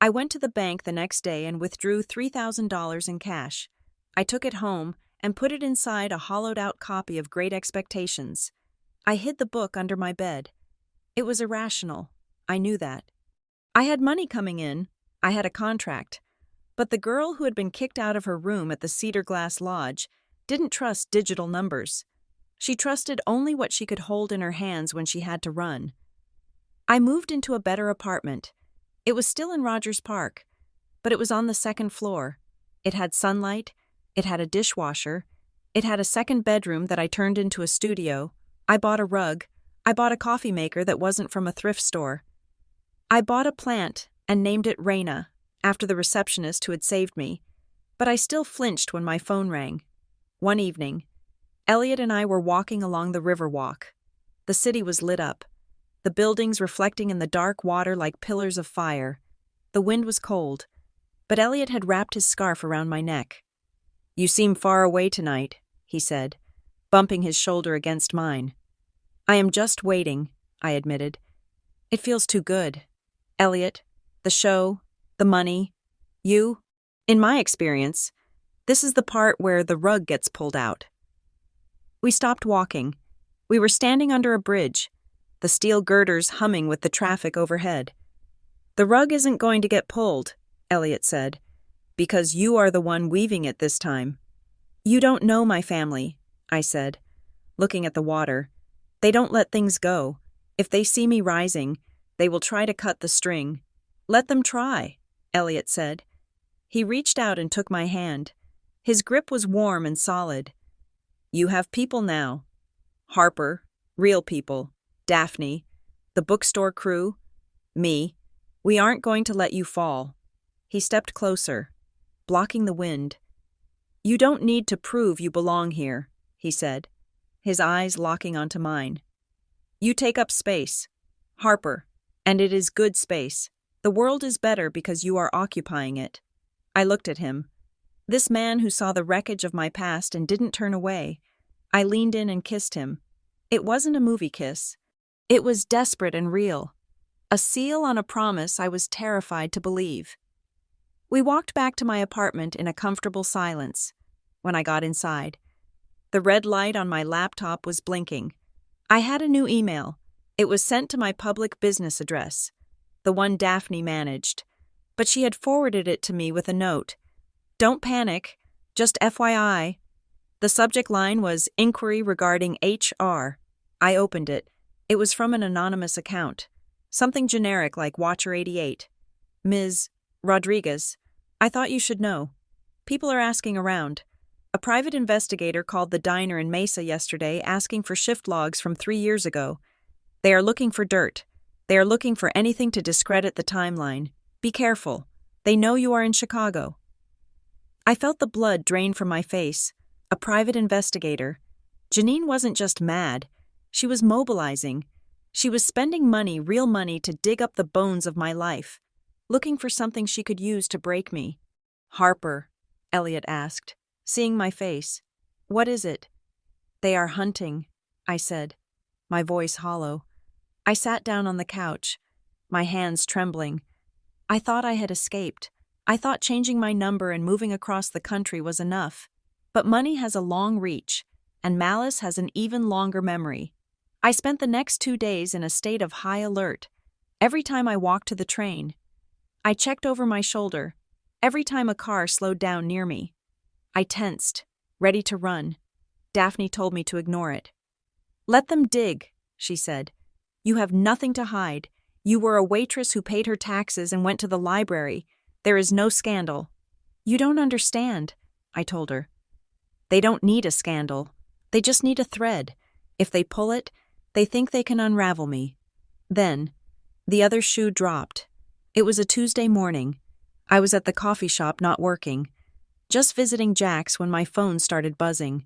I went to the bank the next day and withdrew $3,000 in cash. I took it home and put it inside a hollowed-out copy of Great Expectations. I hid the book under my bed. It was irrational. I knew that. I had money coming in. I had a contract. But the girl who had been kicked out of her room at the Cedar Glass Lodge didn't trust digital numbers. She trusted only what she could hold in her hands when she had to run. I moved into a better apartment. It was still in Rogers Park, but it was on the second floor. It had sunlight, it had a dishwasher, it had a second bedroom that I turned into a studio. I bought a rug. I bought a coffee maker that wasn't from a thrift store. I bought a plant and named it Raina, after the receptionist who had saved me, but I still flinched when my phone rang. One evening, Elliot and I were walking along the Riverwalk. The city was lit up, the buildings reflecting in the dark water like pillars of fire. The wind was cold, but Elliot had wrapped his scarf around my neck. "You seem far away tonight," he said, bumping his shoulder against mine. "I am just waiting," I admitted. "It feels too good. Elliot, the show, the money, you. In my experience, this is the part where the rug gets pulled out." We stopped walking. We were standing under a bridge, the steel girders humming with the traffic overhead. "The rug isn't going to get pulled," Elliot said, "because you are the one weaving it this time." "You don't know my family," I said, looking at the water. "They don't let things go. If they see me rising, they will try to cut the string." "Let them try," Elliot said. He reached out and took my hand. His grip was warm and solid. "You have people now. Harper, real people, Daphne, the bookstore crew, me. We aren't going to let you fall." He stepped closer, blocking the wind. "You don't need to prove you belong here," he said, his eyes locking onto mine. "You take up space, Harper, and it is good space. The world is better because you are occupying it." I looked at him. This man who saw the wreckage of my past and didn't turn away. I leaned in and kissed him. It wasn't a movie kiss. It was desperate and real. A seal on a promise I was terrified to believe. We walked back to my apartment in a comfortable silence. When I got inside, the red light on my laptop was blinking. I had a new email. It was sent to my public business address, the one Daphne managed, but she had forwarded it to me with a note. "Don't panic, just FYI." The subject line was "Inquiry regarding HR." I opened it. It was from an anonymous account. Something generic like Watcher88. "Ms. Rodriguez, I thought you should know. People are asking around. A private investigator called the diner in Mesa yesterday asking for shift logs from 3 years ago. They are looking for dirt. They are looking for anything to discredit the timeline. Be careful. They know you are in Chicago." I felt the blood drain from my face. A private investigator. Janine wasn't just mad. She was mobilizing. She was spending money, real money, to dig up the bones of my life, looking for something she could use to break me. "Harper," Elliot asked, seeing my face. "What is it?" "They are hunting," I said, my voice hollow. I sat down on the couch, my hands trembling. I thought I had escaped. I thought changing my number and moving across the country was enough. But money has a long reach, and malice has an even longer memory. I spent the next 2 days in a state of high alert. Every time I walked to the train, I checked over my shoulder. Every time a car slowed down near me, I tensed, ready to run. Daphne told me to ignore it. "Let them dig," she said. "You have nothing to hide. You were a waitress who paid her taxes and went to the library. There is no scandal." "You don't understand," I told her. "They don't need a scandal. They just need a thread. If they pull it, they think they can unravel me." Then, the other shoe dropped. It was a Tuesday morning. I was at the coffee shop not working, just visiting Jack's when my phone started buzzing.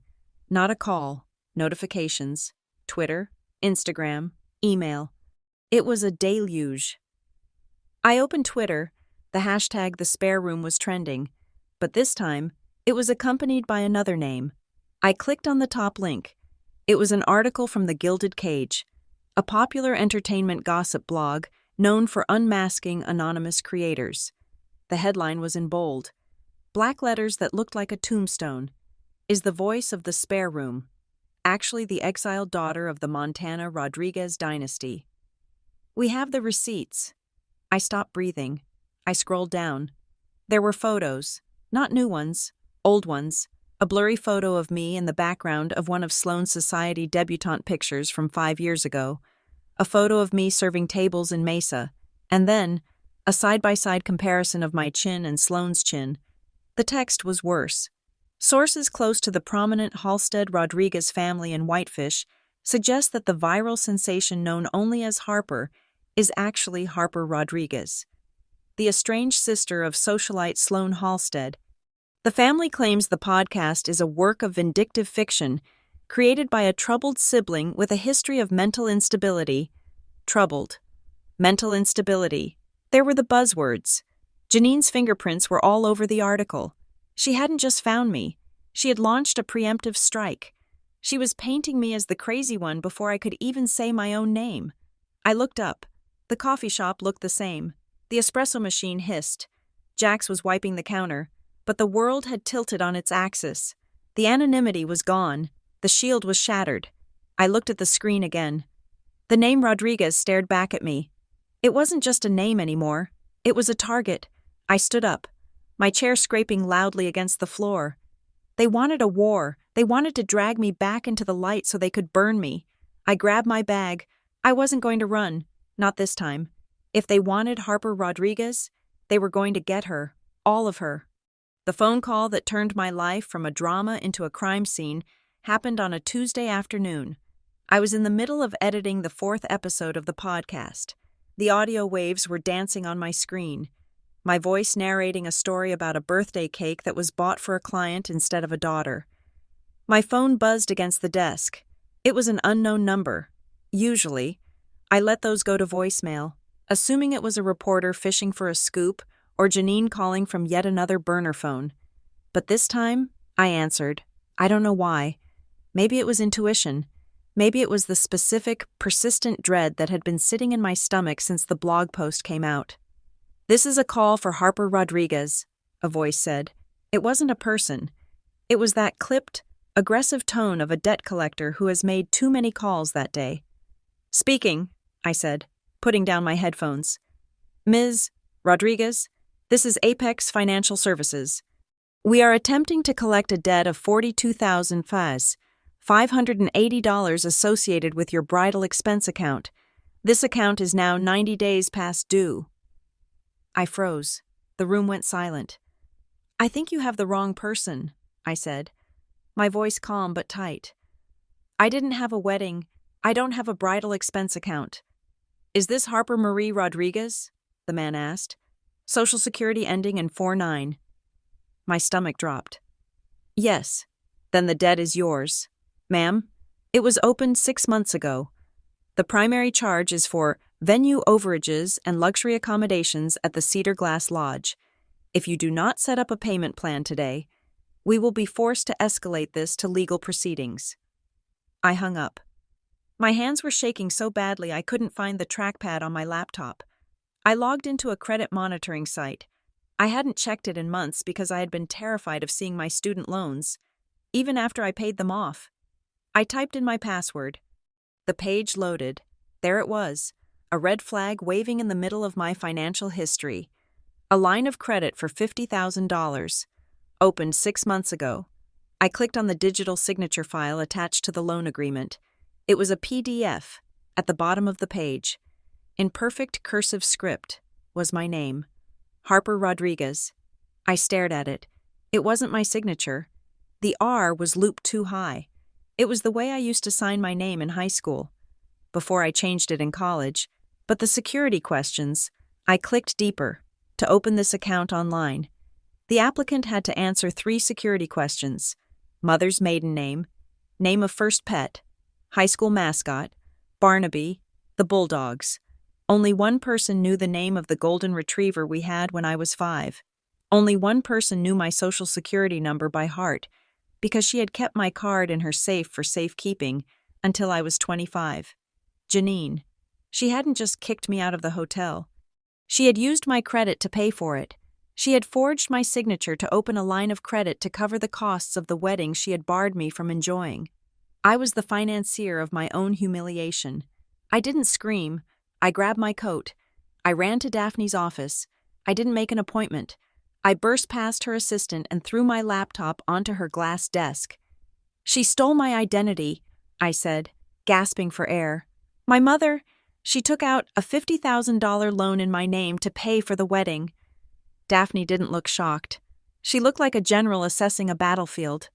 Not a call, notifications, Twitter, Instagram, email. It was a deluge. I opened Twitter. The hashtag "The Spare Room" was trending, but this time, it was accompanied by another name. I clicked on the top link. It was an article from The Gilded Cage, a popular entertainment gossip blog known for unmasking anonymous creators. The headline was in bold, black letters that looked like a tombstone. "Is the voice of the spare room actually the exiled daughter of the Montana Rodriguez dynasty?" "We have the receipts." I stopped breathing. I scrolled down. There were photos, not new ones, old ones, a blurry photo of me in the background of one of Sloane's Society debutante pictures from 5 years ago, a photo of me serving tables in Mesa, and then a side-by-side comparison of my chin and Sloane's chin. The text was worse. Sources close to the prominent Halstead-Rodriguez family in Whitefish suggest that the viral sensation known only as Harper is actually Harper Rodriguez, the estranged sister of socialite Sloane Halstead. The family claims the podcast is a work of vindictive fiction created by a troubled sibling with a history of mental instability. Troubled. Mental instability. There were the buzzwords. Janine's fingerprints were all over the article. She hadn't just found me. She had launched a preemptive strike. She was painting me as the crazy one before I could even say my own name. I looked up. The coffee shop looked the same. The espresso machine hissed. Jax was wiping the counter, but the world had tilted on its axis. The anonymity was gone. The shield was shattered. I looked at the screen again. The name Rodriguez stared back at me. It wasn't just a name anymore. It was a target. I stood up, my chair scraping loudly against the floor. They wanted a war. They wanted to drag me back into the light so they could burn me. I grabbed my bag. I wasn't going to run. Not this time. If they wanted Harper Rodriguez, they were going to get her. All of her. The phone call that turned my life from a drama into a crime scene happened on a Tuesday afternoon. I was in the middle of editing the 4th episode of the podcast. The audio waves were dancing on my screen, my voice narrating a story about a birthday cake that was bought for a client instead of a daughter. My phone buzzed against the desk. It was an unknown number. Usually, I let those go to voicemail, assuming it was a reporter fishing for a scoop or Janine calling from yet another burner phone. But this time, I answered. I don't know why. Maybe it was intuition. Maybe it was the specific, persistent dread that had been sitting in my stomach since the blog post came out. "This is a call for Harper Rodriguez," a voice said. It wasn't a person. It was that clipped, aggressive tone of a debt collector who has made too many calls that day. "Speaking," I said, putting down my headphones. "Ms. Rodriguez, this is Apex Financial Services. We are attempting to collect a debt of $42,580 associated with your bridal expense account. This account is now 90 days past due." I froze. The room went silent. "I think you have the wrong person," I said, my voice calm but tight. "I didn't have a wedding. I don't have a bridal expense account." "Is this Harper Marie Rodriguez?" the man asked. "Social Security ending in 49. My stomach dropped. "Yes. Then the debt is yours. Ma'am, it was opened 6 months ago. The primary charge is for venue overages and luxury accommodations at the Cedar Glass Lodge. If you do not set up a payment plan today, we will be forced to escalate this to legal proceedings." I hung up. My hands were shaking so badly I couldn't find the trackpad on my laptop. I logged into a credit monitoring site. I hadn't checked it in months because I had been terrified of seeing my student loans, even after I paid them off. I typed in my password. The page loaded. There it was, a red flag waving in the middle of my financial history. A line of credit for $50,000. Opened 6 months ago. I clicked on the digital signature file attached to the loan agreement. It was a PDF at the bottom of the page. In perfect cursive script was my name, Harper Rodriguez. I stared at it. It wasn't my signature. The R was looped too high. It was the way I used to sign my name in high school, before I changed it in college. But the security questions, I clicked deeper to open this account online. The applicant had to answer 3 security questions: mother's maiden name, name of first pet, high school mascot, Barnaby, the Bulldogs. Only one person knew the name of the golden retriever we had when I was 5. Only one person knew my social security number by heart, because she had kept my card in her safe for safekeeping until I was 25. Janine. She hadn't just kicked me out of the hotel. She had used my credit to pay for it. She had forged my signature to open a line of credit to cover the costs of the wedding she had barred me from enjoying. I was the financier of my own humiliation. I didn't scream. I grabbed my coat. I ran to Daphne's office. I didn't make an appointment. I burst past her assistant and threw my laptop onto her glass desk. "She stole my identity," I said, gasping for air. "My mother, She took out a $50,000 loan in my name to pay for the wedding. Daphne didn't look shocked. She looked like a general assessing a battlefield.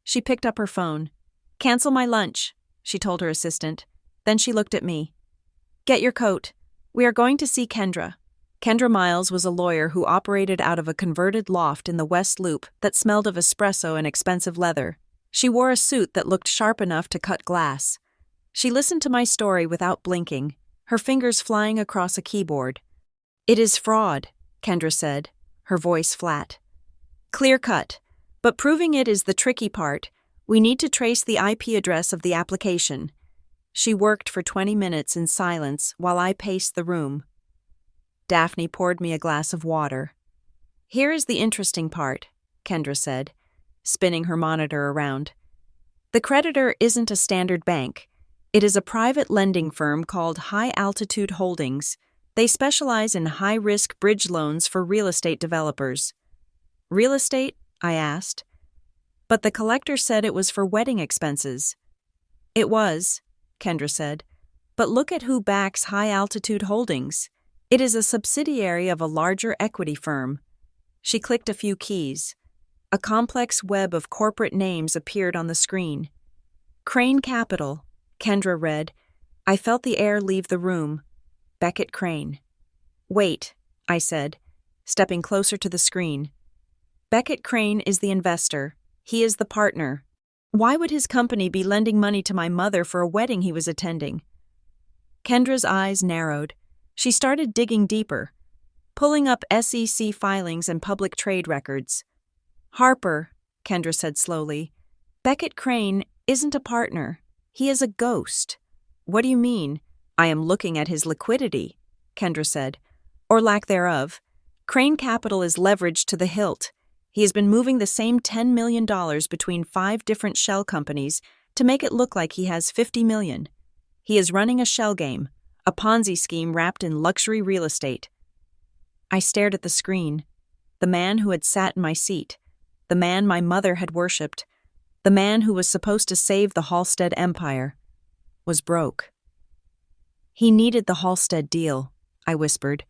She picked up her phone. "Cancel my lunch," she told her assistant. Then she looked at me. "Get your coat. We are going to see Kendra." Kendra Miles was a lawyer who operated out of a converted loft in the West Loop that smelled of espresso and expensive leather. She wore a suit that looked sharp enough to cut glass. She listened to my story without blinking, her fingers flying across a keyboard. "It is fraud," Kendra said, her voice flat. "Clear cut. But proving it is the tricky part. We need to trace the IP address of the application." She worked for 20 minutes in silence while I paced the room. Daphne poured me a glass of water. "Here is the interesting part," Kendra said, spinning her monitor around. "The creditor isn't a standard bank. It is a private lending firm called High Altitude Holdings. They specialize in high-risk bridge loans for real estate developers." "Real estate?" I asked. "But the collector said it was for wedding expenses." "It was," Kendra said. "But look at who backs High Altitude Holdings. It is a subsidiary of a larger equity firm." She clicked a few keys. A complex web of corporate names appeared on the screen. "Crane Capital," Kendra read. I felt the air leave the room. Beckett Crane. "Wait," I said, stepping closer to the screen. "Beckett Crane is the investor. He is the partner. Why would his company be lending money to my mother for a wedding he was attending?" Kendra's eyes narrowed. She started digging deeper, pulling up SEC filings and public trade records. "Harper," Kendra said slowly, "Beckett Crane isn't a partner. He is a ghost." "What do you mean?" "I am looking at his liquidity," Kendra said, "or lack thereof. Crane Capital is leveraged to the hilt. He has been moving the same $10 million between 5 different shell companies to make it look like he has $50 million. He is running a shell game, a Ponzi scheme wrapped in luxury real estate." I stared at the screen. The man who had sat in my seat, the man my mother had worshipped, the man who was supposed to save the Halstead empire, was broke. "He needed the Halstead deal," I whispered,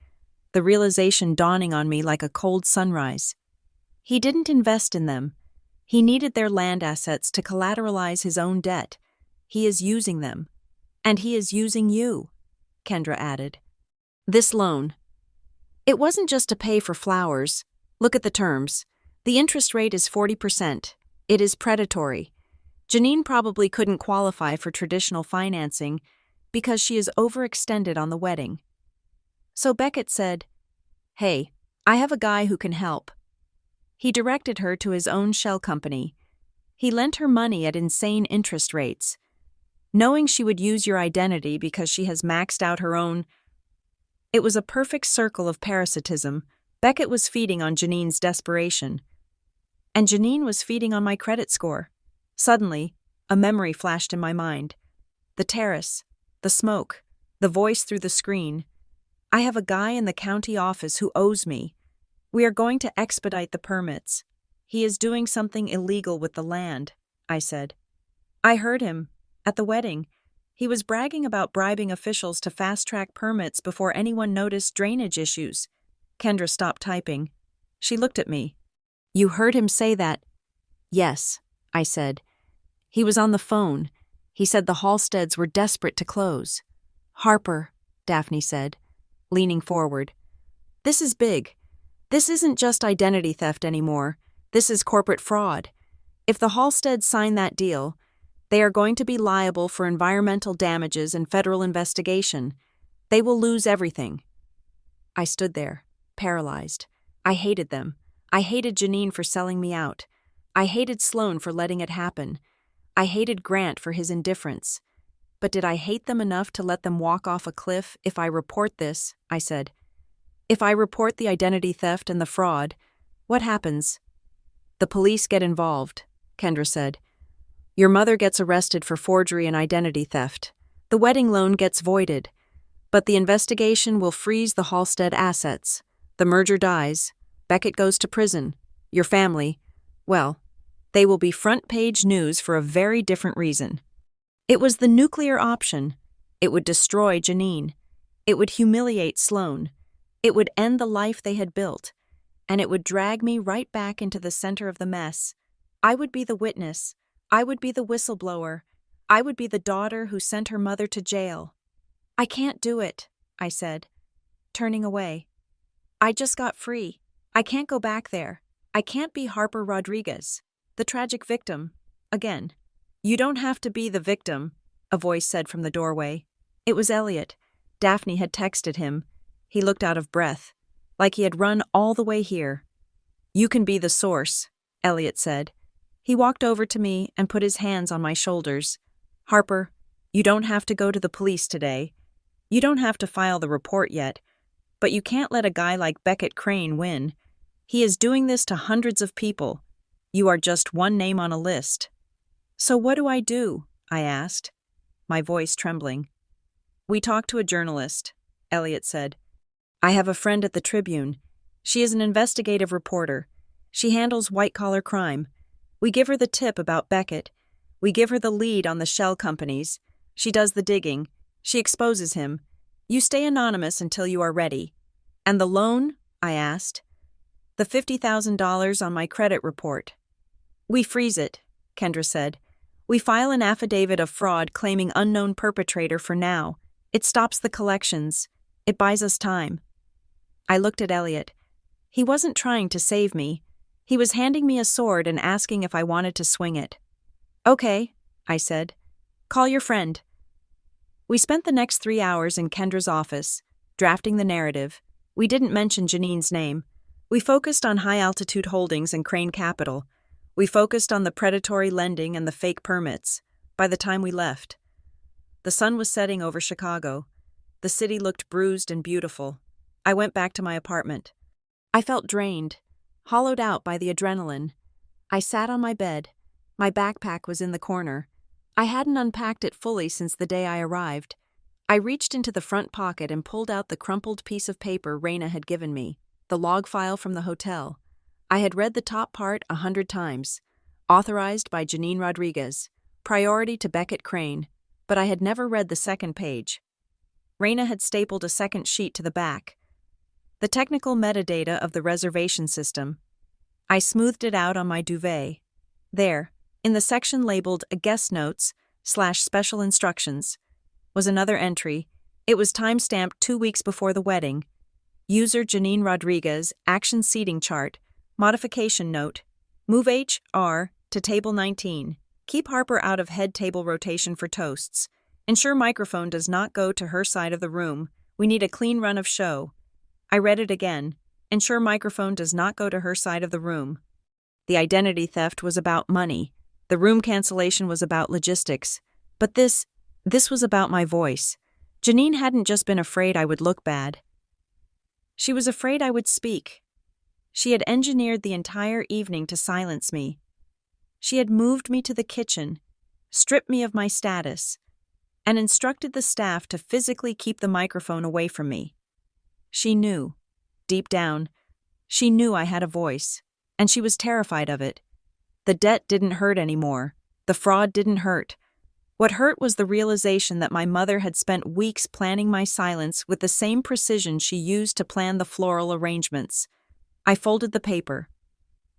the realization dawning on me like a cold sunrise. "He didn't invest in them. He needed their land assets to collateralize his own debt. He is using them. And he is using you," Kendra added. "This loan. It wasn't just to pay for flowers. Look at the terms. The interest rate is 40%. It is predatory. Janine probably couldn't qualify for traditional financing because she is overextended on the wedding." So Beckett said, "Hey, I have a guy who can help." He directed her to his own shell company. He lent her money at insane interest rates. Knowing she would use your identity because she has maxed out her own. It was a perfect circle of parasitism. Beckett was feeding on Janine's desperation. And Janine was feeding on my credit score. Suddenly, a memory flashed in my mind. The terrace, the smoke, the voice through the screen. "I have a guy in the county office who owes me. We are going to expedite the permits. He is doing something illegal with the land," I said. "I heard him. At the wedding. He was bragging about bribing officials to fast-track permits before anyone noticed drainage issues." Kendra stopped typing. She looked at me. "You heard him say that?" "Yes," I said. "He was on the phone. He said the Halsteads were desperate to close." "Harper," Daphne said, leaning forward. "This is big. This isn't just identity theft anymore. This is corporate fraud. If the Halsteads sign that deal, they are going to be liable for environmental damages and federal investigation. They will lose everything." I stood there, paralyzed. I hated them. I hated Janine for selling me out. I hated Sloan for letting it happen. I hated Grant for his indifference. But did I hate them enough to let them walk off a cliff if I report this? I said. If I report the identity theft and the fraud, what happens? The police get involved, Kendra said. Your mother gets arrested for forgery and identity theft. The wedding loan gets voided. But the investigation will freeze the Halstead assets. The merger dies. Beckett goes to prison. Your family, well, they will be front-page news for a very different reason. It was the nuclear option. It would destroy Janine. It would humiliate Sloane. It would end the life they had built. And it would drag me right back into the center of the mess. I would be the witness. I would be the whistleblower. I would be the daughter who sent her mother to jail. I can't do it, I said, turning away. I just got free. I can't go back there. I can't be Harper Rodriguez, the tragic victim, again. You don't have to be the victim, a voice said from the doorway. It was Elliot. Daphne had texted him. He looked out of breath, like he had run all the way here. You can be the source, Elliot said. He walked over to me and put his hands on my shoulders. Harper, you don't have to go to the police today. You don't have to file the report yet, but you can't let a guy like Beckett Crane win. He is doing this to hundreds of people. You are just one name on a list. So what do I do? I asked, my voice trembling. We talked to a journalist, Elliot said. I have a friend at the Tribune. She is an investigative reporter. She handles white-collar crime. We give her the tip about Beckett. We give her the lead on the shell companies. She does the digging. She exposes him. You stay anonymous until you are ready. And the loan? I asked. The $50,000 on my credit report. We freeze it, Kendra said. We file an affidavit of fraud claiming unknown perpetrator for now. It stops the collections. It buys us time. I looked at Elliot. He wasn't trying to save me. He was handing me a sword and asking if I wanted to swing it. Okay, I said. Call your friend. We spent the next 3 hours in Kendra's office, drafting the narrative. We didn't mention Janine's name. We focused on high-altitude holdings and Crane Capital. We focused on the predatory lending and the fake permits. By the time we left, the sun was setting over Chicago. The city looked bruised and beautiful. I went back to my apartment. I felt drained, hollowed out by the adrenaline. I sat on my bed. My backpack was in the corner. I hadn't unpacked it fully since the day I arrived. I reached into the front pocket and pulled out the crumpled piece of paper Raina had given me, the log file from the hotel. I had read the top part 100 times. Authorized by Janine Rodriguez. Priority to Beckett Crane. But I had never read the second page. Raina had stapled a second sheet to the back. The technical metadata of the reservation system. I smoothed it out on my duvet. There, in the section labeled Guest Notes/Special Instructions, was another entry. It was time-stamped 2 weeks before the wedding. User Janine Rodriguez, Action Seating Chart, Modification Note, Move HR to Table 19. Keep Harper out of head table rotation for toasts. Ensure microphone does not go to her side of the room. We need a clean run of show. I read it again. Ensure microphone does not go to her side of the room. The identity theft was about money. The room cancellation was about logistics. But this was about my voice. Janine hadn't just been afraid I would look bad. She was afraid I would speak. She had engineered the entire evening to silence me. She had moved me to the kitchen, stripped me of my status, and instructed the staff to physically keep the microphone away from me. She knew, deep down, she knew I had a voice, and she was terrified of it. The debt didn't hurt anymore. The fraud didn't hurt. What hurt was the realization that my mother had spent weeks planning my silence with the same precision she used to plan the floral arrangements. I folded the paper.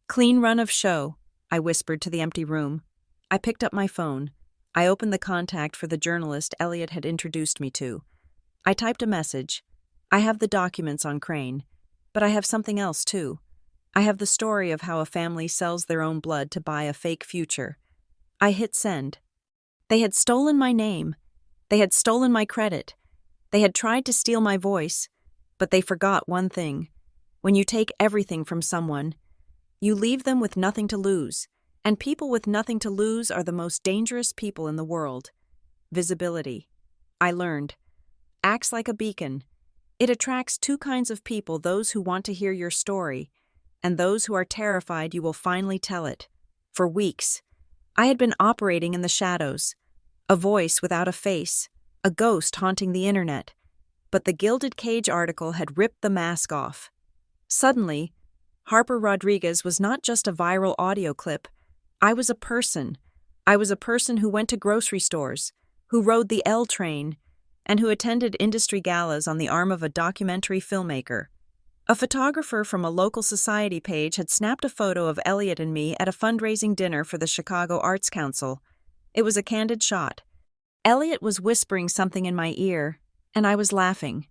Clean run of show, I whispered to the empty room. I picked up my phone. I opened the contact for the journalist Elliot had introduced me to. I typed a message. I have the documents on Crane, but I have something else too. I have the story of how a family sells their own blood to buy a fake future. I hit send. They had stolen my name. They had stolen my credit. They had tried to steal my voice, but they forgot one thing. When you take everything from someone, you leave them with nothing to lose, and people with nothing to lose are the most dangerous people in the world. Visibility. I learned. Acts like a beacon. It attracts two kinds of people, those who want to hear your story, and those who are terrified you will finally tell it. For weeks, I had been operating in the shadows, a voice without a face, a ghost haunting the internet. But the Gilded Cage article had ripped the mask off. Suddenly, Harper Rodriguez was not just a viral audio clip. I was a person. I was a person who went to grocery stores, who rode the L train, and who attended industry galas on the arm of a documentary filmmaker. A photographer from a local society page had snapped a photo of Elliot and me at a fundraising dinner for the Chicago Arts Council. It was a candid shot. Elliot was whispering something in my ear, and I was laughing,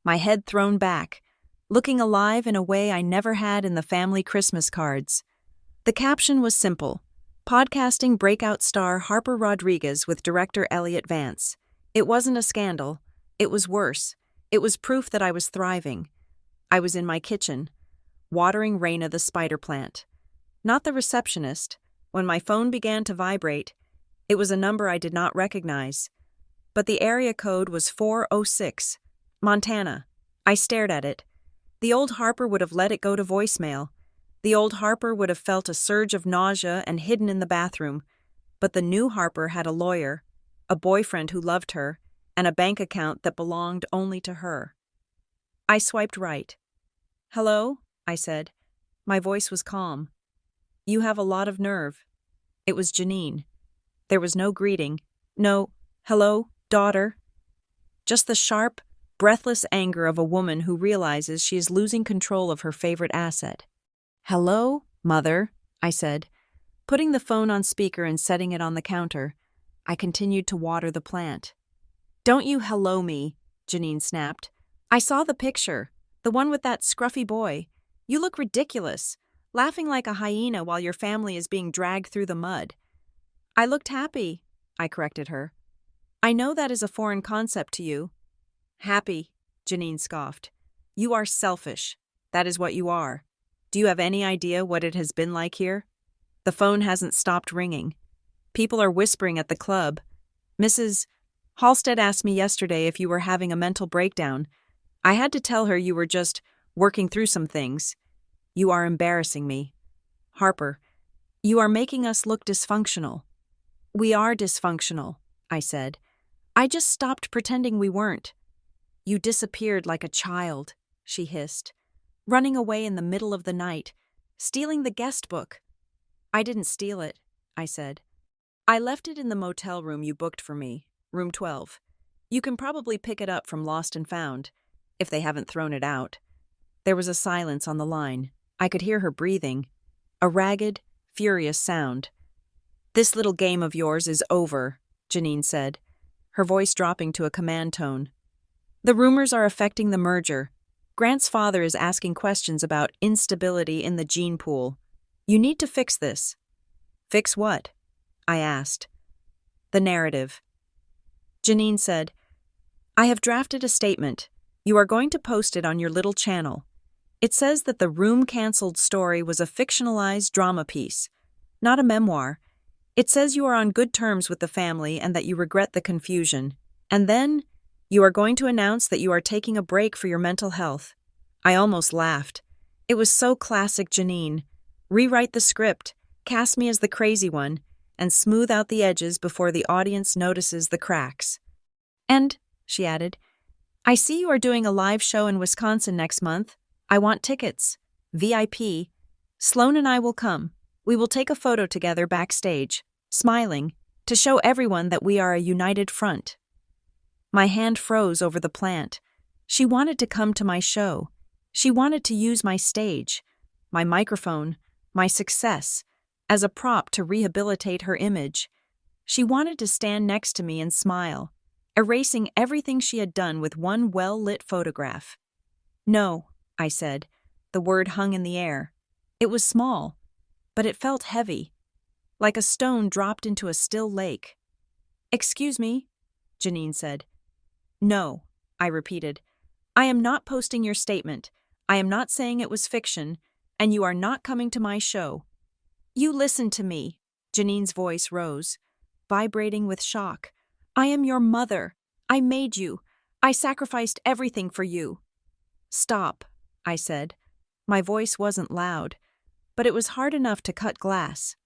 my head thrown back, looking alive in a way I never had in the family Christmas cards. The caption was simple: Podcasting breakout star Harper Rodriguez with director Elliot Vance. It wasn't a scandal. It was worse. It was proof that I was thriving. I was in my kitchen, watering Raina the spider plant. Not the receptionist. When my phone began to vibrate, it was a number I did not recognize. But the area code was 406, Montana. I stared at it. The old Harper would have let it go to voicemail. The old Harper would have felt a surge of nausea and hidden in the bathroom. But the new Harper had a lawyer, a boyfriend who loved her, and a bank account that belonged only to her. I swiped right. "Hello?" I said. My voice was calm. "You have a lot of nerve." It was Janine. There was no greeting, no, "Hello, daughter." Just the sharp, breathless anger of a woman who realizes she is losing control of her favorite asset. "Hello, Mother," I said. Putting the phone on speaker and setting it on the counter, I continued to water the plant. "Don't you hello me," Janine snapped. "I saw the picture, the one with that scruffy boy. You look ridiculous, laughing like a hyena while your family is being dragged through the mud." "I looked happy," I corrected her. "I know that is a foreign concept to you." "Happy," Janine scoffed. "You are selfish. That is what you are. Do you have any idea what it has been like here? The phone hasn't stopped ringing. People are whispering at the club. Mrs. Halstead asked me yesterday if you were having a mental breakdown. I had to tell her you were just working through some things. You are embarrassing me. Harper, you are making us look dysfunctional." "We are dysfunctional," I said. "I just stopped pretending we weren't." "You disappeared like a child," she hissed, "running away in the middle of the night, stealing the guest book." "I didn't steal it," I said. "I left it in the motel room you booked for me, room 12. You can probably pick it up from Lost and Found, if they haven't thrown it out." There was a silence on the line. I could hear her breathing, a ragged, furious sound. "This little game of yours is over," Janine said, her voice dropping to a command tone. "The rumors are affecting the merger. Grant's father is asking questions about instability in the gene pool. You need to fix this." "Fix what?" I asked. "The narrative." Janine said, "I have drafted a statement. You are going to post it on your little channel. It says that the room-canceled story was a fictionalized drama piece, not a memoir. It says you are on good terms with the family and that you regret the confusion. And then, you are going to announce that you are taking a break for your mental health." I almost laughed. It was so classic Janine. Rewrite the script, cast me as the crazy one, and smooth out the edges before the audience notices the cracks. "And," she added, "I see you are doing a live show in Wisconsin next month. I want tickets. VIP. Sloan and I will come. We will take a photo together backstage, smiling, to show everyone that we are a united front." My hand froze over the plant. She wanted to come to my show. She wanted to use my stage, my microphone, my success, as a prop to rehabilitate her image. She wanted to stand next to me and smile, erasing everything she had done with one well-lit photograph. "No," I said. The word hung in the air. It was small, but it felt heavy, like a stone dropped into a still lake. "Excuse me," Janine said. "No," I repeated. "I am not posting your statement. I am not saying it was fiction, and you are not coming to my show." "You listen to me," Janine's voice rose, vibrating with shock. "I am your mother. I made you. I sacrificed everything for you." "Stop," I said. My voice wasn't loud, but it was hard enough to cut glass.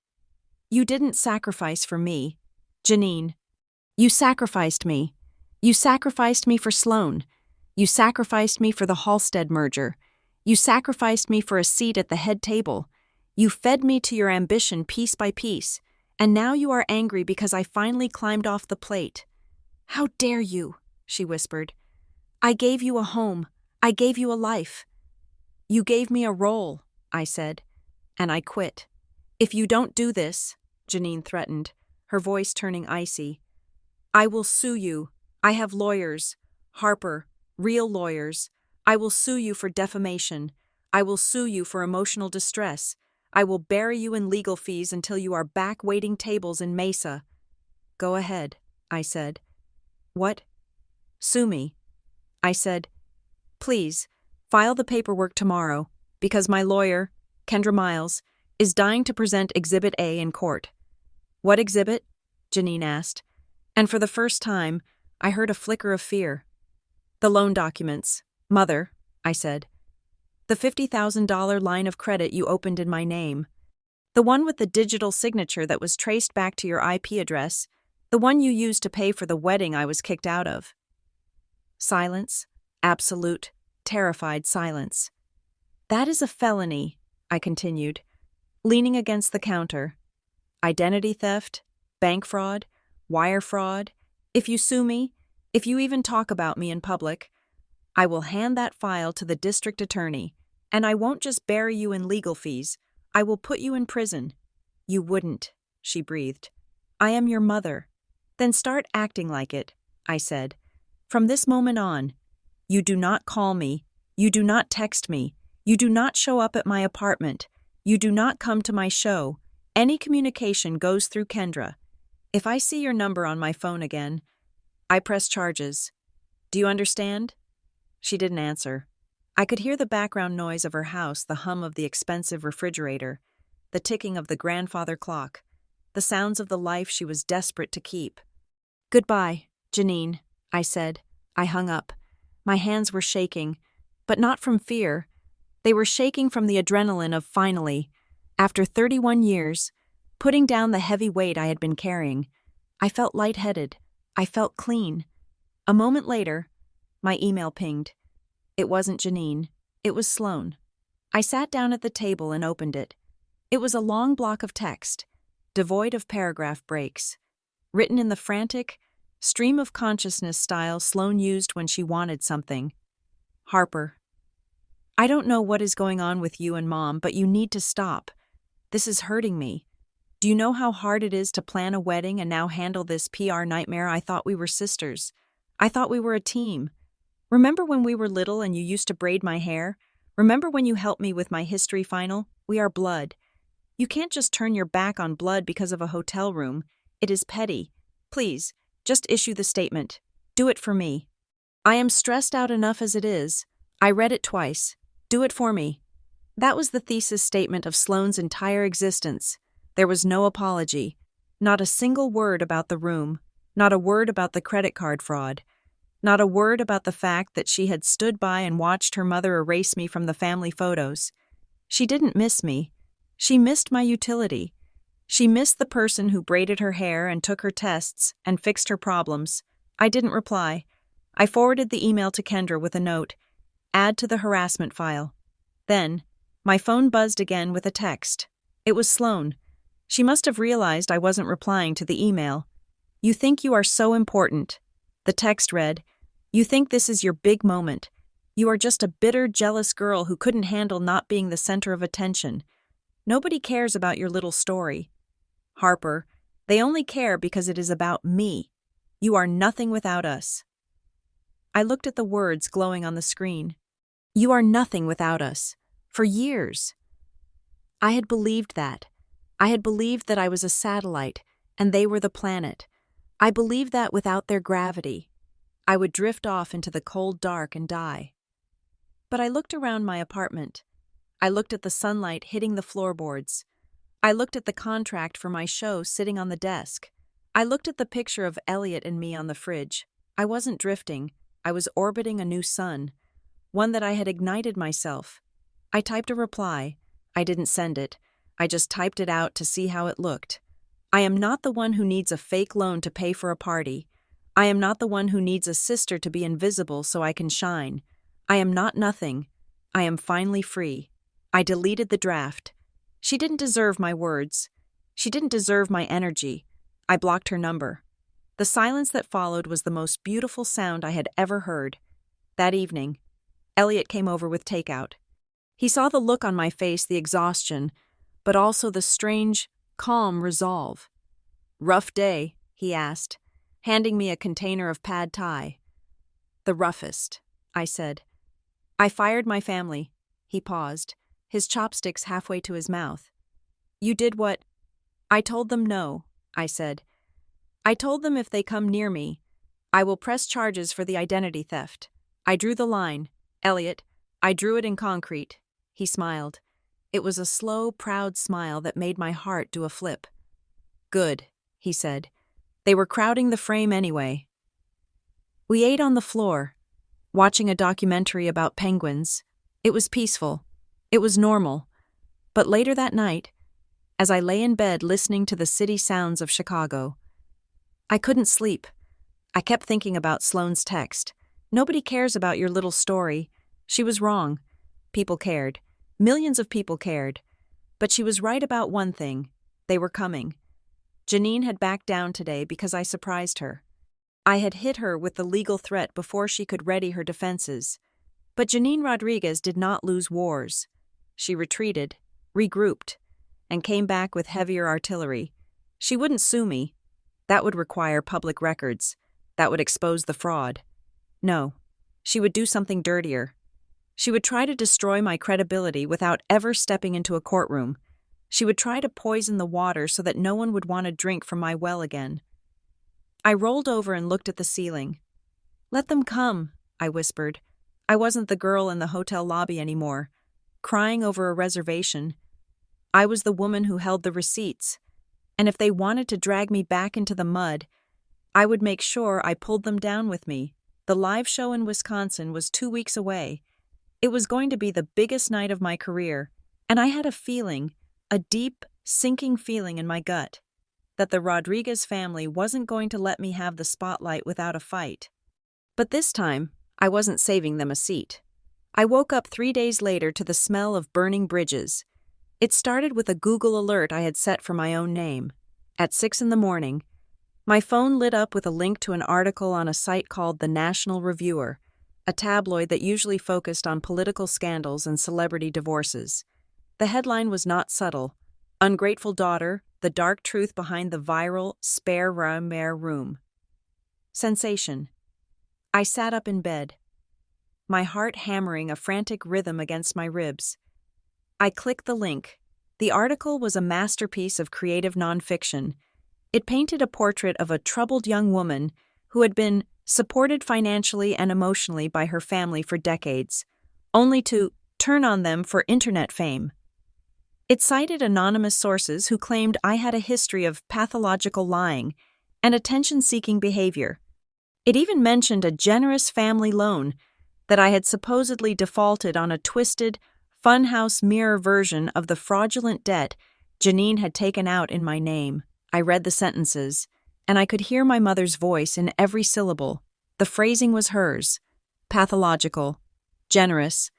"You didn't sacrifice for me, Janine. You sacrificed me. You sacrificed me for Sloan. You sacrificed me for the Halstead merger. You sacrificed me for a seat at the head table. You fed me to your ambition piece by piece, and now you are angry because I finally climbed off the plate." "How dare you?" she whispered. I gave you a home. I gave you a life. You gave me a role, I said, and I quit. If you don't do this, Janine threatened, her voice turning icy, I will sue you. I have lawyers. Harper, real lawyers. I will sue you for defamation. I will sue you for emotional distress. I will bury you in legal fees until you are back waiting tables in Mesa. Go ahead, I said. What? Sue me. I said, please, file the paperwork tomorrow, because my lawyer, Kendra Miles, is dying to present Exhibit A in court. What exhibit? Janine asked, and for the first time, I heard a flicker of fear. The loan documents. Mother, I said. The $50,000 line of credit you opened in my name. The one with the digital signature that was traced back to your IP address. The one you used to pay for the wedding I was kicked out of. Silence. Absolute, terrified silence. That is a felony, I continued, leaning against the counter. Identity theft, bank fraud, wire fraud. If you sue me, if you even talk about me in public, I will hand that file to the district attorney, and I won't just bury you in legal fees. I will put you in prison. You wouldn't, she breathed. I am your mother. Then start acting like it, I said. From this moment on, you do not call me, you do not text me, you do not show up at my apartment, you do not come to my show. Any communication goes through Kendra. If I see your number on my phone again, I press charges. Do you understand? She didn't answer. I could hear the background noise of her house, the hum of the expensive refrigerator, the ticking of the grandfather clock, the sounds of the life she was desperate to keep. Goodbye, Janine, I said. I hung up. My hands were shaking, but not from fear. They were shaking from the adrenaline of finally, after 31 years, putting down the heavy weight I had been carrying. I felt lightheaded. I felt clean. A moment later, my email pinged. It wasn't Janine. It was Sloan. I sat down at the table and opened it. It was a long block of text, devoid of paragraph breaks, written in the frantic, stream of consciousness style Sloan used when she wanted something. Harper, I don't know what is going on with you and Mom, but you need to stop. This is hurting me. Do you know how hard it is to plan a wedding and now handle this PR nightmare? I thought we were sisters. I thought we were a team. Remember when we were little and you used to braid my hair? Remember when you helped me with my history final? We are blood. You can't just turn your back on blood because of a hotel room. It is petty. Please, just issue the statement. Do it for me. I am stressed out enough as it is. I read it twice. Do it for me. That was the thesis statement of Sloane's entire existence. There was no apology. Not a single word about the room. Not a word about the credit card fraud. Not a word about the fact that she had stood by and watched her mother erase me from the family photos. She didn't miss me. She missed my utility. She missed the person who braided her hair and took her tests and fixed her problems. I didn't reply. I forwarded the email to Kendra with a note. Add to the harassment file. Then, my phone buzzed again with a text. It was Sloan. She must have realized I wasn't replying to the email. You think you are so important. The text read, You think this is your big moment. You are just a bitter, jealous girl who couldn't handle not being the center of attention. Nobody cares about your little story. Harper, they only care because it is about me. You are nothing without us. I looked at the words glowing on the screen. You are nothing without us. For years. I had believed that. I had believed that I was a satellite, and they were the planet. I believed that without their gravity, I would drift off into the cold dark and die. But I looked around my apartment. I looked at the sunlight hitting the floorboards. I looked at the contract for my show sitting on the desk. I looked at the picture of Elliot and me on the fridge. I wasn't drifting. I was orbiting a new sun, one that I had ignited myself. I typed a reply. I didn't send it. I just typed it out to see how it looked. I am not the one who needs a fake loan to pay for a party. I am not the one who needs a sister to be invisible so I can shine. I am not nothing. I am finally free. I deleted the draft. She didn't deserve my words. She didn't deserve my energy. I blocked her number. The silence that followed was the most beautiful sound I had ever heard. That evening, Elliot came over with takeout. He saw the look on my face, the exhaustion, but also the strange, calm resolve. "Rough day?" he asked, handing me a container of pad thai. "The roughest," I said. "I fired my family." He paused, his chopsticks halfway to his mouth. "You did what?" "I told them no," I said. "I told them if they come near me, I will press charges for the identity theft. I drew the line, Elliot. I drew it in concrete." He smiled. It was a slow, proud smile that made my heart do a flip. "Good," he said. "They were crowding the frame anyway." We ate on the floor, watching a documentary about penguins. It was peaceful. It was normal. But later that night, as I lay in bed listening to the city sounds of Chicago, I couldn't sleep. I kept thinking about Sloane's text. "Nobody cares about your little story." She was wrong. People cared. Millions of people cared. But she was right about one thing. They were coming. Janine had backed down today because I surprised her. I had hit her with the legal threat before she could ready her defenses. But Janine Rodriguez did not lose wars. She retreated, regrouped, and came back with heavier artillery. She wouldn't sue me. That would require public records. That would expose the fraud. No, she would do something dirtier. She would try to destroy my credibility without ever stepping into a courtroom. She would try to poison the water so that no one would want to drink from my well again. I rolled over and looked at the ceiling. "Let them come," I whispered. I wasn't the girl in the hotel lobby anymore, crying over a reservation. I was the woman who held the receipts, and if they wanted to drag me back into the mud, I would make sure I pulled them down with me. The live show in Wisconsin was 2 weeks away. It was going to be the biggest night of my career, and I had a feeling, a deep, sinking feeling in my gut, that the Rodriguez family wasn't going to let me have the spotlight without a fight. But this time, I wasn't saving them a seat. I woke up 3 days later to the smell of burning bridges. It started with a Google alert I had set for my own name. At 6 a.m, my phone lit up with a link to an article on a site called The National Reviewer, a tabloid that usually focused on political scandals and celebrity divorces. The headline was not subtle. "Ungrateful Daughter, the Dark Truth Behind the Viral Spare Room." Sensation. I sat up in bed, my heart hammering a frantic rhythm against my ribs. I clicked the link. The article was a masterpiece of creative nonfiction. It painted a portrait of a troubled young woman who had been supported financially and emotionally by her family for decades, only to turn on them for internet fame. It cited anonymous sources who claimed I had a history of pathological lying and attention-seeking behavior. It even mentioned a generous family loan that I had supposedly defaulted on, a twisted, funhouse mirror version of the fraudulent debt Janine had taken out in my name. I read the sentences, and I could hear my mother's voice in every syllable. The phrasing was hers: pathological, generous,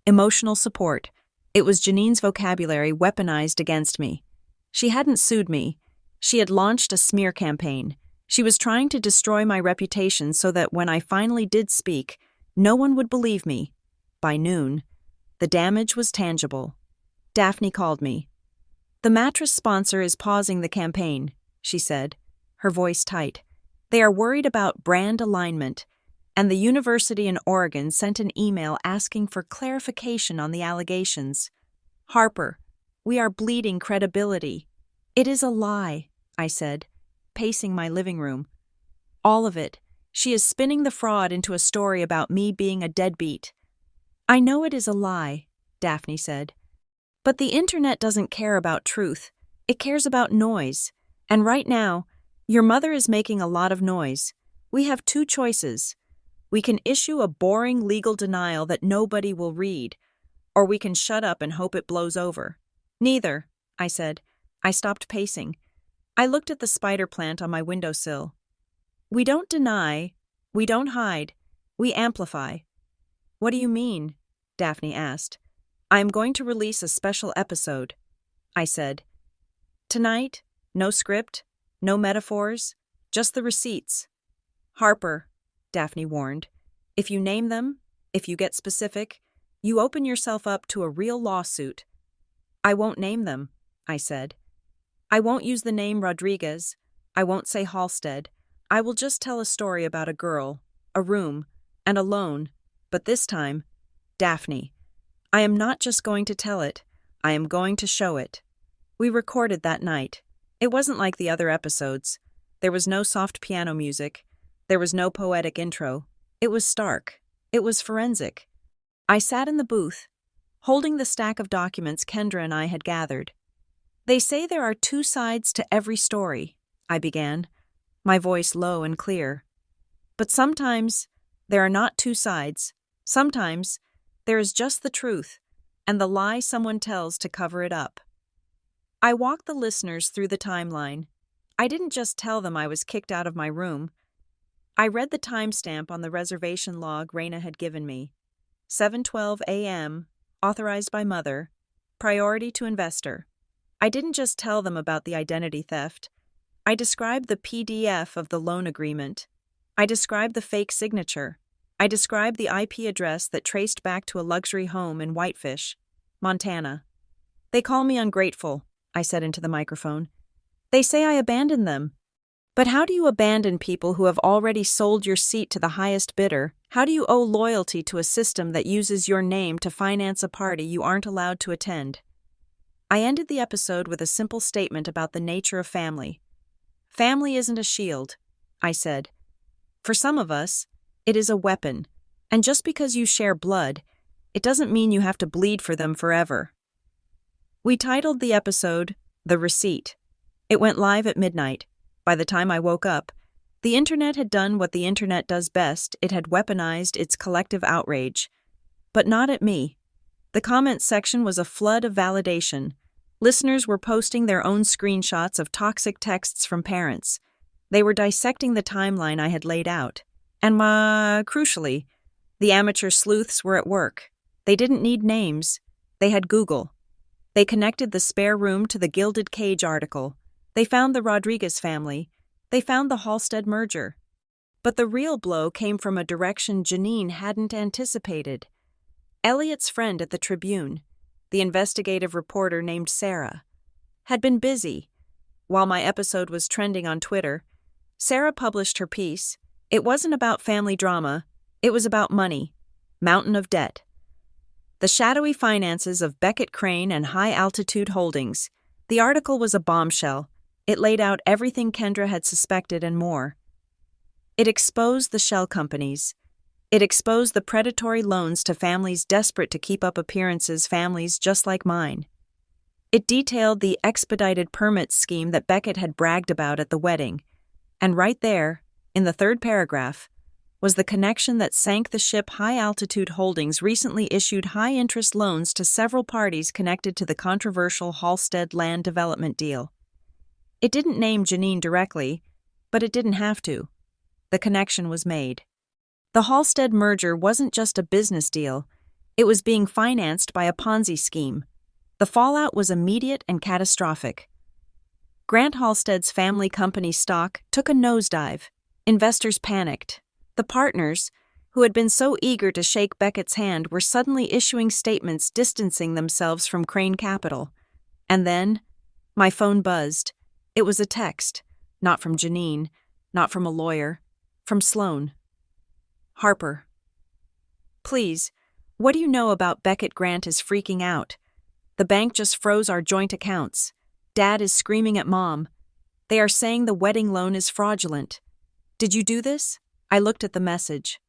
emotional support. It was Janine's vocabulary weaponized against me. She hadn't sued me. She had launched a smear campaign. She was trying to destroy my reputation so that when I finally did speak, no one would believe me. By noon, the damage was tangible. Daphne called me. "The mattress sponsor is pausing the campaign," she said, her voice tight. "They are worried about brand alignment, and the university in Oregon sent an email asking for clarification on the allegations. Harper, we are bleeding credibility." "It is a lie," I said, pacing my living room. "All of it. She is spinning the fraud into a story about me being a deadbeat." "I know it is a lie," Daphne said. "But the internet doesn't care about truth. It cares about noise. And right now, your mother is making a lot of noise. We have 2 choices. We can issue a boring legal denial that nobody will read, or we can shut up and hope it blows over." "Neither," I said. I stopped pacing. I looked at the spider plant on my windowsill. "We don't deny, we don't hide, we amplify." "What do you mean?" Daphne asked. "I am going to release a special episode," I said. "Tonight, no script, no metaphors, Just the receipts. Harper, Daphne warned. If you name them, if you get specific, you open yourself up to a real lawsuit. I won't name them, I said. I won't use the name Rodriguez. I won't say Halstead. I will just tell a story about a girl, a room, and a loan. But this time, Daphne. I am not just going to tell it. I am going to show it. We recorded that night. It wasn't like the other episodes. There was no soft piano music. There was no poetic intro. It was stark. It was forensic. I sat in the booth, holding the stack of documents Kendra and I had gathered. They say there are two sides to every story, I began, my voice low and clear. But sometimes there are not two sides. Sometimes there is just the truth and the lie someone tells to cover it up. I walked the listeners through the timeline. I didn't just tell them I was kicked out of my room. I read the timestamp on the reservation log Raina had given me. 7:12 a.m., authorized by mother, priority to investor. I didn't just tell them about the identity theft. I described the PDF of the loan agreement. I described the fake signature. I described the IP address that traced back to a luxury home in Whitefish, Montana. They call me ungrateful, I said into the microphone. They say I abandoned them. But how do you abandon people who have already sold your seat to the highest bidder? How do you owe loyalty to a system that uses your name to finance a party you aren't allowed to attend? I ended the episode with a simple statement about the nature of family. Family isn't a shield, I said. For some of us, it is a weapon, and just because you share blood, it doesn't mean you have to bleed for them forever. We titled the episode, The Receipt. It went live at midnight. By the time I woke up, the internet had done what the internet does best. It had weaponized its collective outrage. But not at me. The comments section was a flood of validation. Listeners were posting their own screenshots of toxic texts from parents. They were dissecting the timeline I had laid out. And crucially, the amateur sleuths were at work. They didn't need names. They had Google. They connected the spare room to the Gilded Cage article. They found the Rodriguez family. They found the Halstead merger. But the real blow came from a direction Janine hadn't anticipated. Elliot's friend at the Tribune, the investigative reporter named Sarah, had been busy. While my episode was trending on Twitter, Sarah published her piece. It wasn't about family drama. It was about money. Mountain of debt. The shadowy finances of Beckett Crane and High Altitude Holdings. The article was a bombshell. It laid out everything Kendra had suspected and more. It exposed the shell companies. It exposed the predatory loans to families desperate to keep up appearances, families just like mine. It detailed the expedited permits scheme that Beckett had bragged about at the wedding. And right there, in the third paragraph, was the connection that sank the ship. High Altitude Holdings recently issued high-interest loans to several parties connected to the controversial Halstead land development deal. It didn't name Janine directly, but it didn't have to. The connection was made. The Halstead merger wasn't just a business deal. It was being financed by a Ponzi scheme. The fallout was immediate and catastrophic. Grant Halstead's family company stock took a nosedive. Investors panicked. The partners, who had been so eager to shake Beckett's hand, were suddenly issuing statements distancing themselves from Crane Capital. And then, my phone buzzed. It was a text, not from Janine, not from a lawyer, from Sloan. Harper. Please, what do you know about Beckett? Grant is freaking out. The bank just froze our joint accounts. Dad is screaming at Mom. They are saying the wedding loan is fraudulent. Did you do this? I looked at the message.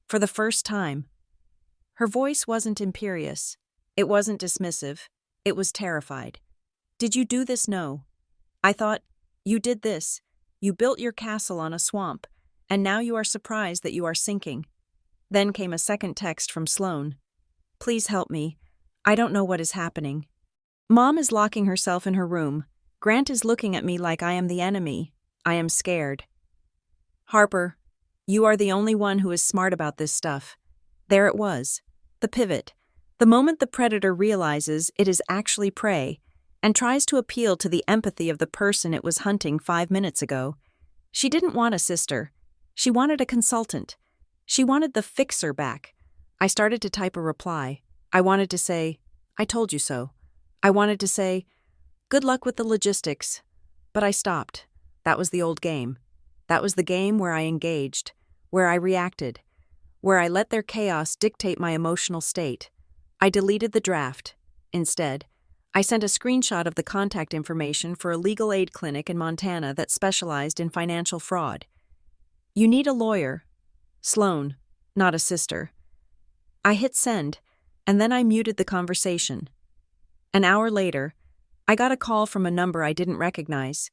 For the first time. Her voice wasn't imperious. It wasn't dismissive. It was terrified. Did you do this? No. I thought, you did this. You built your castle on a swamp, and now you are surprised that you are sinking. Then came a second text from Sloan. Please help me. I don't know what is happening. Mom is locking herself in her room. Grant is looking at me like I am the enemy. I am scared. Harper, you are the only one who is smart about this stuff. There it was. The pivot. The moment the predator realizes it is actually prey, and tries to appeal to the empathy of the person it was hunting 5 minutes ago. She didn't want a sister. She wanted a consultant. She wanted the fixer back. I started to type a reply. I wanted to say, "I told you so." I wanted to say, "Good luck with the logistics." But I stopped. That was the old game. That was the game where I engaged, where I reacted, where I let their chaos dictate my emotional state. I deleted the draft. Instead, I sent a screenshot of the contact information for a legal aid clinic in Montana that specialized in financial fraud. "You need a lawyer. Sloan, not a sister." I hit send, and then I muted the conversation. An hour later, I got a call from a number I didn't recognize.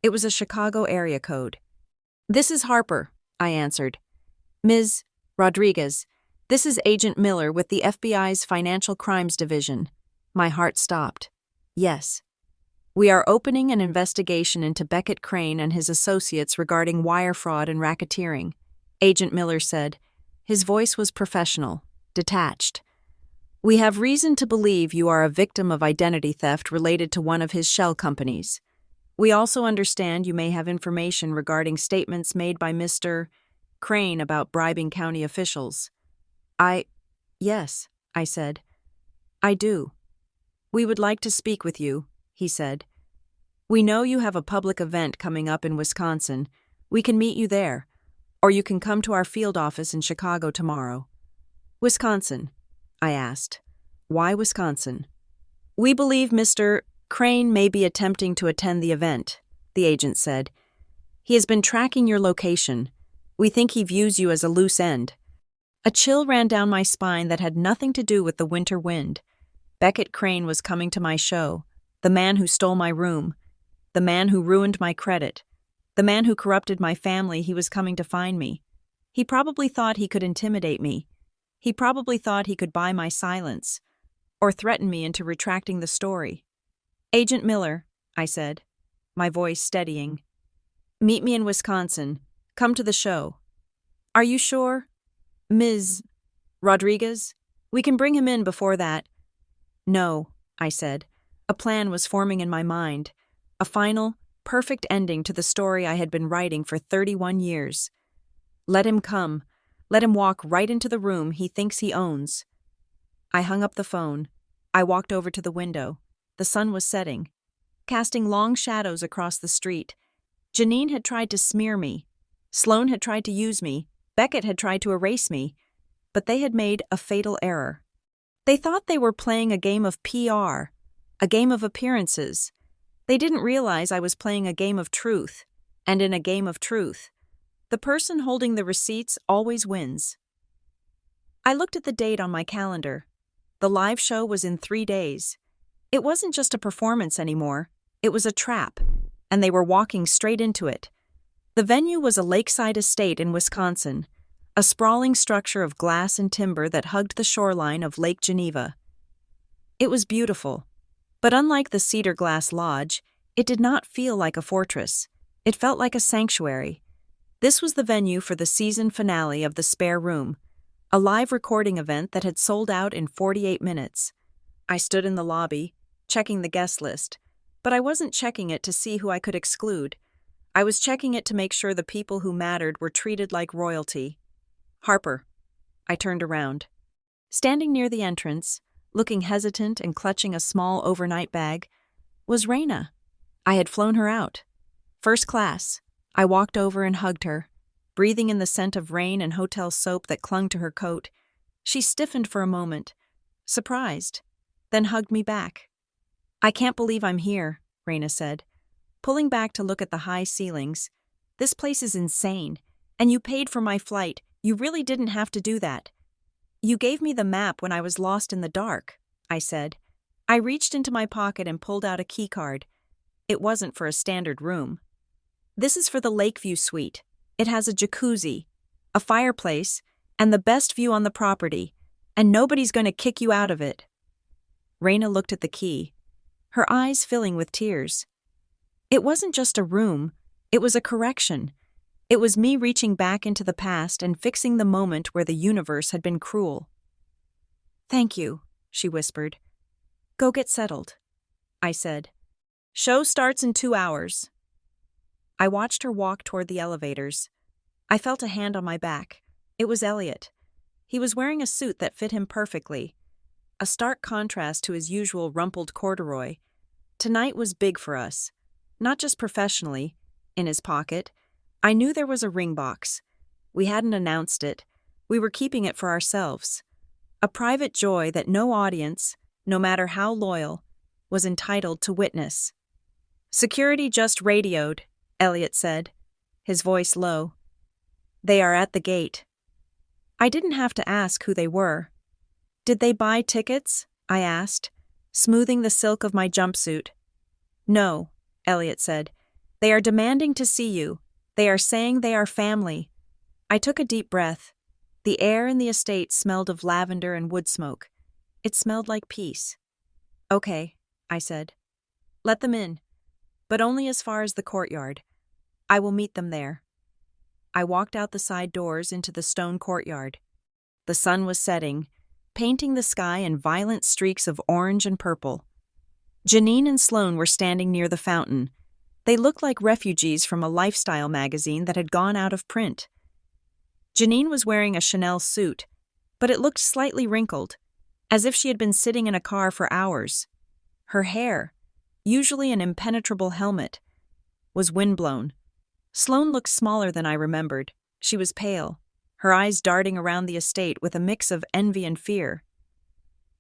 It was a Chicago area code. "This is Harper," I answered. "Ms. Rodriguez, this is Agent Miller with the FBI's Financial Crimes Division." My heart stopped. "Yes. We are opening an investigation into Beckett Crane and his associates regarding wire fraud and racketeering," Agent Miller said. His voice was professional, detached. "We have reason to believe you are a victim of identity theft related to one of his shell companies. We also understand you may have information regarding statements made by Mr. Crane about bribing county officials." Yes, I said. "I do. We would like to speak with you," he said. "We know you have a public event coming up in Wisconsin. We can meet you there, or you can come to our field office in Chicago tomorrow." "Wisconsin?" I asked. "Why Wisconsin?" "We believe Mr. Crane may be attempting to attend the event," the agent said. "He has been tracking your location. We think he views you as a loose end." A chill ran down my spine that had nothing to do with the winter wind. Beckett Crane was coming to my show, the man who stole my room, the man who ruined my credit, the man who corrupted my family. He was coming to find me. He probably thought he could intimidate me. He probably thought he could buy my silence, or threaten me into retracting the story. "Agent Miller," I said, my voice steadying. "Meet me in Wisconsin. Come to the show." "Are you sure? Ms. Rodriguez? We can bring him in before that." "No," I said. A plan was forming in my mind. A final, perfect ending to the story I had been writing for 31 years. "Let him come. Let him walk right into the room he thinks he owns." I hung up the phone. I walked over to the window. The sun was setting, casting long shadows across the street. Janine had tried to smear me. Sloan had tried to use me. Beckett had tried to erase me. But they had made a fatal error. They thought they were playing a game of PR, a game of appearances. They didn't realize I was playing a game of truth. And in a game of truth, the person holding the receipts always wins. I looked at the date on my calendar. The live show was in 3 days. It wasn't just a performance anymore. It was a trap, and they were walking straight into it. The venue was a lakeside estate in Wisconsin, a sprawling structure of glass and timber that hugged the shoreline of Lake Geneva. It was beautiful, but unlike the Cedar Glass Lodge, it did not feel like a fortress. It felt like a sanctuary. This was the venue for the season finale of The Spare Room, a live recording event that had sold out in 48 minutes. I stood in the lobby, checking the guest list, but I wasn't checking it to see who I could exclude. I was checking it to make sure the people who mattered were treated like royalty. "Harper." I turned around. Standing near the entrance, looking hesitant and clutching a small overnight bag, was Raina. I had flown her out. First class. I walked over and hugged her, breathing in the scent of rain and hotel soap that clung to her coat. She stiffened for a moment, surprised, then hugged me back. "I can't believe I'm here," Raina said, pulling back to look at the high ceilings. "This place is insane, and you paid for my flight. You really didn't have to do that." "You gave me the map when I was lost in the dark," I said. I reached into my pocket and pulled out a key card. It wasn't for a standard room. "This is for the Lakeview Suite. It has a jacuzzi, a fireplace, and the best view on the property, and nobody's going to kick you out of it." Raina looked at the key, her eyes filling with tears. It wasn't just a room, it was a correction. It was me reaching back into the past and fixing the moment where the universe had been cruel. "Thank you," she whispered. "Go get settled," I said. "Show starts in 2 hours." I watched her walk toward the elevators. I felt a hand on my back. It was Elliot. He was wearing a suit that fit him perfectly, a stark contrast to his usual rumpled corduroy. Tonight was big for us, not just professionally. In his pocket, I knew there was a ring box. We hadn't announced it. We were keeping it for ourselves. A private joy that no audience, no matter how loyal, was entitled to witness. "Security just radioed," Elliot said, his voice low. "They are at the gate." I didn't have to ask who they were. "Did they buy tickets?" I asked, smoothing the silk of my jumpsuit. "No," Elliot said. "They are demanding to see you. They are saying they are family." I took a deep breath. The air in the estate smelled of lavender and wood smoke. It smelled like peace. "Okay," I said. "Let them in, but only as far as the courtyard. I will meet them there." I walked out the side doors into the stone courtyard. The sun was setting, painting the sky in violent streaks of orange and purple. Janine and Sloane were standing near the fountain. They looked like refugees from a lifestyle magazine that had gone out of print. Janine was wearing a Chanel suit, but it looked slightly wrinkled, as if she had been sitting in a car for hours. Her hair, usually an impenetrable helmet, was windblown. Sloane looked smaller than I remembered. She was pale, her eyes darting around the estate with a mix of envy and fear.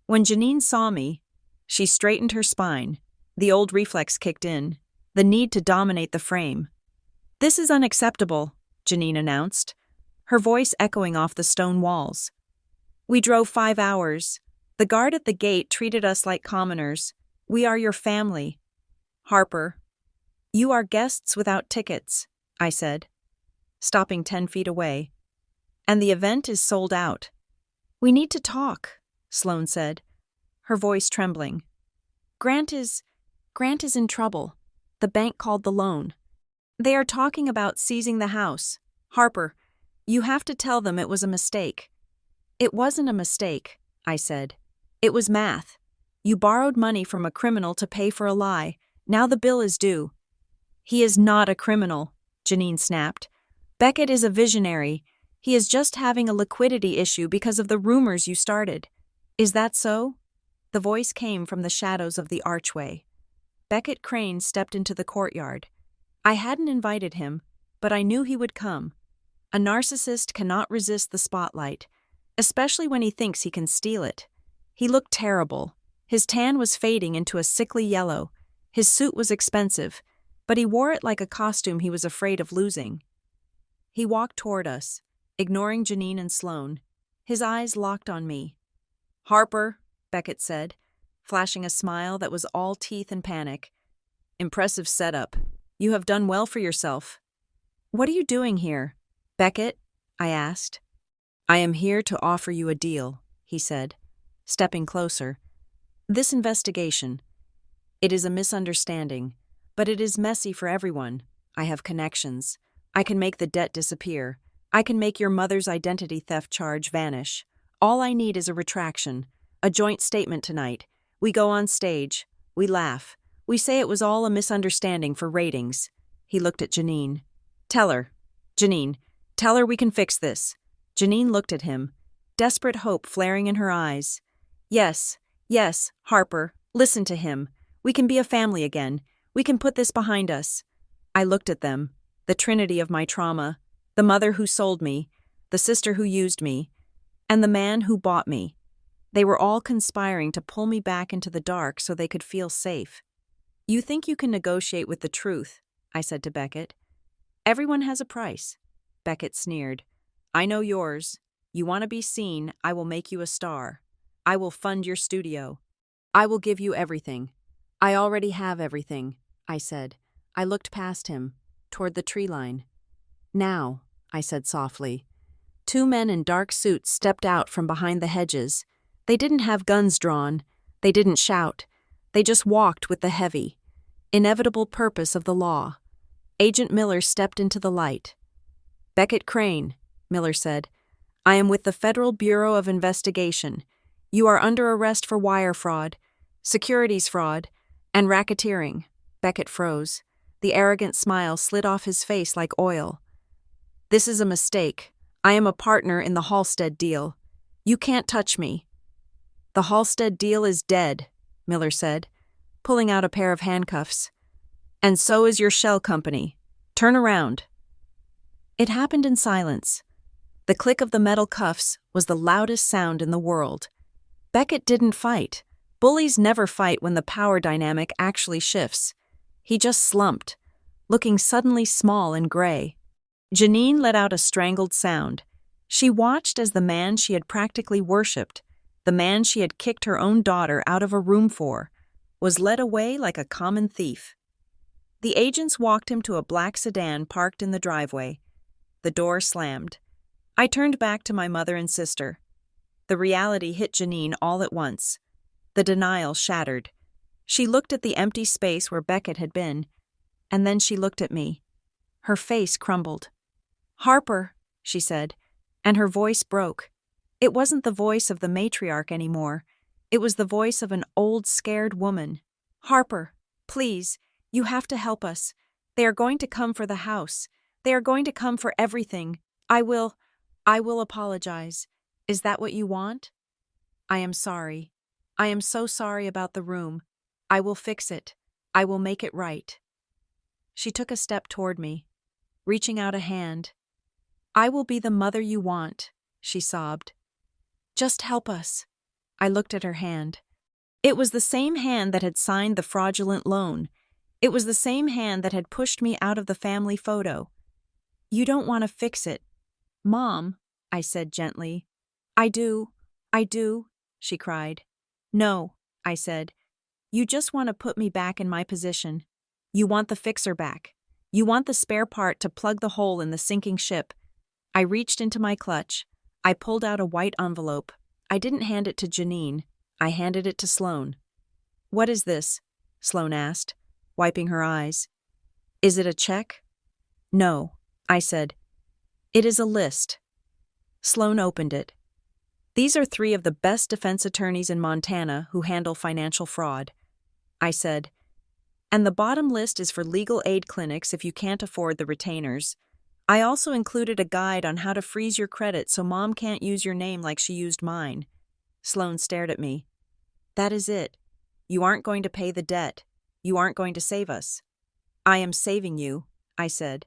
When Janine saw me, she straightened her spine. The old reflex kicked in, the need to dominate the frame. "This is unacceptable," Janine announced, her voice echoing off the stone walls. "We drove 5 hours. The guard at the gate treated us like commoners. We are your family." "Harper, you are guests without tickets," I said, stopping 10 feet away. "And the event is sold out." "We need to talk," Sloane said, her voice trembling. Grant is in trouble. The bank called the loan. They are talking about seizing the house. Harper, you have to tell them it was a mistake." "It wasn't a mistake," I said. "It was math. You borrowed money from a criminal to pay for a lie. Now the bill is due." "He is not a criminal," Janine snapped. "Beckett is a visionary. He is just having a liquidity issue because of the rumors you started." "Is that so?" The voice came from the shadows of the archway. Beckett Crane stepped into the courtyard. I hadn't invited him, but I knew he would come. A narcissist cannot resist the spotlight, especially when he thinks he can steal it. He looked terrible. His tan was fading into a sickly yellow. His suit was expensive, but he wore it like a costume he was afraid of losing. He walked toward us, ignoring Janine and Sloane. His eyes locked on me. "Harper," Beckett said, flashing a smile that was all teeth and panic. "Impressive setup. You have done well for yourself." "What are you doing here, Beckett?" I asked. "I am here to offer you a deal," he said, stepping closer. "This investigation. It is a misunderstanding, but it is messy for everyone. I have connections. I can make the debt disappear. I can make your mother's identity theft charge vanish. All I need is a retraction, a joint statement tonight. We go on stage. We laugh. We say it was all a misunderstanding for ratings." He looked at Janine. "Tell her. Janine, tell her we can fix this." Janine looked at him, desperate hope flaring in her eyes. Yes, Harper, listen to him. We can be a family again. We can put this behind us." I looked at them, the trinity of my trauma, the mother who sold me, the sister who used me, and the man who bought me. They were all conspiring to pull me back into the dark so they could feel safe. "You think you can negotiate with the truth," I said to Beckett. "Everyone has a price." Beckett sneered. "I know yours. You want to be seen, I will make you a star. I will fund your studio. I will give you everything." "I already have everything," I said. I looked past him, toward the tree line. "Now," I said softly. 2 men in dark suits stepped out from behind the hedges. They didn't have guns drawn. They didn't shout. They just walked with the heavy, inevitable purpose of the law. Agent Miller stepped into the light. "Beckett Crane," Miller said. "I am with the Federal Bureau of Investigation. You are under arrest for wire fraud, securities fraud, and racketeering." Beckett froze. The arrogant smile slid off his face like oil. "This is a mistake. I am a partner in the Halstead deal. You can't touch me." "The Halstead deal is dead," Miller said, pulling out a pair of handcuffs. "And so is your shell company. Turn around." It happened in silence. The click of the metal cuffs was the loudest sound in the world. Beckett didn't fight. Bullies never fight when the power dynamic actually shifts. He just slumped, looking suddenly small and gray. Janine let out a strangled sound. She watched as the man she had practically worshipped, the man she had kicked her own daughter out of a room for, was led away like a common thief. The agents walked him to a black sedan parked in the driveway. The door slammed. I turned back to my mother and sister. The reality hit Janine all at once. The denial shattered. She looked at the empty space where Beckett had been, and then she looked at me. Her face crumbled. "Harper," she said, and her voice broke. It wasn't the voice of the matriarch anymore. It was the voice of an old, scared woman. "Harper, please, you have to help us. They are going to come for the house. They are going to come for everything. I will apologize. Is that what you want?" "I am sorry. I am so sorry about the room. I will fix it. I will make it right." She took a step toward me, reaching out a hand. "I will be the mother you want," she sobbed. "Just help us." I looked at her hand. It was the same hand that had signed the fraudulent loan. It was the same hand that had pushed me out of the family photo. "You don't want to fix it." "Mom," I said gently. I do," she cried. "No," I said. "You just want to put me back in my position. You want the fixer back. You want the spare part to plug the hole in the sinking ship." I reached into my clutch. I pulled out a white envelope. I didn't hand it to Janine. I handed it to Sloane. "What is this?" Sloane asked, wiping her eyes. "Is it a check?" "No," I said. "It is a list." Sloane opened it. "These are 3 of the best defense attorneys in Montana who handle financial fraud," I said. "And the bottom list is for legal aid clinics if you can't afford the retainers. I also included a guide on how to freeze your credit so Mom can't use your name like she used mine." Sloane stared at me. "That is it. You aren't going to pay the debt. You aren't going to save us." "I am saving you," I said.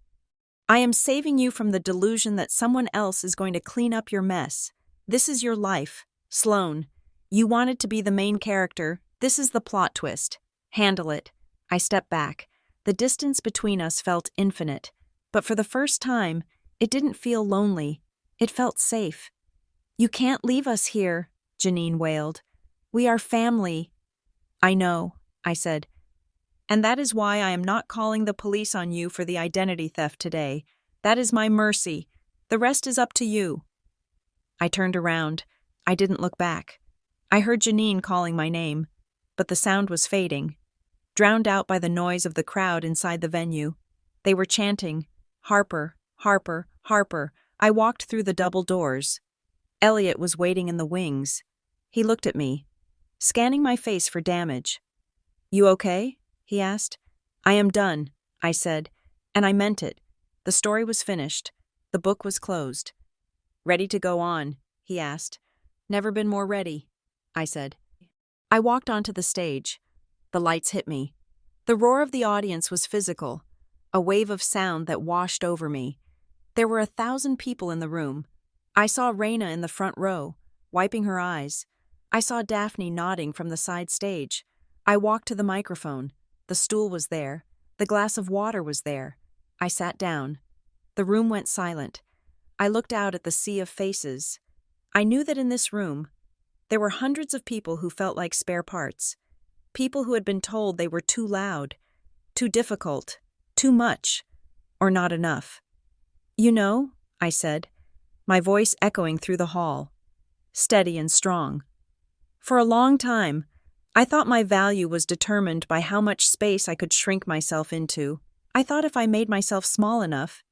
"I am saving you from the delusion that someone else is going to clean up your mess. This is your life. Sloane, you wanted to be the main character. This is the plot twist. Handle it." I stepped back. The distance between us felt infinite. But for the first time, it didn't feel lonely. It felt safe. "You can't leave us here," Janine wailed. "We are family." "I know," I said. "And that is why I am not calling the police on you for the identity theft today. That is my mercy. The rest is up to you." I turned around. I didn't look back. I heard Janine calling my name, but the sound was fading, drowned out by the noise of the crowd inside the venue. They were chanting, "Harper, Harper, Harper." I walked through the double doors. Elliot was waiting in the wings. He looked at me, scanning my face for damage. "You okay?" he asked. "I am done," I said, and I meant it. The story was finished. The book was closed. "Ready to go on?" he asked. "Never been more ready," I said. I walked onto the stage. The lights hit me. The roar of the audience was physical, a wave of sound that washed over me. There were 1,000 people in the room. I saw Raina in the front row, wiping her eyes. I saw Daphne nodding from the side stage. I walked to the microphone. The stool was there. The glass of water was there. I sat down. The room went silent. I looked out at the sea of faces. I knew that in this room, there were hundreds of people who felt like spare parts. People who had been told they were too loud, too difficult, too much, or not enough. "You know," I said, my voice echoing through the hall, steady and strong. "For a long time, I thought my value was determined by how much space I could shrink myself into. I thought if I made myself small enough,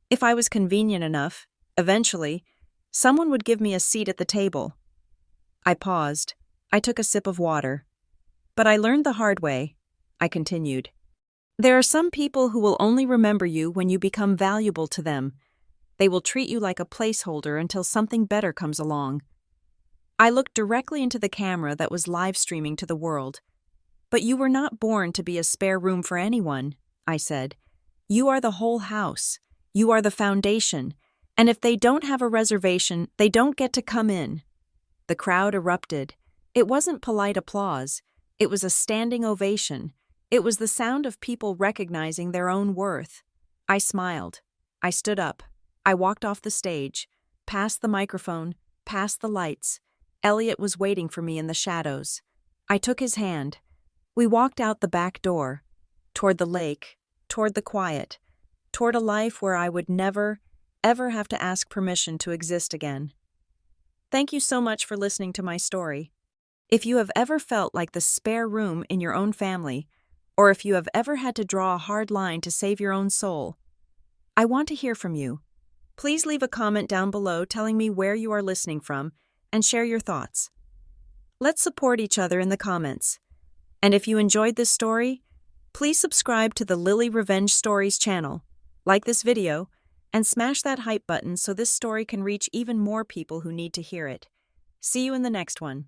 if I was convenient enough, eventually, someone would give me a seat at the table." I paused. I took a sip of water. "But I learned the hard way," I continued. There are some people who will only remember you when you become valuable to them. They will treat you like a placeholder until something better comes along. I looked directly into the camera that was live streaming to the world. But you were not born to be a spare room for anyone, I said. You are the whole house. You are the foundation. And if they don't have a reservation, they don't get to come in. The crowd erupted. It wasn't polite applause. It was a standing ovation. It was the sound of people recognizing their own worth. I smiled. I stood up. I walked off the stage, past the microphone, past the lights. Elliot was waiting for me in the shadows. I took his hand. We walked out the back door, toward the lake, toward the quiet, toward a life where I would never, ever have to ask permission to exist again. Thank you so much for listening to my story. If you have ever felt like the spare room in your own family, or if you have ever had to draw a hard line to save your own soul, I want to hear from you. Please leave a comment down below telling me where you are listening from and share your thoughts. Let's support each other in the comments. And if you enjoyed this story, please subscribe to the Lily Revenge Stories channel, like this video, and smash that hype button so this story can reach even more people who need to hear it. See you in the next one.